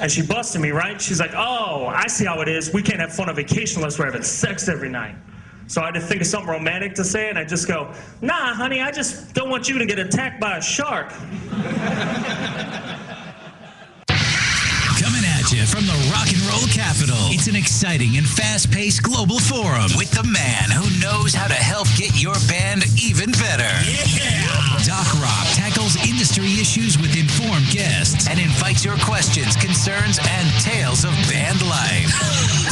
And she busted me, right? She's like, oh, I see how it is. We can't have fun on vacation unless we're having sex every night. So I had to think of something romantic to say, and I just go, nah, honey, I just don't want you to get attacked by a shark. Coming at you from the rock and roll capital, it's an exciting and fast-paced global forum with the man who knows how to help get your band even better. Yeah! Doc Rock tackles industry issues with informed guests and invites your questions, concerns, and tales of band life.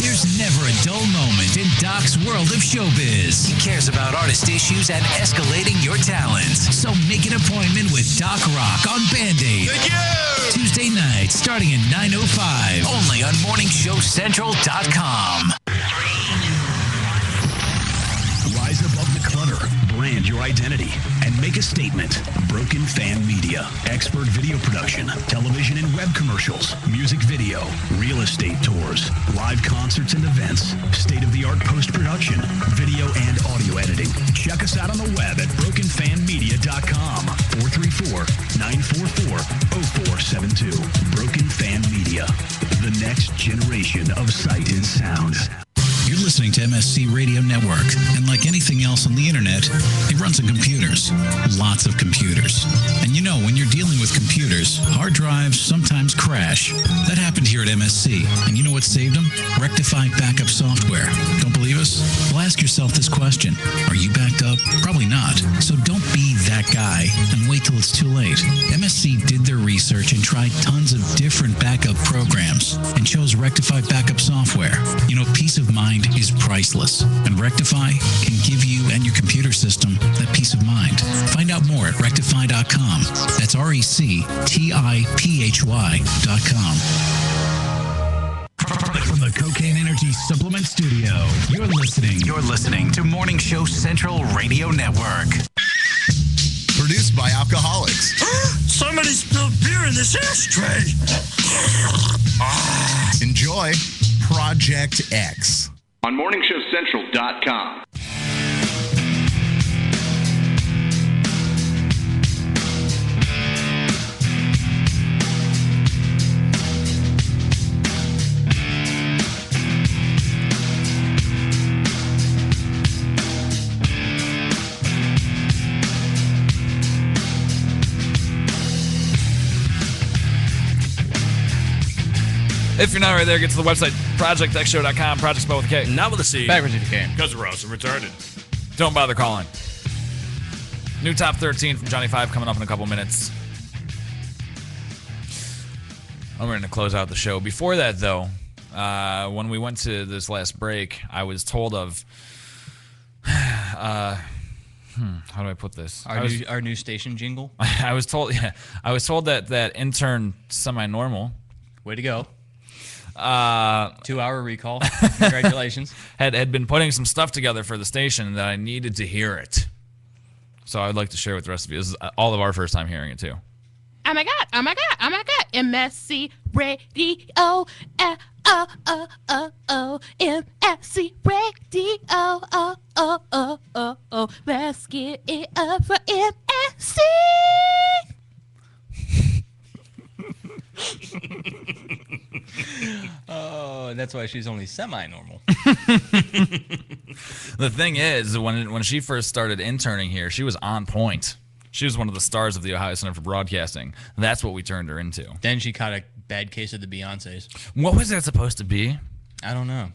There's never a dull moment in Doc's world of showbiz. He cares about artist issues and escalating your talents. So make an appointment with Doc Rock on Band-Aid. Thank you! Tuesday night, starting at 9:05. Only on MorningShowCentral.com. Rise above the clutter, brand your identity, and make a statement. Broken Fan Media. Expert video production, television and web commercials, music video, real estate tours, live concerts and events, state-of-the-art post-production, video and audio editing. Check us out on the web at brokenfanmedia.com. 434-944-0472. Broken Fan Media. The next generation of sight and sound. You're listening to MSC Radio Network, and like anything else on the internet, it runs on computers. Lots of computers. And you know, when you're dealing with computers, hard drives sometimes crash. That happened here at MSC. And you know what saved them? Rectiphy backup software. Don't believe us? Well, ask yourself this question. Are you backed up? Probably not. So don't be that guy and wait till it's too late. MSC did their research and tried tons of different backup programs and chose Rectiphy backup software. You know, peace of mind is priceless, and Rectiphy can give you and your computer system that peace of mind. Find out more at rectiphy.com. That's RECTIPHY.com. From the Cocaine Energy Supplement Studio, you're listening to Morning Show Central Radio Network. Produced by alcoholics. Somebody spilled beer in this ashtray. Enjoy Project X. On MorningShowCentral.com. If you're not right there, get to the website, projectxshow.com, project spelled with a K. Not with a C. Beverage with a K. Because we're also retarded. Don't bother calling. New top 13 from Johnny 5 coming up in a couple minutes. We're going to close out the show. Before that, though, when we went to this last break, I was told of... how do I put this? Our new station jingle? I was told that intern semi-normal. Way to go. 2-hour recall. Congratulations. had been putting some stuff together for the station that I needed to hear it. So I'd like to share with the rest of you. This is all of our first time hearing it, too. Oh my God, oh my God, oh my God. MSC Radio, MSC Radio, let's get it up for MSC. Oh, that's why she's only semi-normal. The thing is, when she first started interning here, she was on point. She was one of the stars of the Ohio Center for Broadcasting. That's what we turned her into. Then she caught a bad case of the Beyonces. What was that supposed to be? I don't know.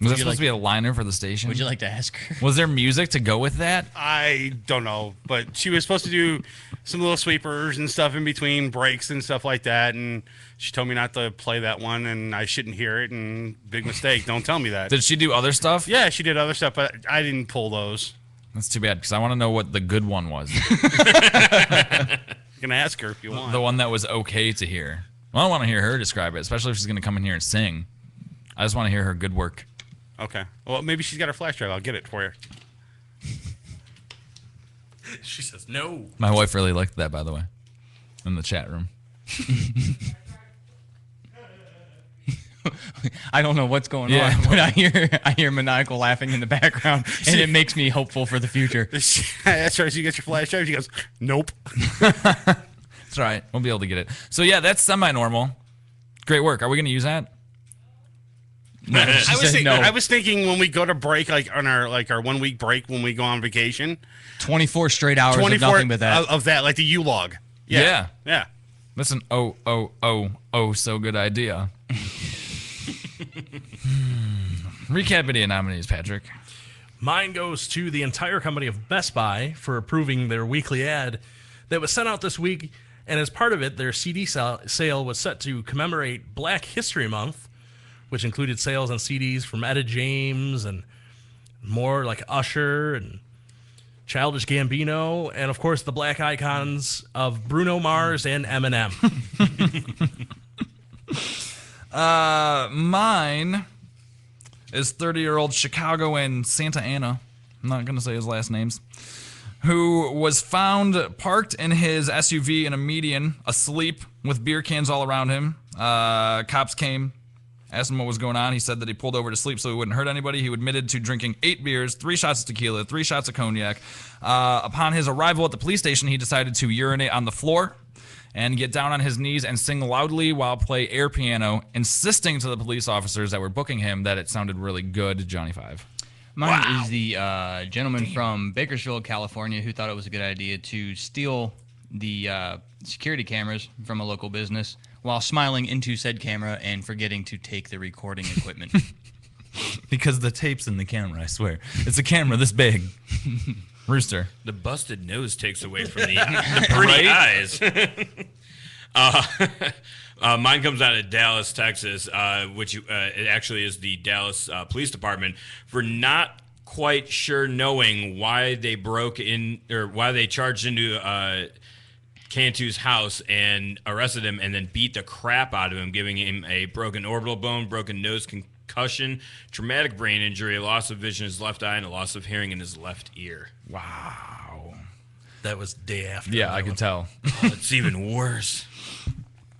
Was that supposed to be a liner for the station? Would you like to ask her? Was there music to go with that? I don't know, but she was supposed to do some little sweepers and stuff in between breaks and stuff like that, and she told me not to play that one, and I shouldn't hear it, and big mistake. Don't tell me that. Did she do other stuff? Yeah, she did other stuff, but I didn't pull those. That's too bad, because I want to know what the good one was. You can ask her if you want. The one that was okay to hear. Well, I want to hear her describe it, especially if she's going to come in here and sing. I just want to hear her good work. Okay. Well, maybe she's got her flash drive. I'll get it for you. She says no. My wife really liked that, by the way, in the chat room. I don't know what's going on, but I hear maniacal laughing in the background, and it makes me hopeful for the future. That's right. So you get your flash drive. She goes, nope. That's right. We'll be able to get it. So yeah, that's semi-normal. Great work. Are we going to use that? No, I was thinking when we go to break, like on our 1 week break when we go on vacation, 24 straight hours of nothing but that. Of that, like the U-log. Yeah. Yeah. That's an so good idea. Recap video nominees, Patrick. Mine goes to the entire company of Best Buy for approving their weekly ad that was sent out this week, and as part of it, their CD sale was set to commemorate Black History Month, which included sales on CDs from Etta James and more like Usher and Childish Gambino, and of course the black icons of Bruno Mars and Eminem. Mine is 30-year-old Chicagoan Santa Ana. I'm not going to say his last names. Who was found parked in his SUV in a median, asleep, with beer cans all around him. Cops came, asked him what was going on. He said that he pulled over to sleep so he wouldn't hurt anybody. He admitted to drinking 8 beers, 3 shots of tequila, 3 shots of cognac. Upon his arrival at the police station, he decided to urinate on the floor and get down on his knees and sing loudly while play air piano, insisting to the police officers that were booking him that it sounded really good, Johnny 5. Mine is the gentleman from Bakersfield, California, who thought it was a good idea to steal the security cameras from a local business while smiling into said camera and forgetting to take the recording equipment. Because the tape's in the camera, I swear. It's a camera this big. Rooster. The busted nose takes away from the pretty eyes. Mine comes out of Dallas, Texas, which it actually is the Dallas Police Department, for not quite sure knowing why they broke in, or why they charged into Cantu's house and arrested him and then beat the crap out of him, giving him a broken orbital bone, broken nose, concussion, traumatic brain injury, a loss of vision in his left eye, and a loss of hearing in his left ear. Wow. That was day after. Yeah, I can tell. Oh, it's even worse.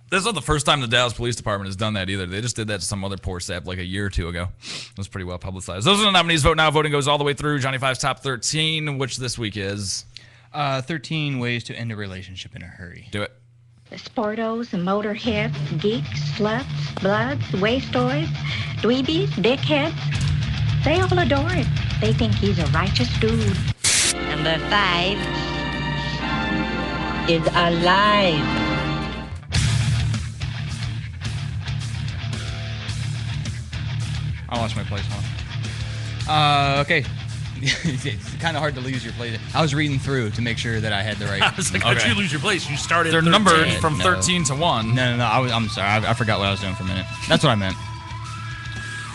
That's not the first time the Dallas Police Department has done that either. They just did that to some other poor sap like a year or two ago. It was pretty well publicized. Those are the nominees. Vote now. Voting goes all the way through. Johnny 5's top 13, which this week is 13 ways to end a relationship in a hurry. Do it. Sportos, motorheads, geeks, sluts, bloods, wastoids, dweebies, dickheads. They all adore him. They think he's a righteous dude. Number 5 is alive. I lost my place, huh? Okay. It's kind of hard to lose your place. I was reading through to make sure that I had the right. I was like, how'd you lose your place? You started. They're 13. numbered from 13 to 1. No. I'm sorry. I forgot what I was doing for a minute. That's what I meant.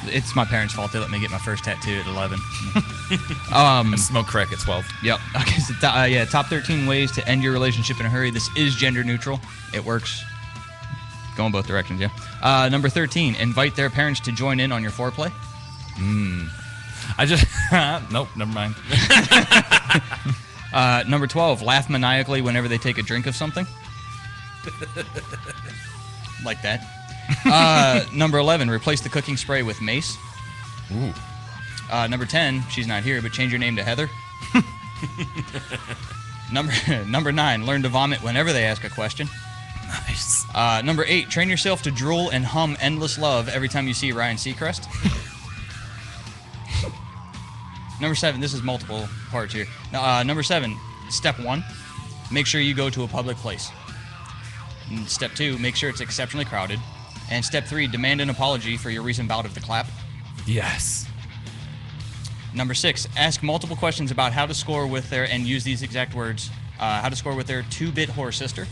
It's my parents' fault. They let me get my first tattoo at 11. And smoke crack at 12. Yep. Okay. So top 13 ways to end your relationship in a hurry. This is gender neutral. It works. Going both directions, yeah. Number 13, invite their parents to join in on your foreplay. I just nope, never mind. Number 12, laugh maniacally whenever they take a drink of something. Like that. Number 11, replace the cooking spray with mace. Ooh. Number 10, she's not here, but change your name to Heather. Number 9, learn to vomit whenever they ask a question. Nice. Number 8, train yourself to drool and hum Endless Love every time you see Ryan Seacrest. Number 7, this is multiple parts here. Number 7, step 1, make sure you go to a public place. And step 2, make sure it's exceptionally crowded. And step 3, demand an apology for your recent bout of the clap. Yes. Number 6, ask multiple questions about how to score with their, and use these exact words, how to score with their 2-bit whore sister.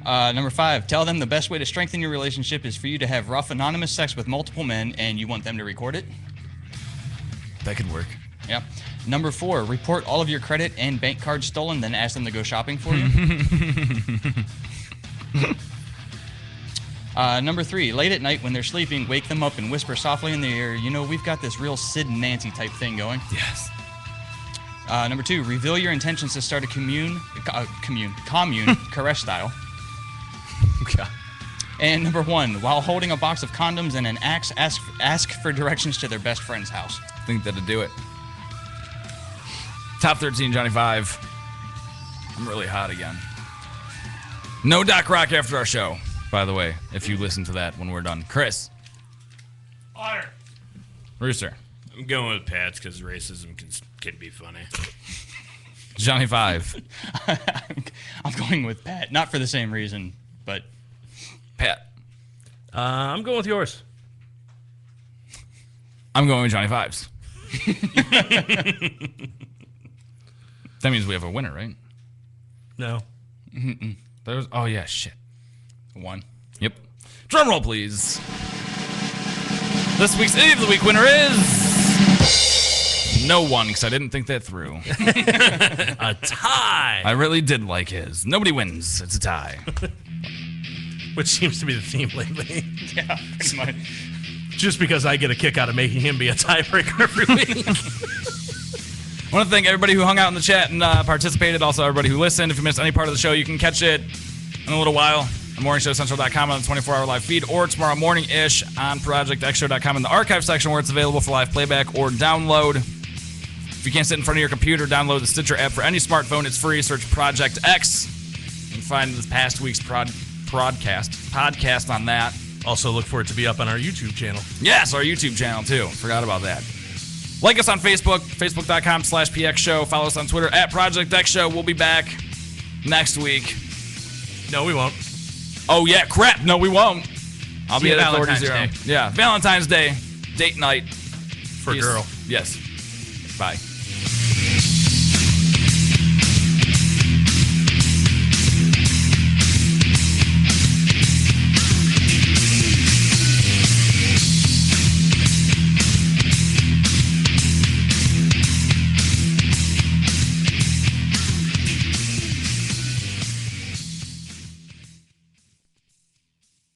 Number 5, tell them the best way to strengthen your relationship is for you to have rough, anonymous sex with multiple men, and you want them to record it. That could work. Yep. Number 4, report all of your credit and bank cards stolen, then ask them to go shopping for you. Number 3, late at night when they're sleeping, wake them up and whisper softly in their ear, you know, we've got this real Sid and Nancy type thing going. Yes. Number 2, reveal your intentions to start a commune, caress style. Okay. And number 1, while holding a box of condoms and an axe, ask for directions to their best friend's house. I think that'd do it. Top 13, Johnny 5. I'm really hot again. No Doc Rock after our show, by the way, if you listen to that when we're done. Chris. Otter. Rooster. I'm going with Pat's because racism can be funny. Johnny 5. I'm going with Pat. Not for the same reason, but... Pat. I'm going with yours. I'm going with Johnny 5's. That means we have a winner, right? No. There's. Oh, yeah, shit. 1. Yep. Drum roll, please. This week's Idiot of the Week winner is... No one, because I didn't think that through. A tie. I really did like his. Nobody wins. It's a tie. Which seems to be the theme lately. Yeah, pretty much. Just because I get a kick out of making him be a tiebreaker every week. I want to thank everybody who hung out in the chat and participated. Also, everybody who listened. If you missed any part of the show, you can catch it in a little while on morningshowcentral.com on the 24-hour live feed, or tomorrow morning-ish on projectxshow.com in the archive section where it's available for live playback or download. If you can't sit in front of your computer, download the Stitcher app for any smartphone. It's free. Search Project X. You can find this past week's podcast on that. Also, look for it to be up on our YouTube channel. Yes, our YouTube channel, too. Forgot about that. Like us on Facebook, facebook.com/PX Show. Follow us on Twitter @Project X Show. We'll be back next week. No, we won't. Oh, yeah, crap. No, we won't. I'll be at Valentine's Authority Zero. Day. Yeah, Valentine's Day, date night. For a girl. Yes. Bye.